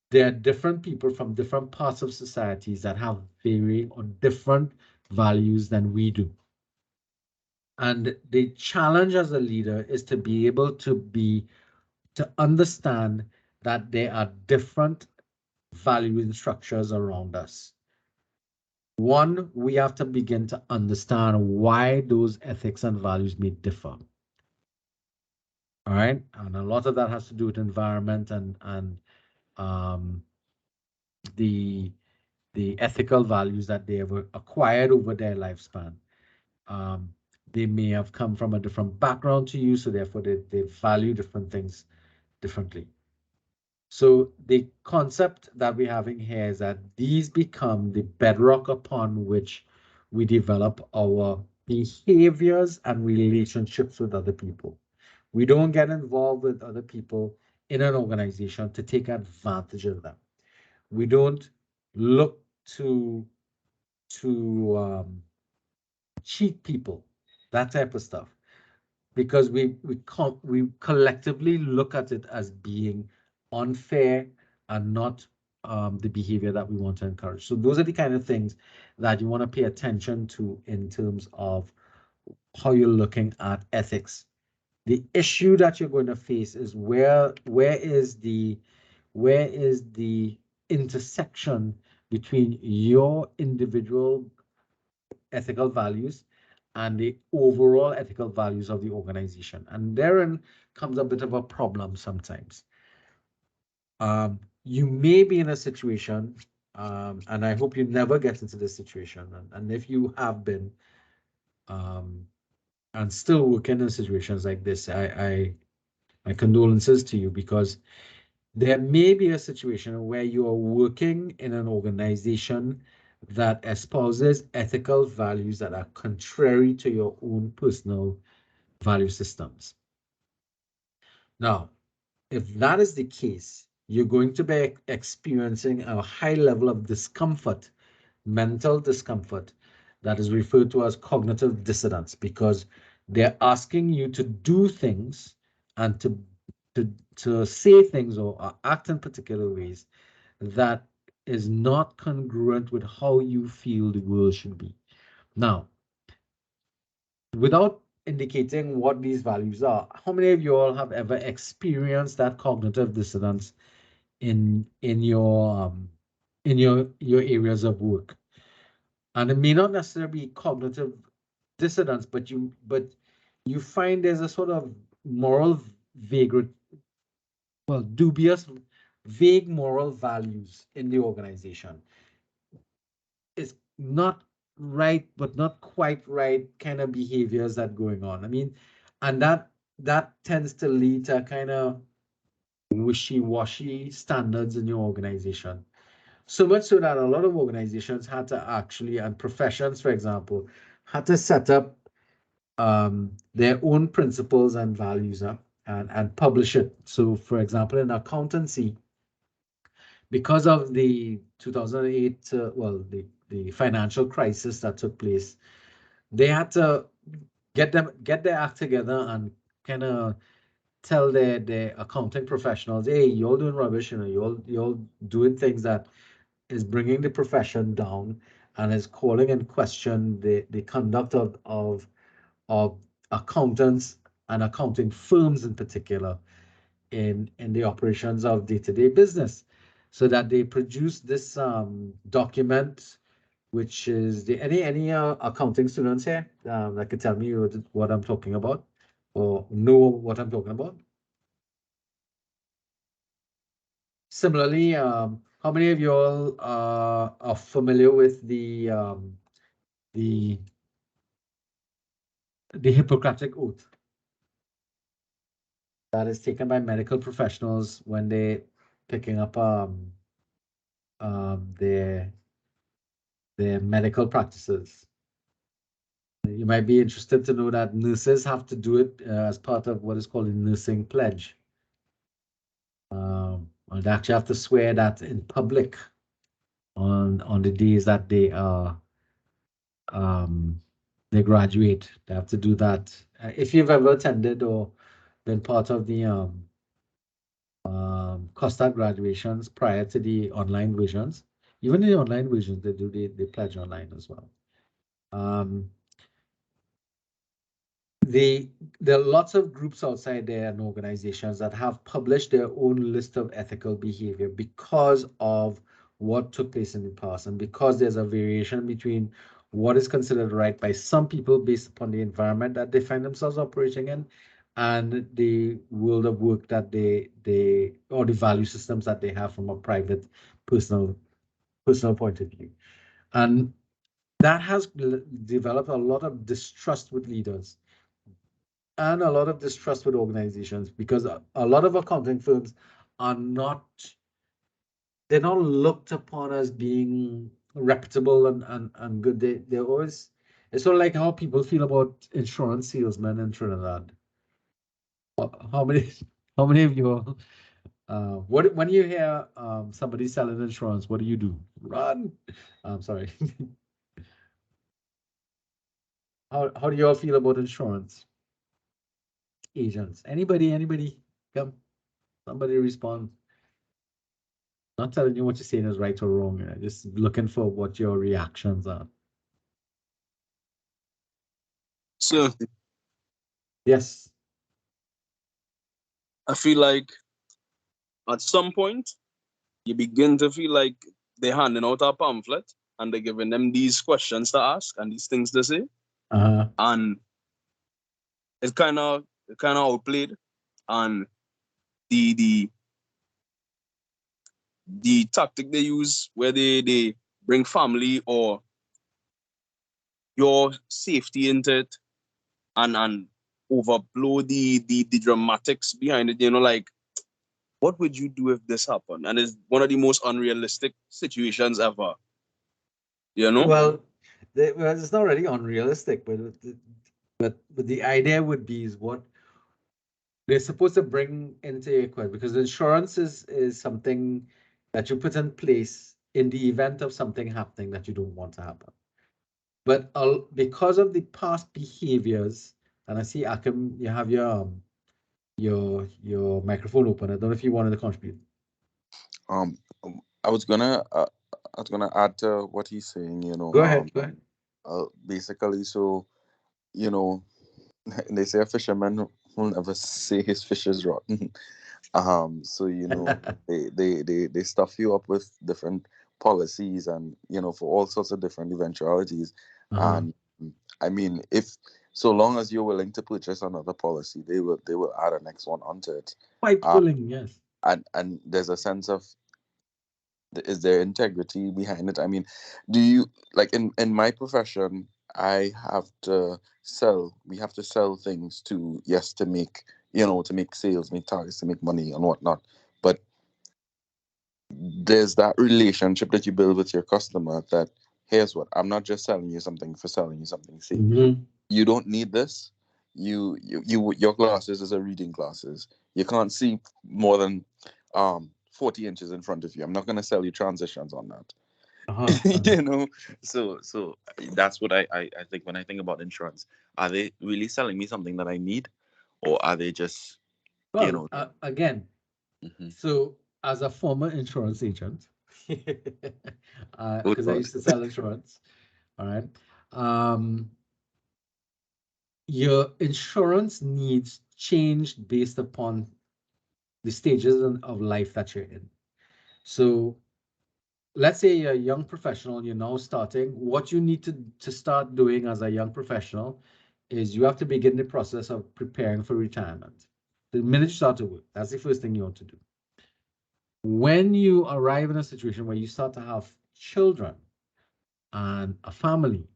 there are different people from different parts of societies that have varying or different values than we do. And the challenge as a leader is to be able to understand that there are different value structures around us. One, we have to begin to understand why those ethics and values may differ. All right, and a lot of that has to do with environment and the ethical values that they have acquired over their lifespan. They may have come from a different background to you, so therefore they value different things differently. So the concept that we're having here is that these become the bedrock upon which we develop our behaviors and relationships with other people. We don't get involved with other people in an organization to take advantage of them. We don't look to cheat people, that type of stuff, because we collectively look at it as being unfair and not the behavior that we want to encourage. So those are the kind of things that you want to pay attention to in terms of how you're looking at ethics. The issue that you're going to face is where is the intersection between your individual ethical values and the overall ethical values of the organization. And therein comes a bit of a problem sometimes. You may be in a situation, and I hope you never get into this situation. And if you have been, and still working in situations like this, my condolences to you, because there may be a situation where you are working in an organization that espouses ethical values that are contrary to your own personal value systems. Now, if that is the case, you're going to be experiencing a high level of discomfort, mental discomfort, that is referred to as cognitive dissonance, because they're asking you to do things and to say things or act in particular ways that is not congruent with how you feel the world should be. Now, without indicating what these values are, how many of you all have ever experienced that cognitive dissonance in your areas of work? And it may not necessarily be cognitive dissonance, but you find there's a sort of moral dubious, vague moral values in the organization. It's not right, but not quite right kind of behaviors that going on. I mean, and that tends to lead to kind of wishy-washy standards in your organization. So much so that a lot of organizations had to actually, and professions, for example, had to set up their own principles and values and publish it. So, for example, in accountancy, because of the 2008, the financial crisis that took place, they had to get their act together and kind of tell their accounting professionals, hey, you're doing rubbish, you're doing things that is bringing the profession down and is calling in question the conduct of accountants and accounting firms in particular in the operations of day-to-day business, so that they produce this document, which is any accounting students here that could tell me what I'm talking about or know what I'm talking about. Similarly, how many of you all are familiar with the Hippocratic Oath that is taken by medical professionals when they're picking up their medical practices? You might be interested to know that nurses have to do it as part of what is called a nursing pledge. And they actually have to swear that in public on the days that they graduate. They have to do that. If you've ever attended or been part of the COSTA graduations prior to the online versions, even in the online versions, they do the pledge online as well. There are lots of groups outside there and organizations that have published their own list of ethical behavior because of what took place in the past, and because there's a variation between what is considered right by some people based upon the environment that they find themselves operating in and the world of work that they or the value systems that they have from a private personal point of view. And that has developed a lot of distrust with leaders and a lot of distrust with organizations, because a lot of accounting firms are they're not looked upon as being reputable and good. They're always, it's sort of like how people feel about insurance salesmen in Trinidad. How many of you When you hear somebody selling insurance, what do? Run. I'm sorry. How do you all feel about insurance agents? Anybody? Come, somebody respond. Not telling you what you're saying is right or wrong. Just looking for what your reactions are. So Yes. I feel like at some point you begin to feel like they're handing out a pamphlet and they're giving them these questions to ask and these things to say, and it's kind of outplayed, and the the tactic they use where they bring family or your safety into it and overblow the dramatics behind it. Like, what would you do if this happened? And it's one of the most unrealistic situations ever. Well, it's not really unrealistic, but the idea would be is what they're supposed to bring into your equation, because insurance is something that you put in place in the event of something happening that you don't want to happen. But because of the past behaviors, and I see Akim, you have your microphone open. I don't know if you wanted to contribute. Um, I was gonna add to what he's saying. Go ahead. Basically, so you know, they say a fisherman will never say his fish is rotten. So they stuff you up with different policies and for all sorts of different eventualities. And I mean, if so long as you're willing to purchase another policy, they will add a next one onto it. Quite willing, yes. And there's a sense of, is there integrity behind it? I mean, do you, like, in my profession, we have to sell things to make, to make sales, make targets, to make money and whatnot. But there's that relationship that you build with your customer, that here's what, I'm not just selling you something for selling you something. See, you don't need this. Your glasses is a reading glasses. You can't see more than 40 inches in front of you. I'm not going to sell you transitions on that. So that's what I think when I think about insurance. Are they really selling me something that I need, or are they just, again, so as a former insurance agent, because I used to sell insurance, all right, your insurance needs change based upon the stages of life that you're in. So let's say you're a young professional, you're now starting. What you need to start doing as a young professional is you have to begin the process of preparing for retirement. The minute you start to work, that's the first thing you want to do. When you arrive in a situation where you start to have children and a family,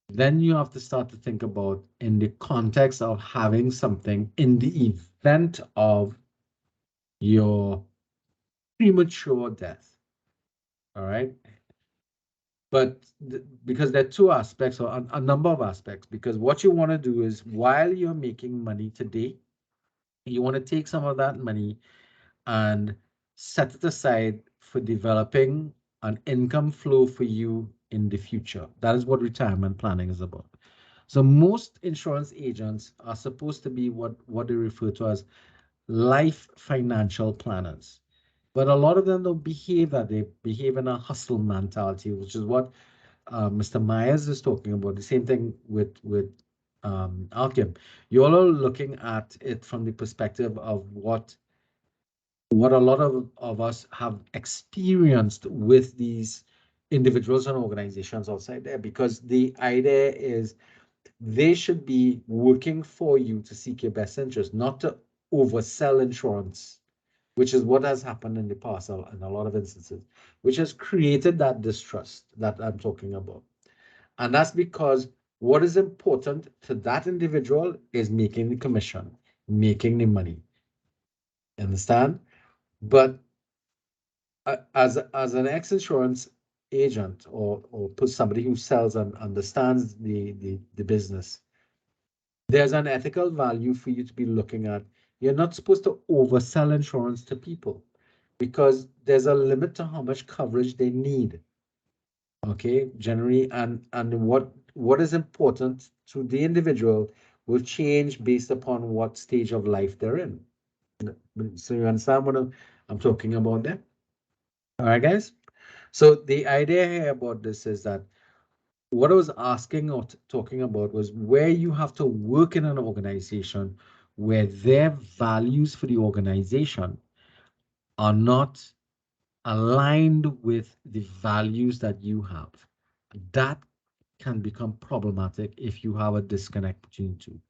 then you have to start to think about, in the context of having something in the event of your premature death. All right. But because there are two aspects, or a number of aspects, because what you want to do is, while you're making money today, you want to take some of that money and set it aside for developing an income flow for you in the future. That is what retirement planning is about. So most insurance agents are supposed to be what they refer to as life financial planners. But a lot of them don't behave that. They behave in a hustle mentality, which is what Mr. Myers is talking about. The same thing with Alkim. You all are looking at it from the perspective of what a lot of us have experienced with these individuals and organizations outside there, because the idea is they should be working for you to seek your best interest, not to oversell insurance, which is what has happened in the past in a lot of instances, which has created that distrust that I'm talking about. And that's because what is important to that individual is making the commission, making the money. Understand? But as an ex-insurance agent, or somebody who sells and understands the business, there's an ethical value for you to be looking at you're not supposed to oversell insurance to people because there's a limit to how much coverage they need. Okay, generally, and what is important to the individual will change based upon what stage of life they're in. So you understand what I'm talking about there? All right, guys. So the idea here about this is that what I was asking or talking about was where you have to work in an organization where their values for the organization are not aligned with the values that you have. That can become problematic if you have a disconnect between the two.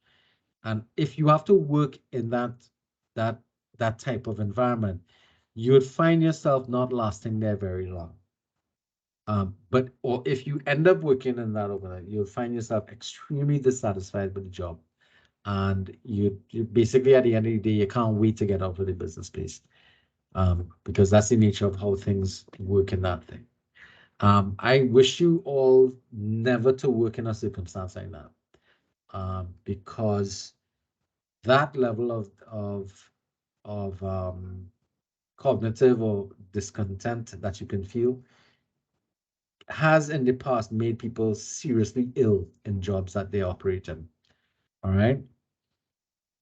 And if you have to work in that that type of environment, you would find yourself not lasting there very long. But or if you end up working in that organization, you'll find yourself extremely dissatisfied with the job. And you basically at the end of the day, you can't wait to get out of the business space. Because that's the nature of how things work in that thing. I wish you all never to work in a circumstance like that. Because that level of cognitive or discontent that you can feel has in the past made people seriously ill in jobs that they operate in. All right.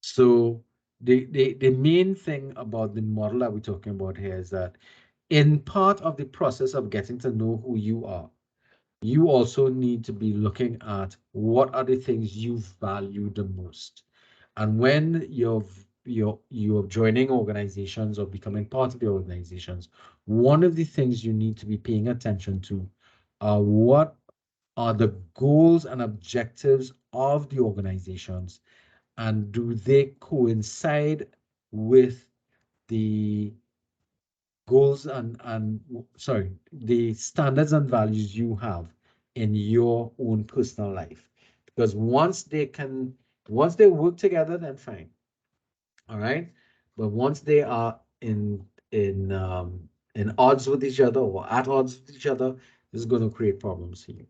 So the main thing about the model that we're talking about here is that in part of the process of getting to know who you are, you also need to be looking at what are the things you value the most. And when you're joining organizations or becoming part of the organizations, one of the things you need to be paying attention to are what are the goals and objectives of the organizations, and do they coincide with the goals and sorry, the standards and values you have in your own personal life? Because once they work together, then fine. All right. But once they are in odds with each other or at odds with each other, this is going to create problems for you.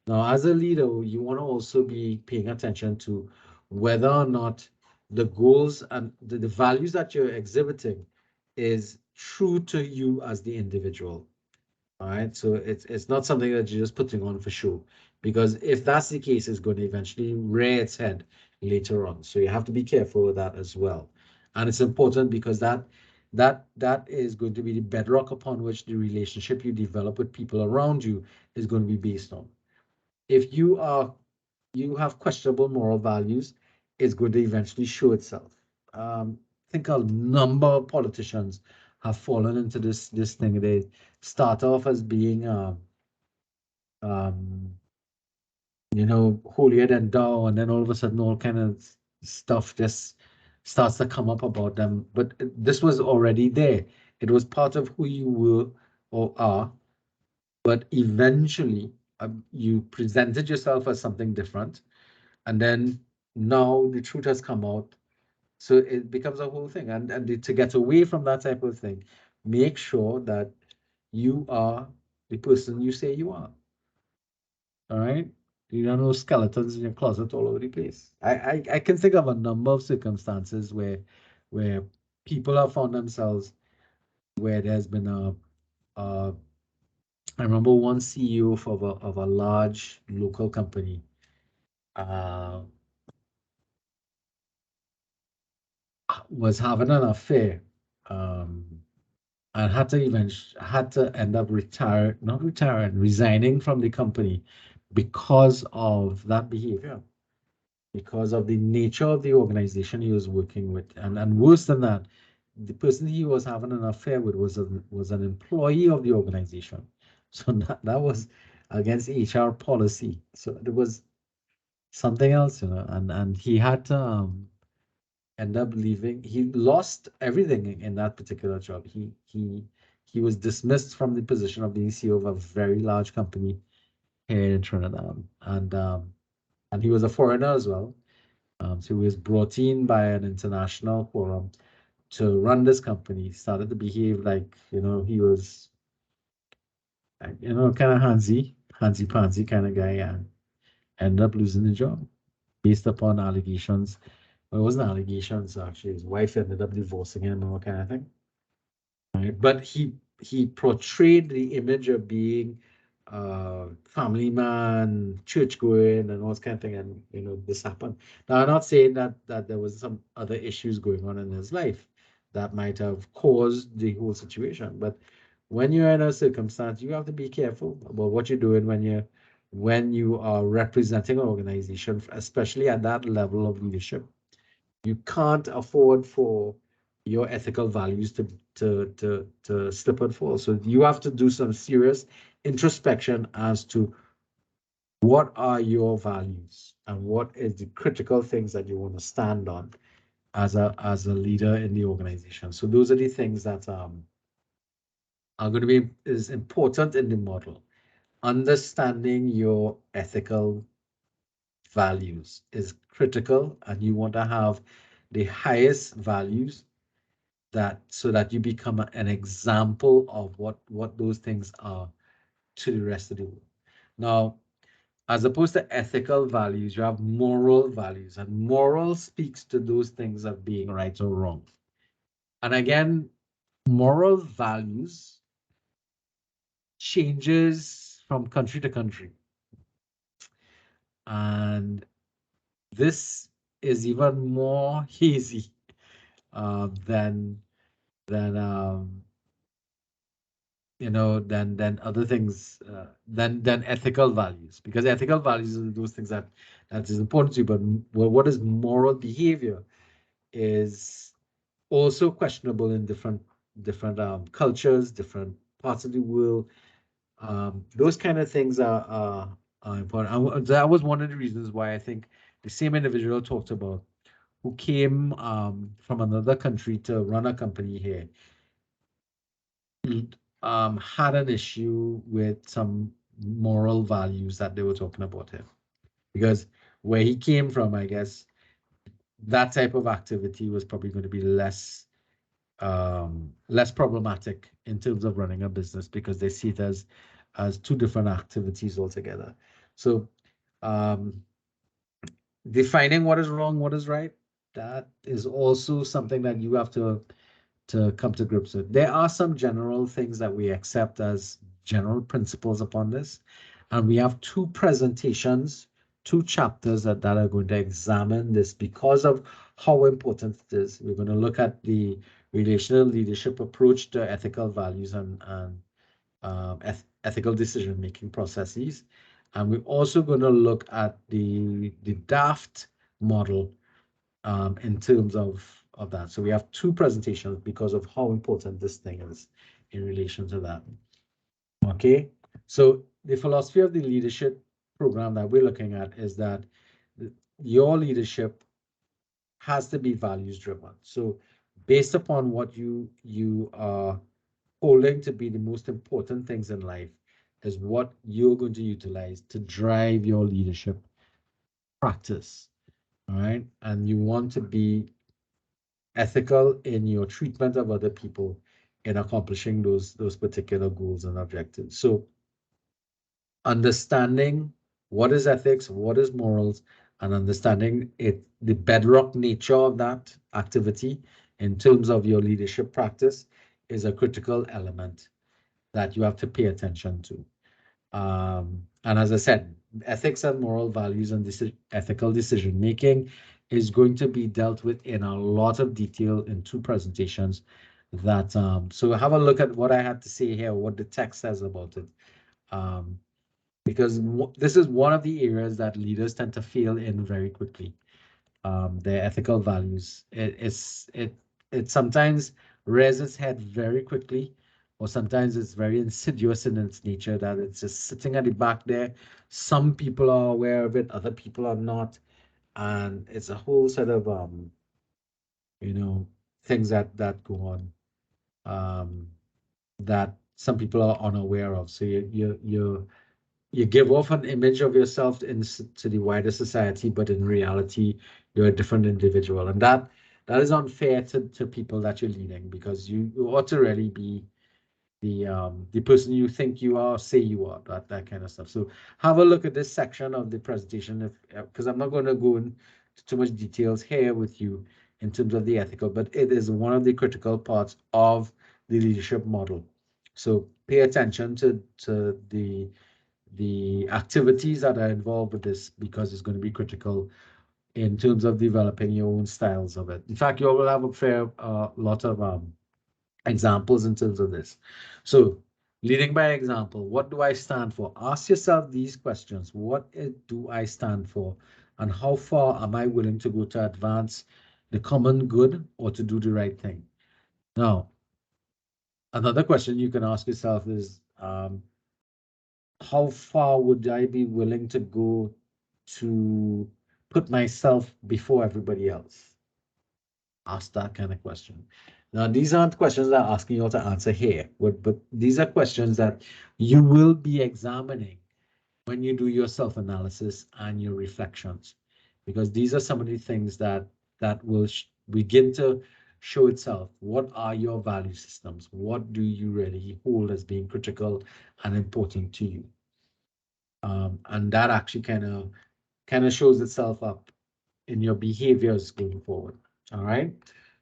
Now, as a leader, you want to also be paying attention to whether or not the goals and the values that you're exhibiting is true to you as the individual. All right, so it's not something that you're just putting on for show, because if that's the case, it's going to eventually rear its head later on. So you have to be careful with that as well. And it's important because that is going to be the bedrock upon which the relationship you develop with people around you is going to be based on. If you have questionable moral values, it's going to eventually show itself. I think a number of politicians have fallen into this thing. They start off as being um, holier than thou, and then all of a sudden all kind of stuff just starts to come up about them. But this was already there. It was part of who you were or are, but eventually you presented yourself as something different, and then now the truth has come out. So it becomes a whole thing. And to get away from that type of thing, make sure that you are the person you say you are. All right? You don't know skeletons in your closet all over the place. I can think of a number of circumstances where people have found themselves where there's been I remember one CEO of a large local company uh, was having an affair, um, and had to end up not retiring, resigning from the company because of that behavior, because of the nature of the organization he was working with, and worse than that, the person he was having an affair with was an employee of the organization. So that was against HR policy. So it was something else, and he had to end up leaving. He lost everything in that particular job. He was dismissed from the position of being CEO of a very large company here in Trinidad, and he was a foreigner as well. So he was brought in by an international forum to run this company. He started to behave like he was kind of handsy pansy kind of guy, and ended up losing the job based upon allegations Well, it wasn't allegations actually. His wife ended up divorcing him and all kind of thing. Right? But he portrayed the image of being family man, church going, and all this kind of thing. And this happened. Now, I'm not saying that there was some other issues going on in his life that might have caused the whole situation. But when you're in a circumstance, you have to be careful about what you're doing when you are representing an organization, especially at that level of leadership. You can't afford for your ethical values to slip and fall. So you have to do some serious introspection as to what are your values and what is the critical things that you want to stand on as a leader in the organization. So those are the things that are going to be is important in the model. Understanding your ethical values is critical, and you want to have the highest values so that you become an example of what those things are to the rest of the world. Now, as opposed to ethical values, you have moral values, and moral speaks to those things of being right or wrong. And again, moral values changes from country to country. And this is even more hazy than than other things, than ethical values, because ethical values are those things that is important to you. But what is moral behavior is also questionable in different cultures, different parts of the world. Those kind of things are important. That was one of the reasons why I think the same individual talked about who came from another country to run a company here had an issue with some moral values that they were talking about him, because where he came from, I guess that type of activity was probably going to be less problematic in terms of running a business, because they see it as two different activities altogether. So defining what is wrong, what is right, that is also something that you have to come to grips with. There are some general things that we accept as general principles upon this, and we have two presentations, two chapters that are going to examine this because of how important it is. We're going to look at the relational leadership approach to ethical values and ethical decision-making processes. And we're also going to look at the DAFT model in terms of that. So we have two presentations because of how important this thing is in relation to that. Okay, so the philosophy of the leadership program that we're looking at is that your leadership has to be values driven. So based upon what you are holding to be the most important things in life is what you're going to utilize to drive your leadership practice. All right, and you want to be ethical in your treatment of other people in accomplishing those particular goals and objectives. So understanding what is ethics, what is morals, and understanding the bedrock nature of that activity in terms of your leadership practice is a critical element that you have to pay attention to. And as I said, ethics and moral values and ethical decision making is going to be dealt with in a lot of detail in two presentations. So have a look at what I had to say here, what the text says about it, because this is one of the areas that leaders tend to fail in very quickly. Their ethical values. It sometimes rears its head very quickly, or sometimes it's very insidious in its nature that it's just sitting at the back there. Some people are aware of it, other people are not, and it's a whole set of things that go on that some people are unaware of. So you give off an image of yourself to the wider society, but in reality, you're a different individual. And that is unfair to people that you're leading, because you ought to really be the person you think you are, say you are, that kind of stuff. So have a look at this section of the presentation, because I'm not going to go into too much details here with you in terms of the ethical, but it is one of the critical parts of the leadership model. So pay attention to the activities that are involved with this, because it's going to be critical in terms of developing your own styles of it. In fact, you will have a fair lot of examples in terms of this. So leading by example, what do I stand for? Ask yourself these questions. What do I stand for? And how far am I willing to go to advance the common good or to do the right thing? Now, another question you can ask yourself is, how far would I be willing to go to put myself before everybody else? Ask that kind of question. Now, these aren't questions that I'm asking you all to answer here, but these are questions that you will be examining when you do your self-analysis and your reflections, because these are some of the things that will begin to show itself. What are your value systems? What do you really hold as being critical and important to you? And that actually kind of shows itself up in your behaviors going forward. All right.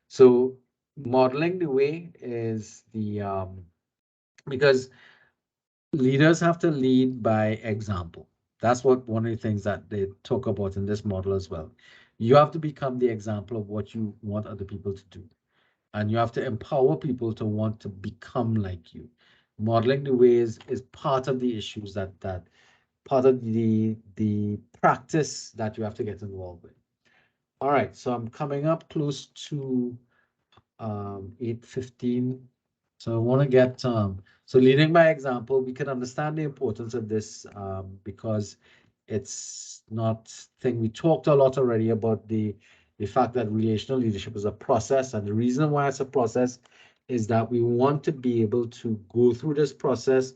So modeling the way is the because leaders have to lead by example. That's what one of the things that they talk about in this model as well. You have to become the example of what you want other people to do. And you have to empower people to want to become like you. Modeling the ways is part of the issues that part of the practice that you have to get involved with. All right, so I'm coming up close to 8:15. So I want to get so leading by example. We can understand the importance of this because it's not thing we talked a lot already about the fact that relational leadership is a process, and the reason why it's a process is that we want to be able to go through this process,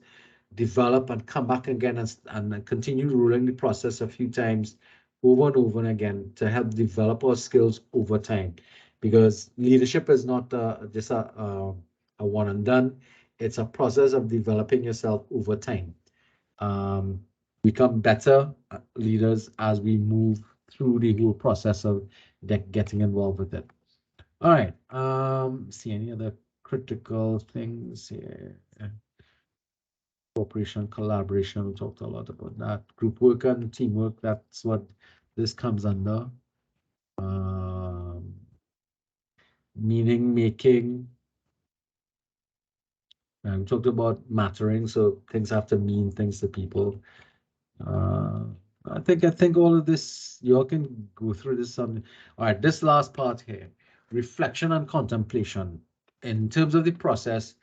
develop, and come back again and continue rolling the process a few times over and over and again to help develop our skills over time, because leadership is not just a one and done. It's a process of developing yourself over time. Become better leaders as we move through the whole process of getting involved with it. All right. See any other critical things here? Cooperation, collaboration, we talked a lot about that. Group work and teamwork, that's what this comes under. Meaning making. And we talked about mattering, so things have to mean things to people. I think all of this, you all can go through this. All right, this last part here, reflection and contemplation. In terms of the process,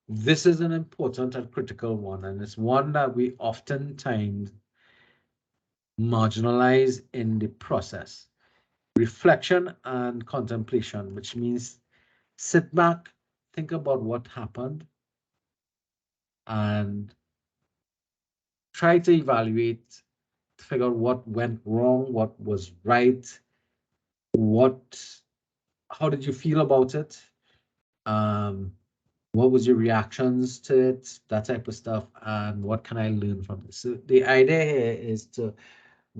this is an important and critical one, and it's one that we oftentimes marginalize in the process. Reflection and contemplation, which means sit back, think about what happened, and try to evaluate, figure out what went wrong, what was right, how did you feel about it? What was your reactions to it, that type of stuff, and what can I learn from this? So the idea here is to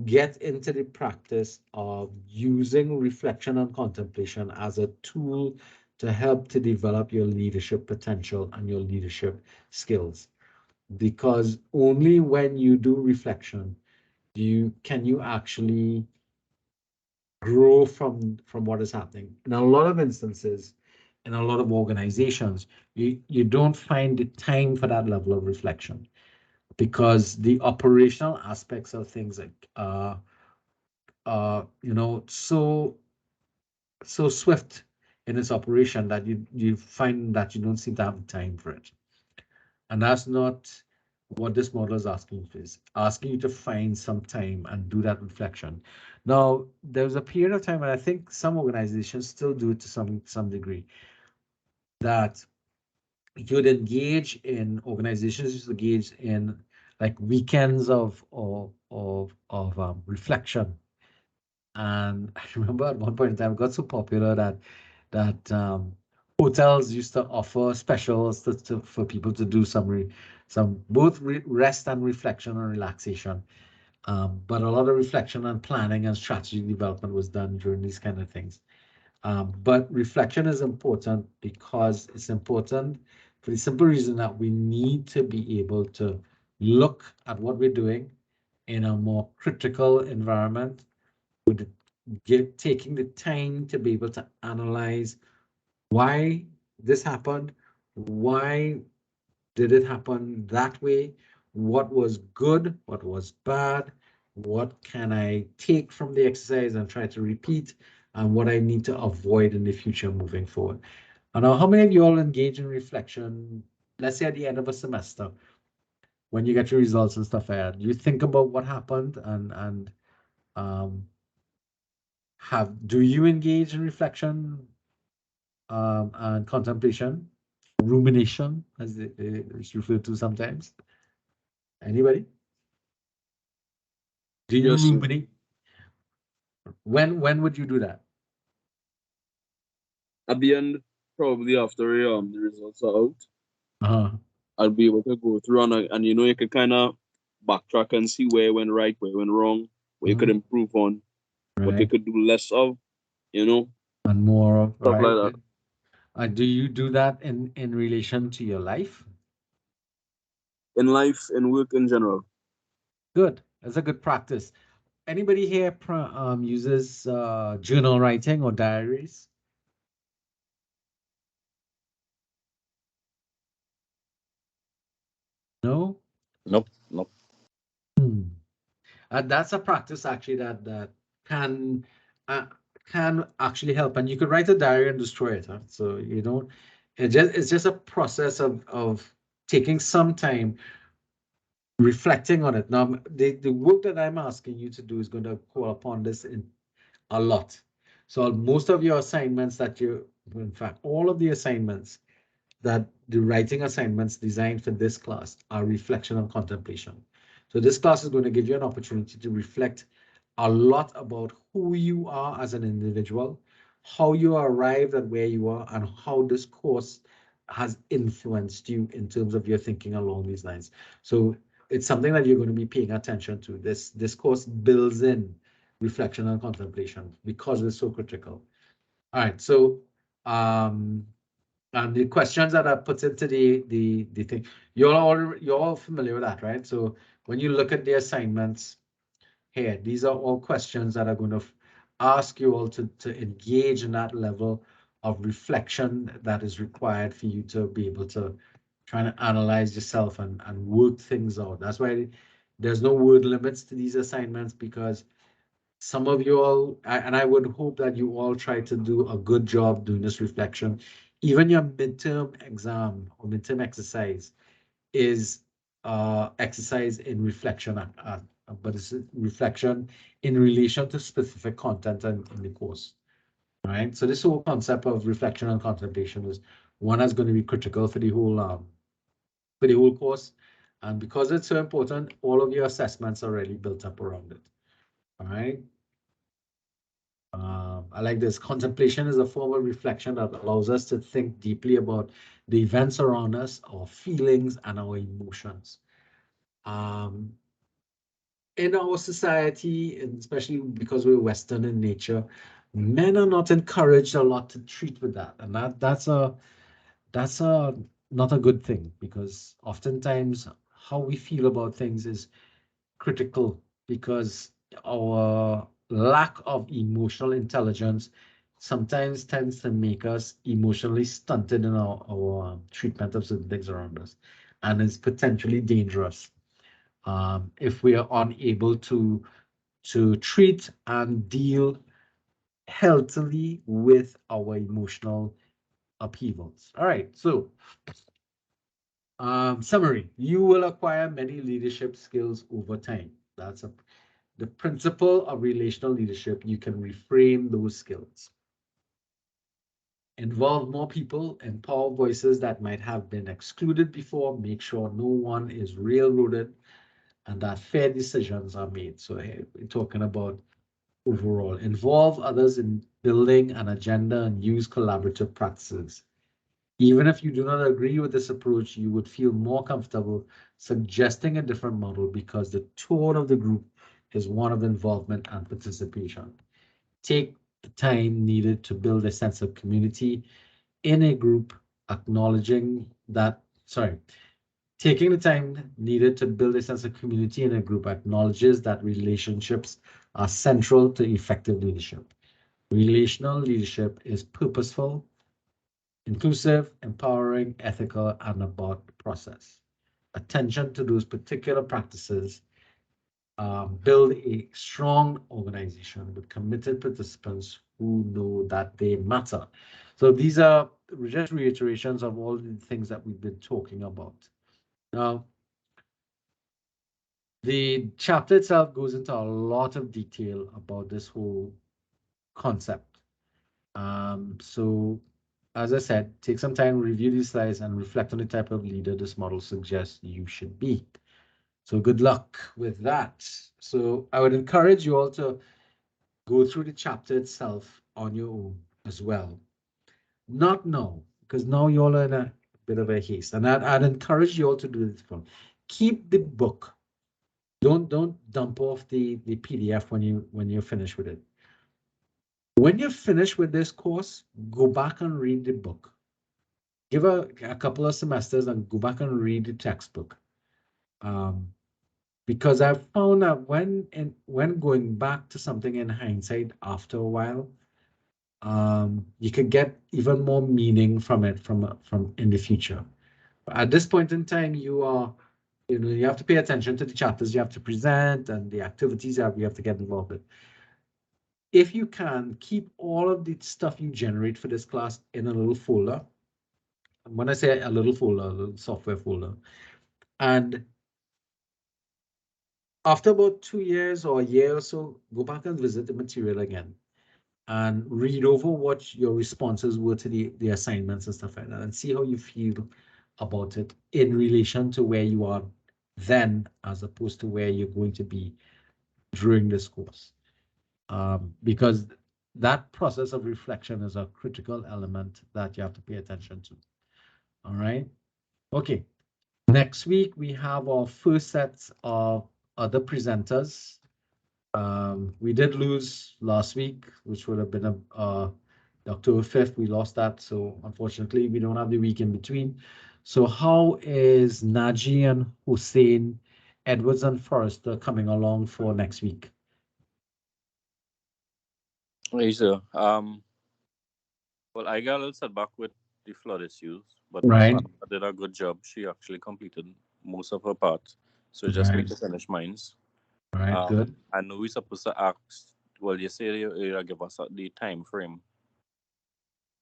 get into the practice of using reflection and contemplation as a tool to help to develop your leadership potential and your leadership skills. Because only when you do reflection can you actually grow from what is happening. In a lot of instances, in a lot of organizations, you don't find the time for that level of reflection because the operational aspects of things like so swift in its operation that you find that you don't seem to have time for it. And that's not what this model is asking for. Is asking you to find some time and do that reflection. Now, there was a period of time, and I think some organizations still do it to some degree, that you'd engage in organizations engage in like weekends of reflection. And I remember at one point in time, it got so popular that hotels used to offer specials for people to do some both rest and reflection and relaxation. But a lot of reflection and planning and strategy development was done during these kind of things. But reflection is important because it's important for the simple reason that we need to be able to look at what we're doing in a more critical environment, with taking the time to be able to analyze why this happened, why did it happen that way, what was good, what was bad, what can I take from the exercise and try to repeat, and what I need to avoid in the future moving forward. And now, how many of you all engage in reflection, let's say at the end of a semester, when you get your results and stuff like that? You think about what happened and um, do you engage in reflection and contemplation, rumination, as it's referred to sometimes? Anybody? Do you Yes, sir. ruminate? When would you do that? At the end, probably after the results are out, Uh-huh. I'll be able to go through and you know you can kind of backtrack and see where it went right, where it went wrong, where you could improve on, what you Right. could do less of, you know, And more of, stuff right? like that. Do you do that in relation to your life? In life, in work in general. Good. That's a good practice. Anybody here uses journal writing or diaries? No? Nope, nope. Hmm. That's a practice actually that can uh, can actually help. And you could write a diary and destroy it. Huh? So you don't. It's just a process of taking some time reflecting on it. Now, the work that I'm asking you to do is going to call upon this in a lot. So most of your assignments that in fact, all of the assignments that the writing assignments designed for this class are reflection and contemplation. So this class is going to give you an opportunity to reflect a lot about who you are as an individual, how you arrived at where you are, and how this course has influenced you in terms of your thinking along these lines. So it's something that you're going to be paying attention to. This course builds in reflection and contemplation because it's so critical. All right, so and the questions that are put into the thing, you're all familiar with that, right? So when you look at the assignments here, these are all questions that are going to ask you all to engage in that level of reflection that is required for you to be able to try and analyze yourself and work things out. That's why there's no word limits to these assignments, because some of you all, and I would hope that you all try to do a good job doing this reflection. Even your midterm exam or midterm exercise is exercise in reflection, but it's reflection in relation to specific content in the course. All right. So this whole concept of reflection and contemplation is one that's going to be critical for the whole course. And because it's so important, all of your assessments are really built up around it. All right. I like this. Contemplation is a form of reflection that allows us to think deeply about the events around us, our feelings, and our emotions. In our society, and especially because we're Western in nature, men are not encouraged a lot to treat with that, and that's a not a good thing, because oftentimes how we feel about things is critical, because our lack of emotional intelligence sometimes tends to make us emotionally stunted in our treatment of certain things around us, and is potentially dangerous if we are unable to treat and deal healthily with our emotional upheavals. All right, so summary: you will acquire many leadership skills over time. That's the principle of relational leadership. You can reframe those skills. Involve more people, empower voices that might have been excluded before, make sure no one is railroaded, and that fair decisions are made. So here we're talking about overall. Involve others in building an agenda and use collaborative practices. Even if you do not agree with this approach, you would feel more comfortable suggesting a different model because the tone of the group is one of involvement and participation. Take the time needed to build a sense of community in a group, acknowledging that, taking the time needed to build a sense of community in a group acknowledges that relationships are central to effective leadership. Relational leadership is purposeful, inclusive, empowering, ethical, and about the process. Attention to those particular practices build a strong organization with committed participants who know that they matter. So these are just reiterations of all the things that we've been talking about. Now, the chapter itself goes into a lot of detail about this whole concept. So as I said, take some time, review these slides, and reflect on the type of leader this model suggests you should be. So good luck with that. So I would encourage you all to go through the chapter itself on your own as well. Not now, because now you all are in a bit of a haste. And I'd encourage you all to do this one. Keep the book. Don't dump off the PDF when you're finished with it. When you're finished with this course, go back and read the book. Give a couple of semesters and go back and read the textbook. Because I've found that when going back to something in hindsight after a while, you could get even more meaning from it from in the future. But at this point in time, you have to pay attention to the chapters you have to present and the activities you have to get involved with. If you can, keep all of the stuff you generate for this class in a little folder. And when I say a little folder, a little software folder, and after about 2 years or a year or so, go back and visit the material again and read over what your responses were to the assignments and stuff like that, and see how you feel about it in relation to where you are then, as opposed to where you're going to be during this course. Because that process of reflection is a critical element that you have to pay attention to. All right. Okay. Next week, we have our first set of other presenters. We did lose last week, which would have been October 5th. We lost that. So unfortunately, we don't have the week in between. So how is Naji and Hussein, Edwards and Forrester coming along for next week? Hey, sir. Well, I got a little setback with the flood issues, but Right. I did a good job. She actually completed most of her part, so just need to finish mines. All right, good. I know we're supposed to ask. Well, you say you give us the time frame.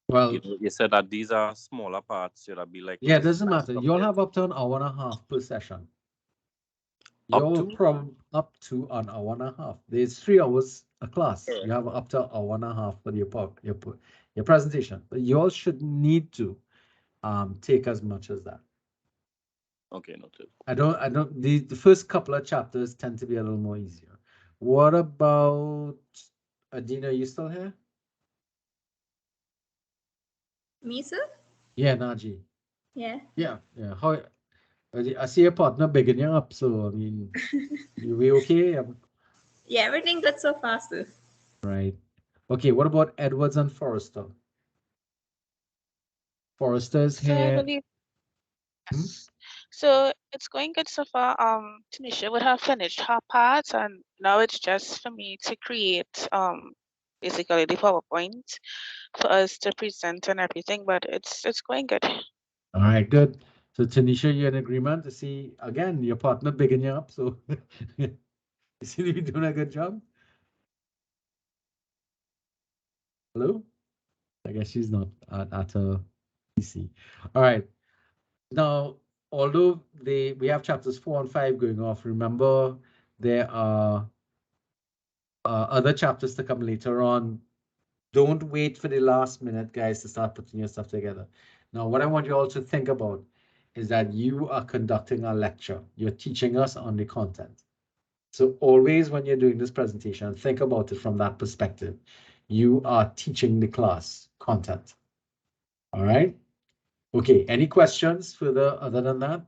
Well, you said that these are smaller parts. Should I be like? yeah, it doesn't matter. You'll have up to an hour and a half per session. You're probably up to an hour and a half. There's 3 hours a class. You have up to an hour and a half for your presentation. But you all should need to take as much as that. Okay, noted. The first couple of chapters tend to be a little more easier. What about Adina? Are you still here? Me, sir? Yeah, Naji. Yeah. Yeah. How I see your partner bigging you up, so I mean, we okay? Yeah, everything good so far, sir. Right. Okay, what about Edwards and Forrester? Forrester's So I here. believe so it's going good so far. Tanisha would have finished her part, and now it's just for me to create basically the PowerPoint for us to present and everything, but it's going good. All right, good. So Tanisha, you're in agreement to see again your partner bigging you up, so you seem to be doing a good job. Hello? I guess she's not at her PC. All right. Now, although we have chapters 4 and 5 going off, remember there are other chapters to come later on. Don't wait for the last minute, guys, to start putting your stuff together. Now, what I want you all to think about is that you are conducting a lecture. You're teaching us on the content. So always when you're doing this presentation, think about it from that perspective. You are teaching the class content. All right. Okay. Any questions further other than that?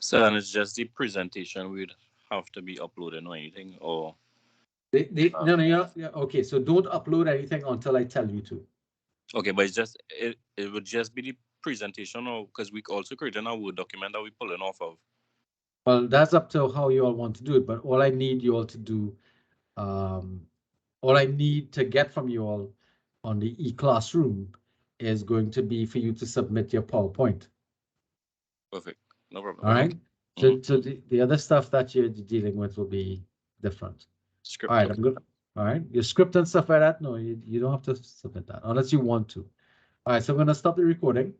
So then it's just the presentation would have to be uploaded or anything, or No, yeah, okay. So don't upload anything until I tell you to. okay, but it's just it would just be the presentation, or because we also created a Word document that we pulling off of. Well, that's up to how you all want to do it, but all I need you all to do, all I need to get from you all on the e-classroom is going to be for you to submit your PowerPoint. Perfect, no problem. All right. So the other stuff that you're dealing with will be different. Script. All right, I'm good. All right, your script and stuff like that. No, you don't have to submit that unless you want to. All right, so I'm gonna stop the recording.